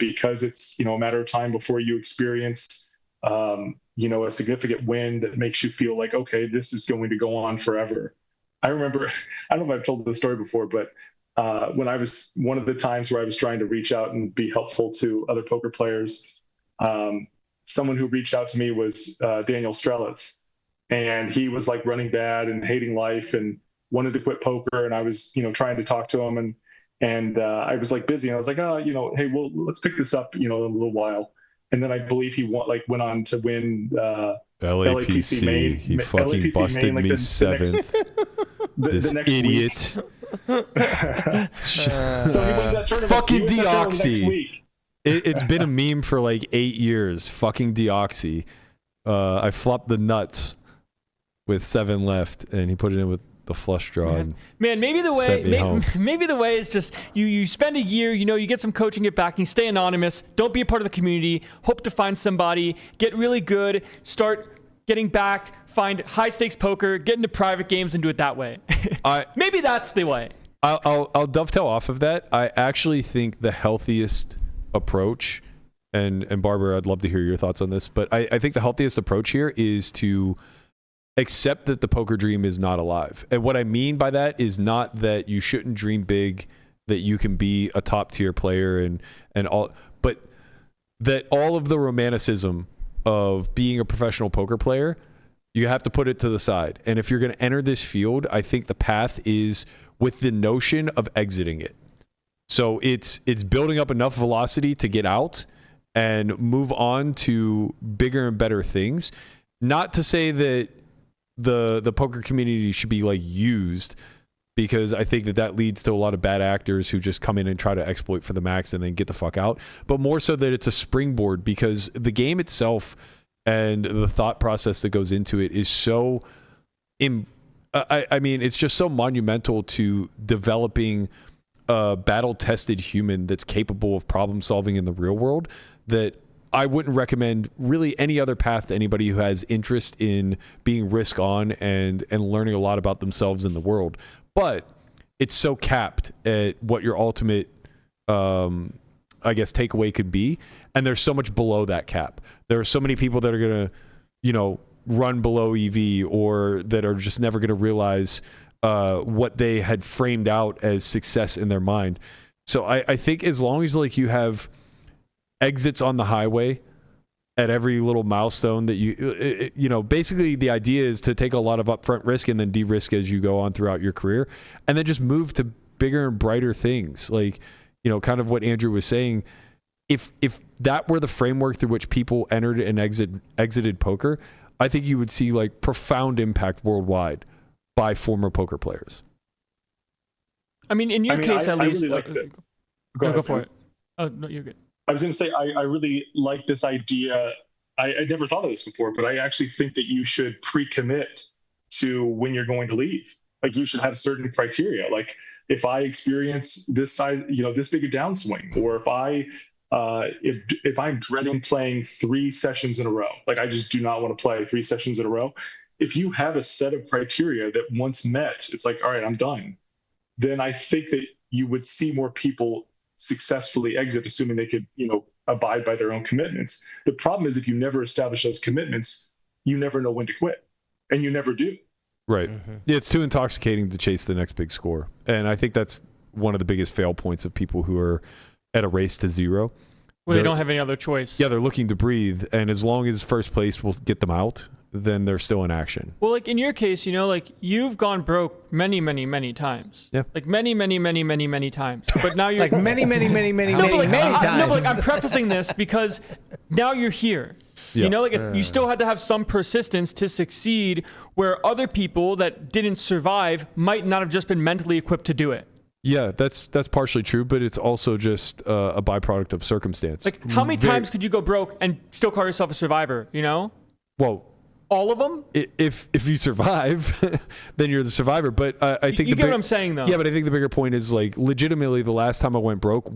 because it's a matter of time before you experience a significant win that makes you feel like, okay, this is going to go on forever. I remember, I don't know if I've told this story before, but when I was one of the times where I was trying to reach out and be helpful to other poker players, someone who reached out to me was Daniel Strelitz, and he was like running bad and hating life and wanted to quit poker. And I was, trying to talk to him and I was like busy and I was like, hey, well, let's pick this up, in a little while. And then I believe he went on to win LAPC Main. He fucking LAPC busted Main, like me 7th. This idiot. So he wins that tournament. Fucking Deoxy. It's been a meme for like 8 years. Fucking Deoxy. I flopped the nuts with 7 left, and he put it in with the flush draw. And man, maybe the way is just you spend a year, you get some coaching, get backing, stay anonymous, don't be a part of the community, hope to find somebody, get really good, start getting backed, find high stakes poker, get into private games and do it that way. Maybe that's the way. I'll dovetail off of that. I actually think the healthiest approach, and Barber, I'd love to hear your thoughts on this, but I think the healthiest approach here is to accept that the poker dream is not alive. And what I mean by that is not that you shouldn't dream big, that you can be a top tier player and all, but that all of the romanticism of being a professional poker player, you have to put it to the side. And if you're going to enter this field, I think the path is with the notion of exiting it. So it's building up enough velocity to get out and move on to bigger and better things. Not to say that the poker community should be like used, because I think that leads to a lot of bad actors who just come in and try to exploit for the max and then get the fuck out. But more so that it's a springboard, because the game itself and the thought process that goes into it is so I mean, it's just so monumental to developing a battle-tested human that's capable of problem solving in the real world that I wouldn't recommend really any other path to anybody who has interest in being risk on and learning a lot about themselves in the world. But it's so capped at what your ultimate, I guess, takeaway could be. And there's so much below that cap. There are so many people that are going to, you know, run below EV or that are just never going to realize what they had framed out as success in their mind. So I think as long as like you have exits on the highway at every little milestone that you know, basically the idea is to take a lot of upfront risk and then de-risk as you go on throughout your career, and then just move to bigger and brighter things. Like, you know, kind of what Andrew was saying, if that were the framework through which people entered and exited poker, I think you would see like profound impact worldwide by former poker players. I mean, in your case, at least. Really like go for it. Oh, no, you're good. I was going to say, I really like this idea. I never thought of this before, but I actually think that you should pre-commit to when you're going to leave. Like, you should have certain criteria. Like, if I experience this size, you know, this big a downswing, or if I'm dreading playing 3 sessions in a row, like I just do not want to play 3 sessions in a row. If you have a set of criteria that once met, it's like, all right, I'm done. Then I think that you would see more people successfully exit, assuming they could, you know, abide by their own commitments. The problem is if you never establish those commitments, you never know when to quit, and you never do. Right. Yeah, it's too intoxicating to chase the next big score. And I think that's one of the biggest fail points of people who are at a race to zero. Well, they don't have any other choice. Yeah, they're looking to breathe, and as long as first place will get them out, then they're still in action. Well, like in your case, you know, like you've gone broke many, many, many times. Yeah. Like many, many, many, many, many times. But now you're like many, many, many, many, no, many, like, many times. No, but like I'm prefacing this because now you're here. Yeah. You know, like you still had to have some persistence to succeed, where other people that didn't survive might not have just been mentally equipped to do it. Yeah, that's partially true, but it's also just a byproduct of circumstance. Like, how many times could you go broke and still call yourself a survivor? You know? Well, all of them. If you survive, then you're the survivor. But I think you get what I'm saying, though. Yeah, but I think the bigger point is like legitimately the last time I went broke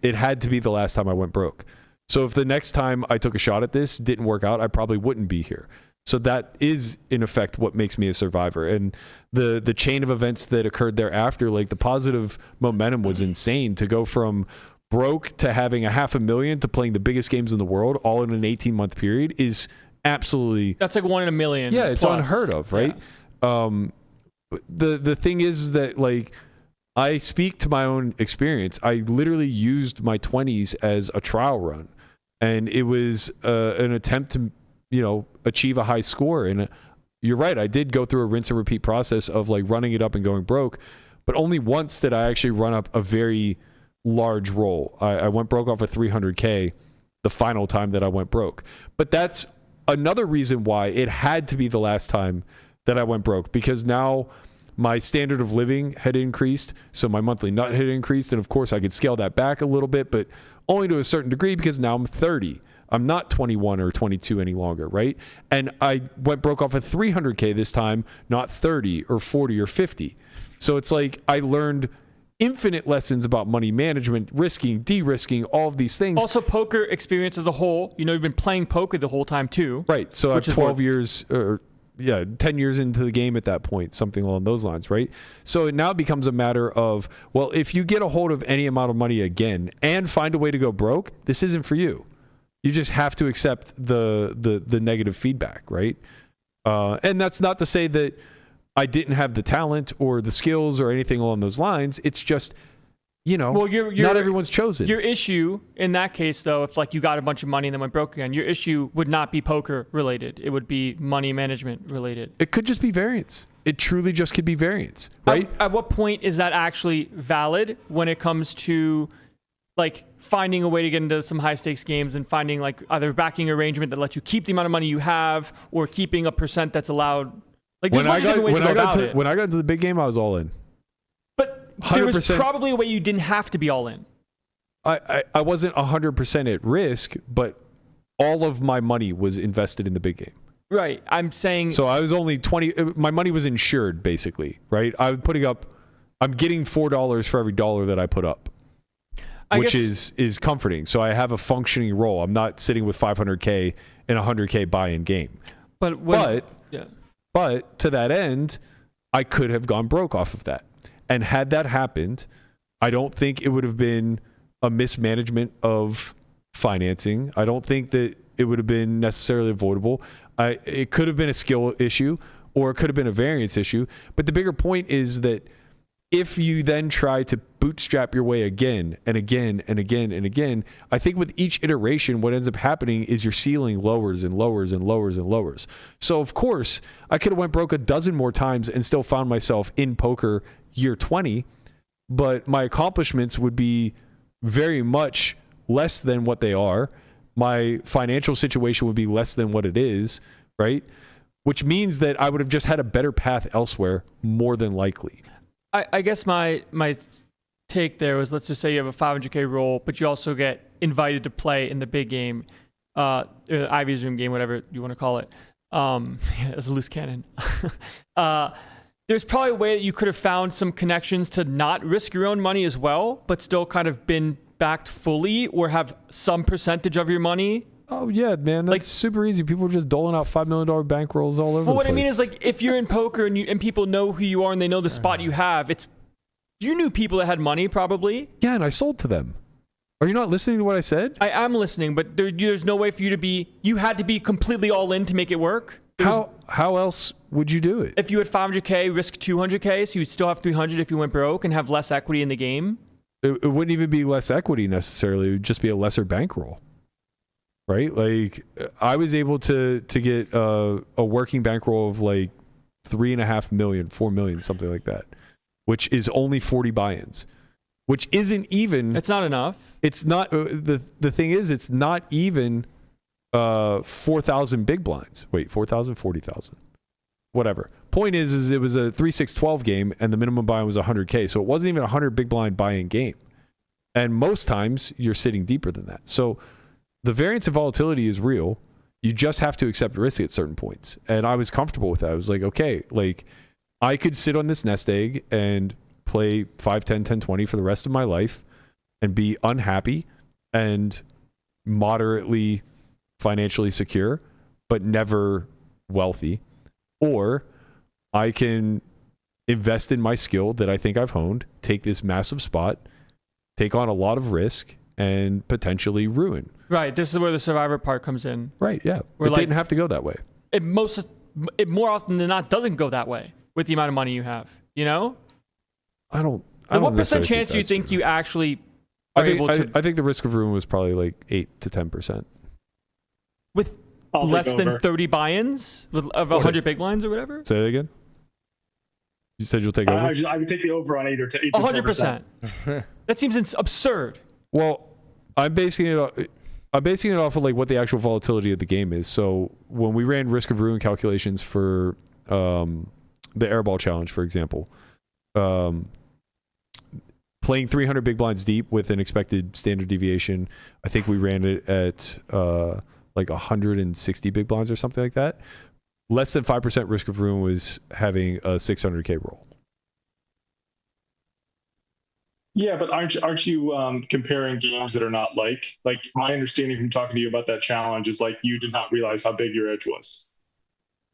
it had to be the last time I went broke. So if the next time I took a shot at this didn't work out, I probably wouldn't be here. So that is, in effect, what makes me a survivor. And the chain of events that occurred thereafter, like the positive momentum was insane. To go from broke to having $500,000 to playing the biggest games in the world all in an 18-month period is absolutely... That's like 1 in a million. Yeah, it's plus. unheard of, right? Yeah. The thing is that, like, I speak to my own experience. I literally used my 20s as a trial run. And it was an attempt to, you know, achieve a high score. And you're right, I did go through a rinse and repeat process of like running it up and going broke, but only once did I actually run up a very large roll. I went broke off of 300K the final time that I went broke. But that's another reason why it had to be the last time that I went broke, because now my standard of living had increased, so my monthly nut had increased, and of course I could scale that back a little bit, but only to a certain degree, because now I'm 30. I'm not 21 or 22 any longer, right? And I went broke off of 300K this time, not 30 or 40 or 50. So it's like I learned infinite lessons about money management, risking, de-risking, all of these things. Also, poker experience as a whole. You know, you've been playing poker the whole time too. Right. So I'm 12 years, or 10 years into the game at that point, something along those lines, right? So it now becomes a matter of, well, if you get a hold of any amount of money again and find a way to go broke, this isn't for you. You just have to accept the negative feedback, right? And that's not to say that I didn't have the talent or the skills or anything along those lines. It's just, you know, well, not everyone's chosen. Your issue in that case, though, if like you got a bunch of money and then went broke again, your issue would not be poker related. It would be money management related. It could just be variance. It truly just could be variance, right? At what point is that actually valid when it comes to like finding a way to get into some high stakes games and finding like either a backing arrangement that lets you keep the amount of money you have or keeping a percent that's allowed? Like there's a different ways to go about it. When I got into the big game, I was all in. But 100%. there was probably a way you didn't have to be all in. I wasn't 100% at risk, but all of my money was invested in the big game. Right. I'm saying. So I was only 20. My money was insured, basically, right? I I'm getting $4 for every dollar that I put up, which is comforting. So I have a functioning roll. I'm not sitting with 500K and 100K buy-in game. But to that end, I could have gone broke off of that. And had that happened, I don't think it would have been a mismanagement of financing. I don't think that it would have been necessarily avoidable. It could have been a skill issue, or it could have been a variance issue. But the bigger point is that if you then try to bootstrap your way again and again and again and again, I think with each iteration, what ends up happening is your ceiling lowers and lowers and lowers and lowers. So of course, I could have went broke a dozen more times and still found myself in poker year 20, but my accomplishments would be very much less than what they are. My financial situation would be less than what it is, right? Which means that I would have just had a better path elsewhere, more than likely. I guess my take there was, let's just say you have a 500K roll, but you also get invited to play in the big game, Ivy's Room game, whatever you want to call it, as a loose cannon. There's probably a way that you could have found some connections to not risk your own money as well, but still kind of been backed fully or have some percentage of your money. Oh yeah, man, that's super easy. People are just doling out $5 million bankrolls all over. Well, the what place. I mean is, like, if you're in poker and people know who you are and they know the spot you have, you knew people that had money probably. Yeah, and I sold to them. Are you not listening to what I said? I am listening, but there's no way for you to be. You had to be completely all in to make it work. How else would you do it? If you had 500K, risk 200K, so you'd still have 300 if you went broke and have less equity in the game. It wouldn't even be less equity necessarily. It would just be a lesser bankroll. Right? Like, I was able to get a working bankroll of like 3.5 million, 4 million, something like that, which is only 40 buy-ins, which isn't even. It's not enough. It's not. The thing is, it's not even 4,000 big blinds. Wait, 4,000, 40,000, whatever. Point is it was a 3-6-12 game, and the minimum buy-in was 100K, so it wasn't even a 100 big blind buy-in game. And most times you're sitting deeper than that. So the variance of volatility is real. You just have to accept risk at certain points. And I was comfortable with that. I was like, okay, like I could sit on this nest egg and play 5, 10, 10, 20 for the rest of my life and be unhappy and moderately financially secure, but never wealthy. Or I can invest in my skill that I think I've honed, take this massive spot, take on a lot of risk, and potentially ruin. Right. This is where the survivor part comes in. Right. Yeah. Where, it didn't have to go that way. It more often than not doesn't go that way with the amount of money you have. You know? I don't. What percent chance do you think you actually are able to? I think the risk of ruin was probably like 8 to 10%. With less than 30 buy-ins of 100 big lines or whatever. Say that again. You said you'll take over. I would take the over on 8 to 100%. That seems absurd. Well, I'm basing it off of like what the actual volatility of the game is. So when we ran risk of ruin calculations for the airball challenge, for example, playing 300 big blinds deep with an expected standard deviation, I think we ran it at like 160 big blinds or something like that. Less than 5% risk of ruin was having a 600K roll. Yeah, but aren't you comparing games that are not like my understanding from talking to you about that challenge is like you did not realize how big your edge was.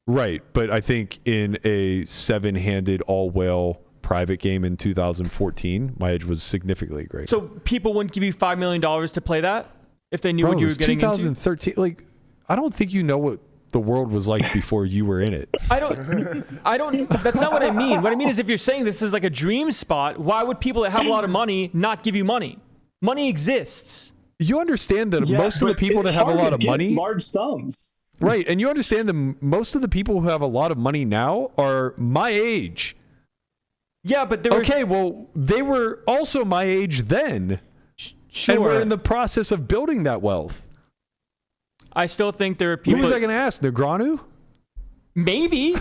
Right, but I think in a 7-handed all whale private game in 2014, my edge was significantly greater. So people wouldn't give you $5 million to play that if they knew what you were getting 2013, into? Like, I don't think you know what the world was like before you were in it. I don't, that's not what I mean. What I mean is if you're saying this is like a dream spot, why would people that have a lot of money not give you money? Money exists. You understand that most of the people that have a lot of money, large sums. Right, and you understand that most of the people who have a lot of money now are my age. Yeah, but they were also my age then. Sure. And we're in the process of building that wealth. I still think there are people. Who was I going to ask? Negreanu? Maybe.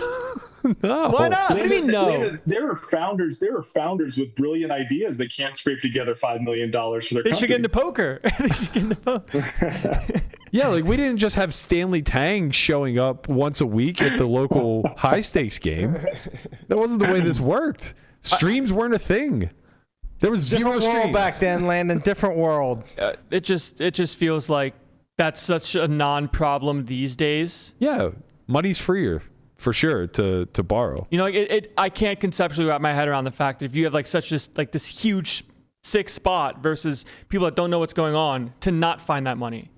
No. Why not? What do you mean no? There are founders with brilliant ideas that can't scrape together $5 million for their company. They should get into poker. They should get into poker. Yeah, like we didn't just have Stanley Tang showing up once a week at the local high stakes game. That wasn't the way this worked. Streams weren't a thing. There was zero Different world streams back then, Landon. Different world. It just feels like that's such a non-problem these days. Yeah, money's freer for sure to borrow. You know, like I can't conceptually wrap my head around the fact that if you have like this huge sick spot versus people that don't know what's going on to not find that money.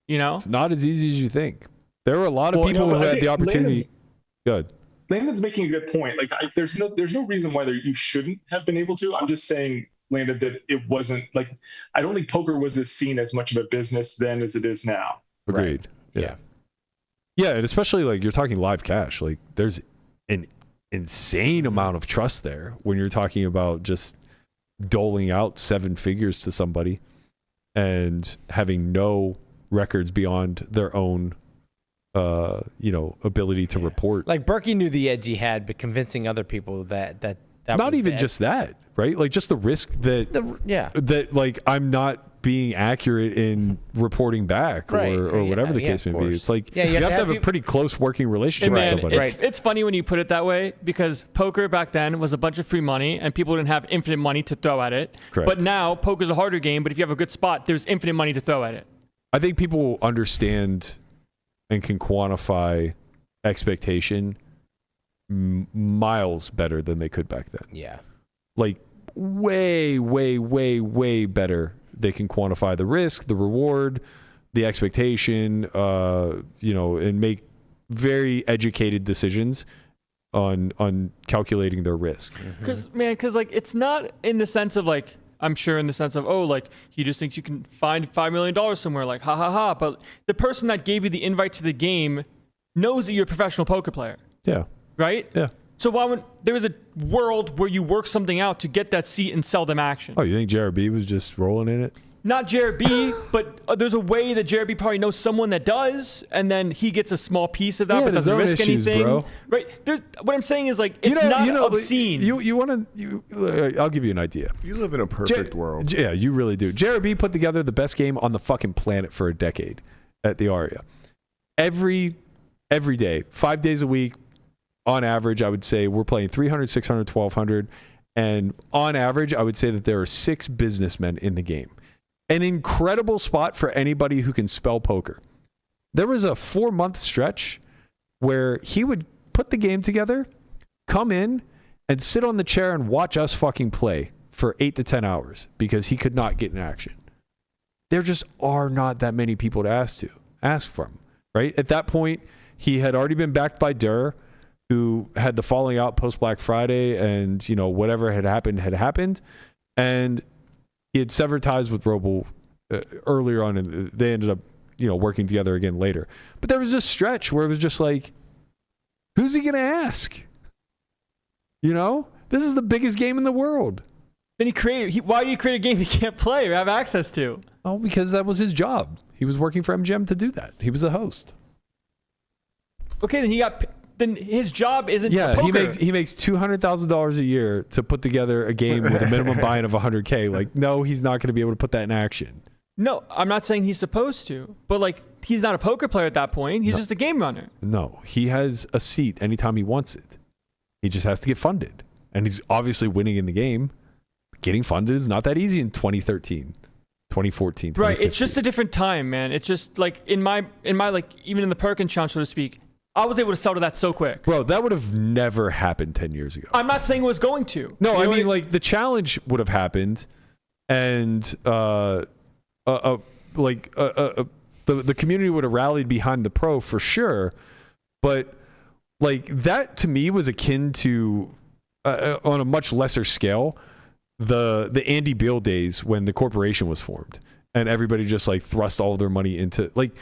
You know, It's not as easy as you think. There were a lot of people who had the opportunity. Good. Landon's making a good point. Like, there's no reason why you shouldn't have been able to. I'm just saying, Landon, that it wasn't like, I don't think poker was as seen as much of a business then as it is now. Agreed. Right. Yeah, and especially like you're talking live cash. Like there's an insane amount of trust there when you're talking about just doling out 7 figures to somebody and having no records beyond their own ability to report. Like Berkey knew the edge he had, but convincing other people that not even just that, right? Like just the risk that like I'm not being accurate in reporting back or whatever the case may be. It's like you have to have a pretty close working relationship with somebody. It's funny when you put it that way because poker back then was a bunch of free money and people didn't have infinite money to throw at it. Correct. But now poker's a harder game, but if you have a good spot, there's infinite money to throw at it. I think people understand and can quantify expectation miles better than they could back then. Yeah. Like way, way, way, way better. They can quantify the risk, the reward, the expectation, and make very educated decisions on calculating their risk. Because like it's not in the sense of like, I'm sure in the sense of, like he just thinks you can find $5 million somewhere, like ha ha ha. But the person that gave you the invite to the game knows that you're a professional poker player. Yeah. Right? Yeah. So why would there was a world where you work something out to get that seat and sell them action? Oh, you think Jared B was just rolling in it? Not Jared B, but there's a way that Jared B probably knows someone that does, and then he gets a small piece of that, but doesn't risk anything. Bro. Right? What I'm saying is like it's not obscene. You want to? I'll give you an idea. You live in a perfect world. Yeah, you really do. Jared B put together the best game on the fucking planet for a decade at the Aria. Every day, 5 days a week, on average, I would say we're playing 300, 600, 1200, and on average, I would say that there are 6 businessmen in the game. An incredible spot for anybody who can spell poker. There was a 4-month stretch where he would put the game together, come in, and sit on the chair and watch us fucking play for 8 to 10 hours because he could not get in action. There just are not that many people to ask from, right? At that point, he had already been backed by Durr, who had the falling out post Black Friday, and whatever had happened, and he had severed ties with Roble earlier on, and they ended up working together again later. But there was this stretch where it was just like, who's he gonna ask? This is the biggest game in the world. Then why do you create a game you can't play or have access to? Oh, because that was his job. He was working for MGM to do that. He was a host. Okay, then his job isn't poker. he makes $200,000 a year to put together a game with a minimum buy-in of $100K. Like, no, he's not going to be able to put that in action. No, I'm not saying he's supposed to, but like he's not a poker player at that point. He's just a game runner. No, he has a seat anytime he wants it. He just has to get funded, and he's obviously winning in the game. Getting funded is not that easy in 2013, 2014, 2015. Right, it's just a different time, man. It's just like in my like even in the Perkins challenge, so to speak. I was able to sell to that so quick. Bro, that would have never happened 10 years ago. I'm not saying it was going to. No, I mean, like, the challenge would have happened, and the community would have rallied behind the pro for sure. But, like, that to me was akin to, on a much lesser scale, the Andy Beal days when the corporation was formed, and everybody just, like, thrust all of their money into, like,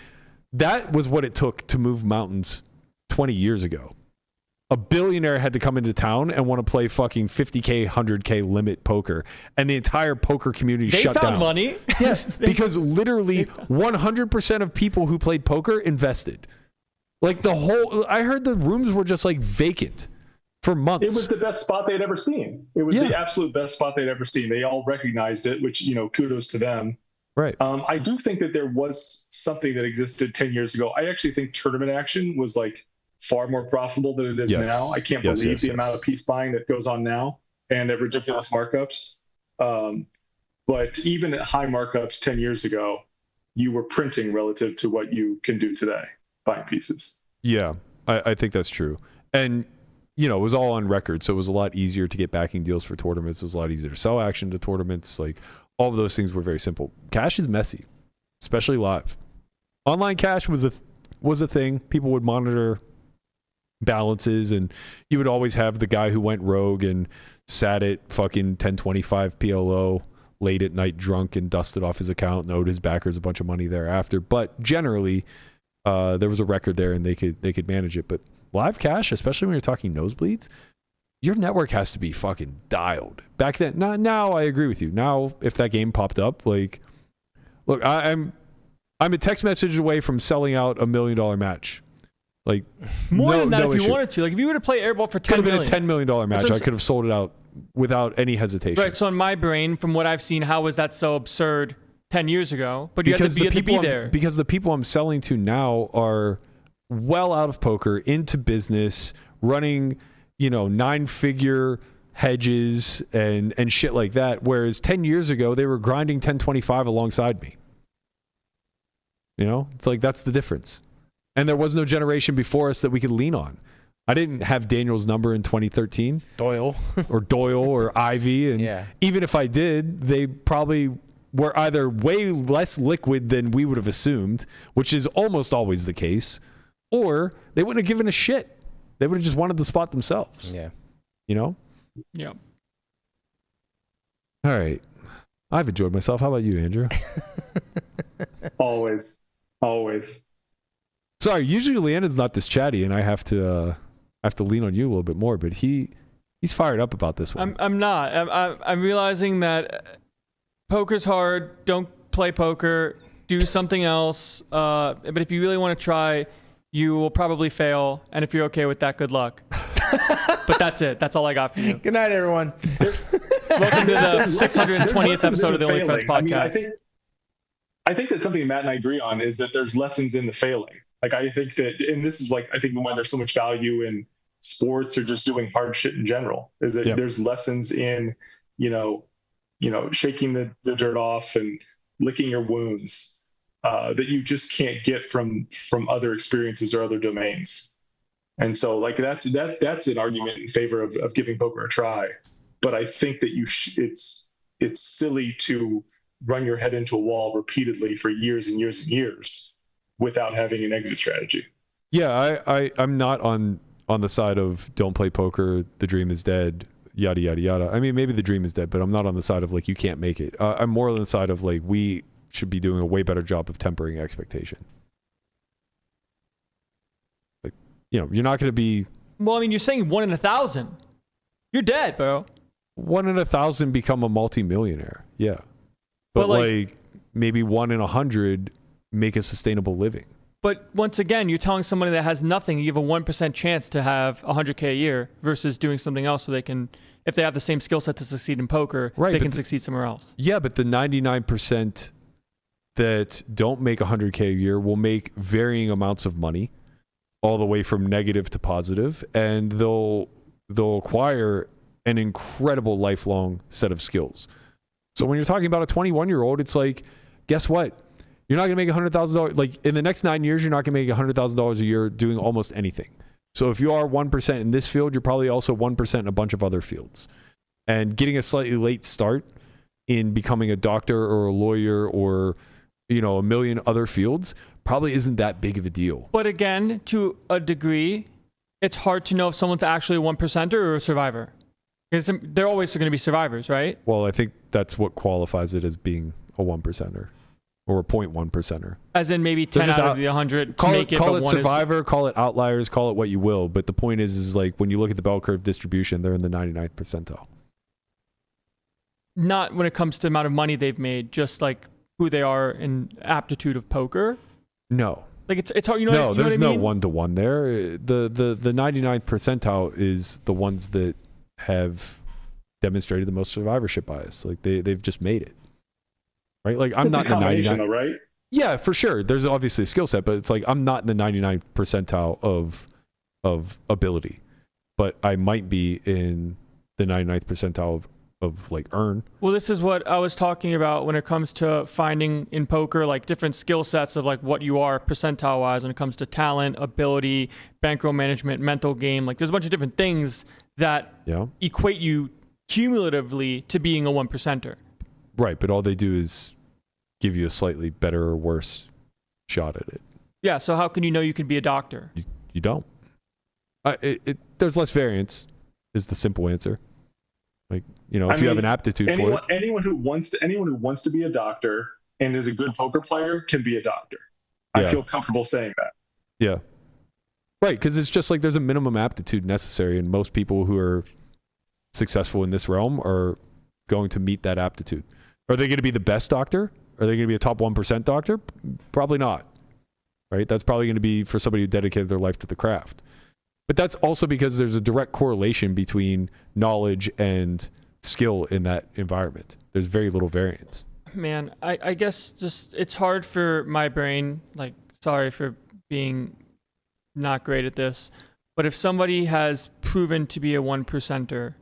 that was what it took to move mountains 20 years ago. A billionaire had to come into town and want to play fucking 50K, 100K limit poker, and the entire poker community shut down. They found money. Yeah, because literally 100% of people who played poker invested. Like I heard the rooms were just like vacant for months. It was the best spot they'd ever seen. It was the absolute best spot they'd ever seen. They all recognized it, which, kudos to them. Right. I do think that there was something that existed 10 years ago. I actually think tournament action was like far more profitable than it is now. I can't believe the amount of piece buying that goes on now. and at ridiculous markups. But even at high markups 10 years ago, you were printing relative to what you can do today, buying pieces. Yeah, I think that's true. And, it was all on record, so it was a lot easier to get backing deals for tournaments. It was a lot easier to sell action to tournaments. Like, all of those things were very simple. Cash is messy, especially live. Online cash was a thing. People would monitor balances, and you would always have the guy who went rogue and sat at fucking 1025 PLO late at night drunk and dusted off his account and owed his backers a bunch of money thereafter. But generally, there was a record there and they could manage it. But live cash, especially when you're talking nosebleeds, your network has to be fucking dialed. Back then, now I agree with you. Now, if that game popped up, like, look, I'm a text message away from selling out $1 million match. Like, more than that, if you issue. wanted to. Like, if you were to play Airball for $10 Could have million. been a $10 million match. I could have sold it out without any hesitation. Right. So in my brain, from what I've seen, how was that so absurd 10 years ago? But you had to be there. Because the people I'm selling to now are well out of poker, into business, running, 9-figure hedges and shit like that. Whereas 10 years ago, they were grinding 1025 alongside me. It's like, that's the difference. And there was no generation before us that we could lean on. I didn't have Daniel's number in 2013. Doyle or Ivy. And even if I did, they probably were either way less liquid than we would have assumed, which is almost always the case, or they wouldn't have given a shit. They would have just wanted the spot themselves. Yeah. Yeah. All right. I've enjoyed myself. How about you, Andrew? Always. Sorry, usually Leandon's not this chatty, and I have to lean on you a little bit more, but he's fired up about this one. I'm not. I'm realizing that poker's hard. Don't play poker. Do something else. But if you really want to try, you will probably fail. And if you're okay with that, good luck. But that's it. That's all I got for you. Good night, everyone. Welcome to the 620th episode of the Only Friends podcast. I think that something Matt and I agree on is that there's lessons in the failing. Like, I think that, and this is like, I think why there's so much value in sports or just doing hard shit in general, is that there's lessons in, shaking the dirt off and licking your wounds that you just can't get from other experiences or other domains. And so, like, that's an argument in favor of giving poker a try. But I think that it's silly to run your head into a wall repeatedly for years and years and years without having an exit strategy. Yeah, I'm not on the side of don't play poker, the dream is dead, yada, yada, yada. I mean, maybe the dream is dead, but I'm not on the side of, like, you can't make it. I'm more on the side of, like, we should be doing a way better job of tempering expectation. Like, you're not going to be... Well, I mean, you're saying 1 in 1,000. You're dead, bro. 1 in 1,000 become a multimillionaire. Yeah. But like maybe 1 in 100 make a sustainable living. But once again, you're telling somebody that has nothing, you have a 1% chance to have $100K a year versus doing something else so they can, if they have the same skill set to succeed in poker, they can succeed somewhere else. Yeah, but the 99% that don't make $100K a year will make varying amounts of money, all the way from negative to positive, and they'll acquire an incredible lifelong set of skills. So when you're talking about a 21-year-old, it's like, guess what? You're not going to make $100,000. Like, in the next 9 years, you're not going to make $100,000 a year doing almost anything. So if you are 1% in this field, you're probably also 1% in a bunch of other fields. And getting a slightly late start in becoming a doctor or a lawyer or, a million other fields probably isn't that big of a deal. But again, to a degree, it's hard to know if someone's actually a 1%er or a survivor. Because they're always going to be survivors, right? Well, I think that's what qualifies it as being a 1%er or a 0.1%er. As in maybe 10 out of the 100 to make it. Call it survivor, call it outliers, call it what you will. But the point is like when you look at the bell curve distribution, they're in the 99th percentile. Not when it comes to the amount of money they've made, just like who they are in aptitude of poker. No. Like it's hard, No, there's no one-to-one there. The 99th percentile is the ones that have demonstrated the most survivorship bias. Like they've just made it. Right? Like I'm not in the 99, right? Yeah, for sure. There's obviously a skill set, but it's like I'm not in the 99th percentile of ability. But I might be in the 99th percentile of like earn. Well, this is what I was talking about when it comes to finding in poker, like different skill sets of like what you are percentile wise when it comes to talent, ability, bankroll management, mental game. Like there's a bunch of different things that equate you cumulatively to being a 1%er. Right, but all they do is give you a slightly better or worse shot at it. Yeah, so how can you know you can be a doctor? You don't. There's less variance is the simple answer. Like, you know, if you have an aptitude for it. Anyone who wants to be a doctor and is a good poker player can be a doctor. I feel comfortable saying that. Yeah. Right, because it's just like there's a minimum aptitude necessary, and most people who are successful in this realm are going to meet that aptitude. Are they going to be the best doctor? Are they going to be a top 1% doctor? Probably not. Right? That's probably going to be for somebody who dedicated their life to the craft. But that's also because there's a direct correlation between knowledge and skill in that environment. There's very little variance. Man, I guess just it's hard for my brain. Like, sorry for being not great at this. But if somebody has proven to be a 1%er,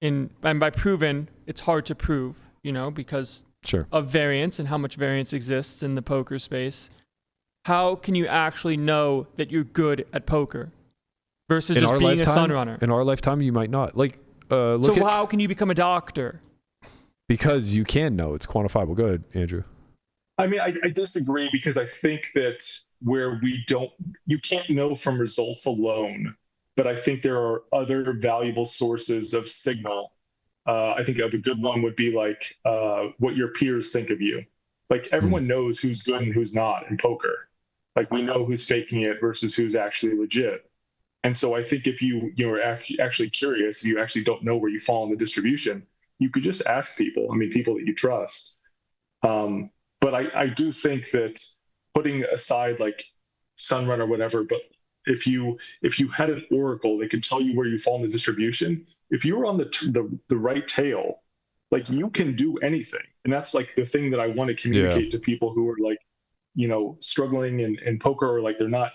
and by proven, it's hard to prove, you know, because of variance and how much variance exists in the poker space. How can you actually know that you're good at poker? Versus just being a sun runner. In our lifetime, you might not. Like, how can you become a doctor? Because you can know. It's quantifiable. Go ahead, Andrew. I mean, I disagree because I think that you can't know from results alone, but I think there are other valuable sources of signal. I think a good one would be like what your peers think of you. Like everyone knows who's good and who's not in poker. Like we know who's faking it versus who's actually legit. And so I think if you're actually curious, if you actually don't know where you fall in the distribution, you could just ask people. I mean, people that you trust. But I do think that putting aside like Sunrun or whatever, but if you had an oracle that could tell you where you fall in the distribution, if you were on the right tail, like you can do anything. And that's like the thing that I want to communicate to people who are like, you know, struggling in poker or like they're not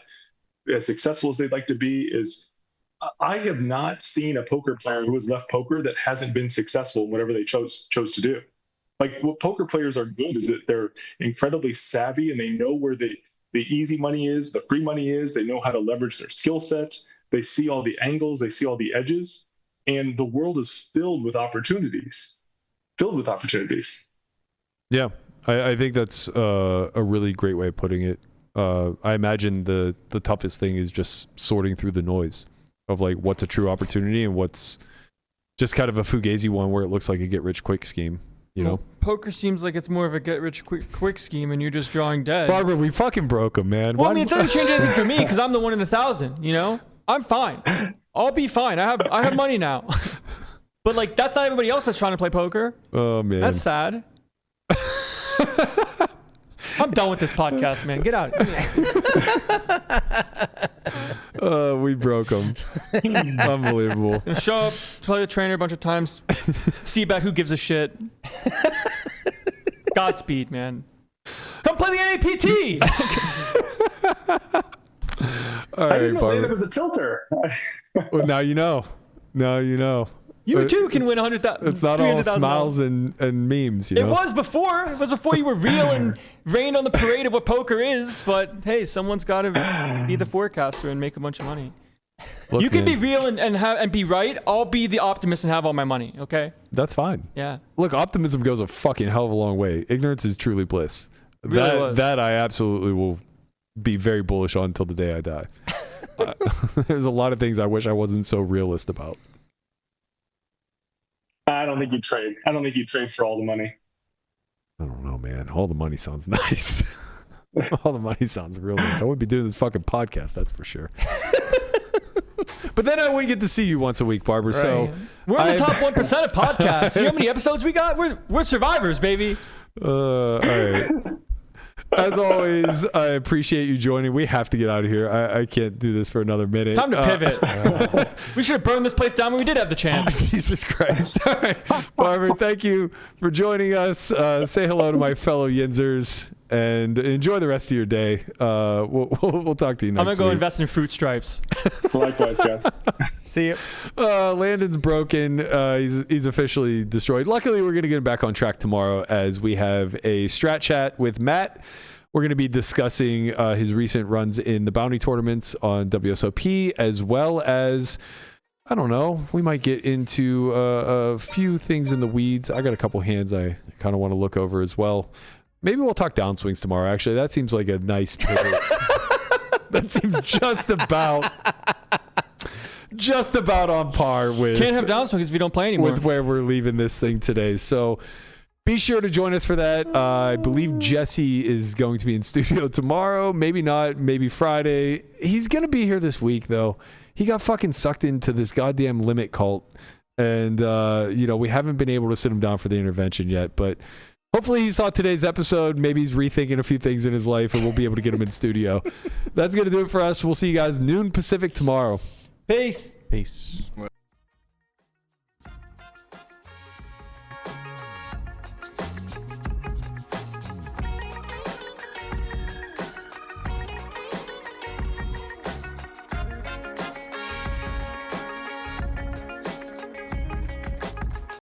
as successful as they'd like to be. Is I have not seen a poker player who has left poker that hasn't been successful in whatever they chose to do. Like what poker players are good is that they're incredibly savvy and they know where the easy money is, the free money is. They know how to leverage their skill sets. They see all the angles, they see all the edges, and the world is filled with opportunities. Yeah, I think that's a really great way of putting it. I imagine the toughest thing is just sorting through the noise of like what's a true opportunity and what's just kind of a fugazi one where it looks like a get rich quick scheme. You know, poker seems like it's more of a get rich quick scheme, and you're just drawing dead. Barber, we fucking broke him, man. Well, I mean, it doesn't change anything for me because I'm the 1 in 1,000. You know, I'm fine. I'll be fine. I have money now. But like, that's not everybody else that's trying to play poker. Oh man, that's sad. I'm done with this podcast, man. Get out. We broke him. Unbelievable. Show up, play the trainer a bunch of times, see about who gives a shit. Godspeed, man. Come play the NAPT. All I right, didn't know Barber. it was a tilter. Well, now you know. Now you know. You too can win 100,000. It's not all smiles and memes, you know? It was before. It was before you were real and rained on the parade of what poker is. But hey, someone's got to be the forecaster and make a bunch of money. Look, you can be real and be right. I'll be the optimist and have all my money, okay? That's fine. Yeah. Look, optimism goes a fucking hell of a long way. Ignorance is truly bliss. Really that I absolutely will be very bullish on until the day I die. There's a lot of things I wish I wasn't so realist about. I don't think you trade. I don't think you trade for all the money. I don't know, man. All the money sounds nice. All the money sounds real nice. I wouldn't be doing this fucking podcast, that's for sure. But then I wouldn't get to see you once a week, Barber. Right. So we're in the top 1% of podcasts. You know how many episodes we got? We're survivors, baby. All right. As always, I appreciate you joining. We have to get out of here. I can't do this for another minute. Time to pivot. We should have burned this place down when we did have the chance. Jesus Christ. All right. Barber, thank you for joining us. Say hello to my fellow Yinzers. and enjoy the rest of your day. We'll talk to you next week. I'm going to go invest in fruit stripes. Likewise, guys. See you. Landon's broken. He's officially destroyed. Luckily, we're going to get him back on track tomorrow as we have a strat chat with Matt. We're going to be discussing his recent runs in the bounty tournaments on WSOP, as well as, I don't know, we might get into a few things in the weeds. I got a couple hands I kind of want to look over as well. Maybe we'll talk downswings tomorrow, actually. That seems like a nice pivot. That seems just about on par with... Can't have downswings if you don't play anymore. With where we're leaving this thing today. So... be sure to join us for that. I believe Jesse is going to be in studio tomorrow. Maybe not. Maybe Friday. He's going to be here this week, though. He got fucking sucked into this goddamn limit cult. And, we haven't been able to sit him down for the intervention yet. But hopefully he saw today's episode. Maybe he's rethinking a few things in his life, and we'll be able to get him in studio. That's going to do it for us. We'll see you guys noon Pacific tomorrow. Peace. Peace.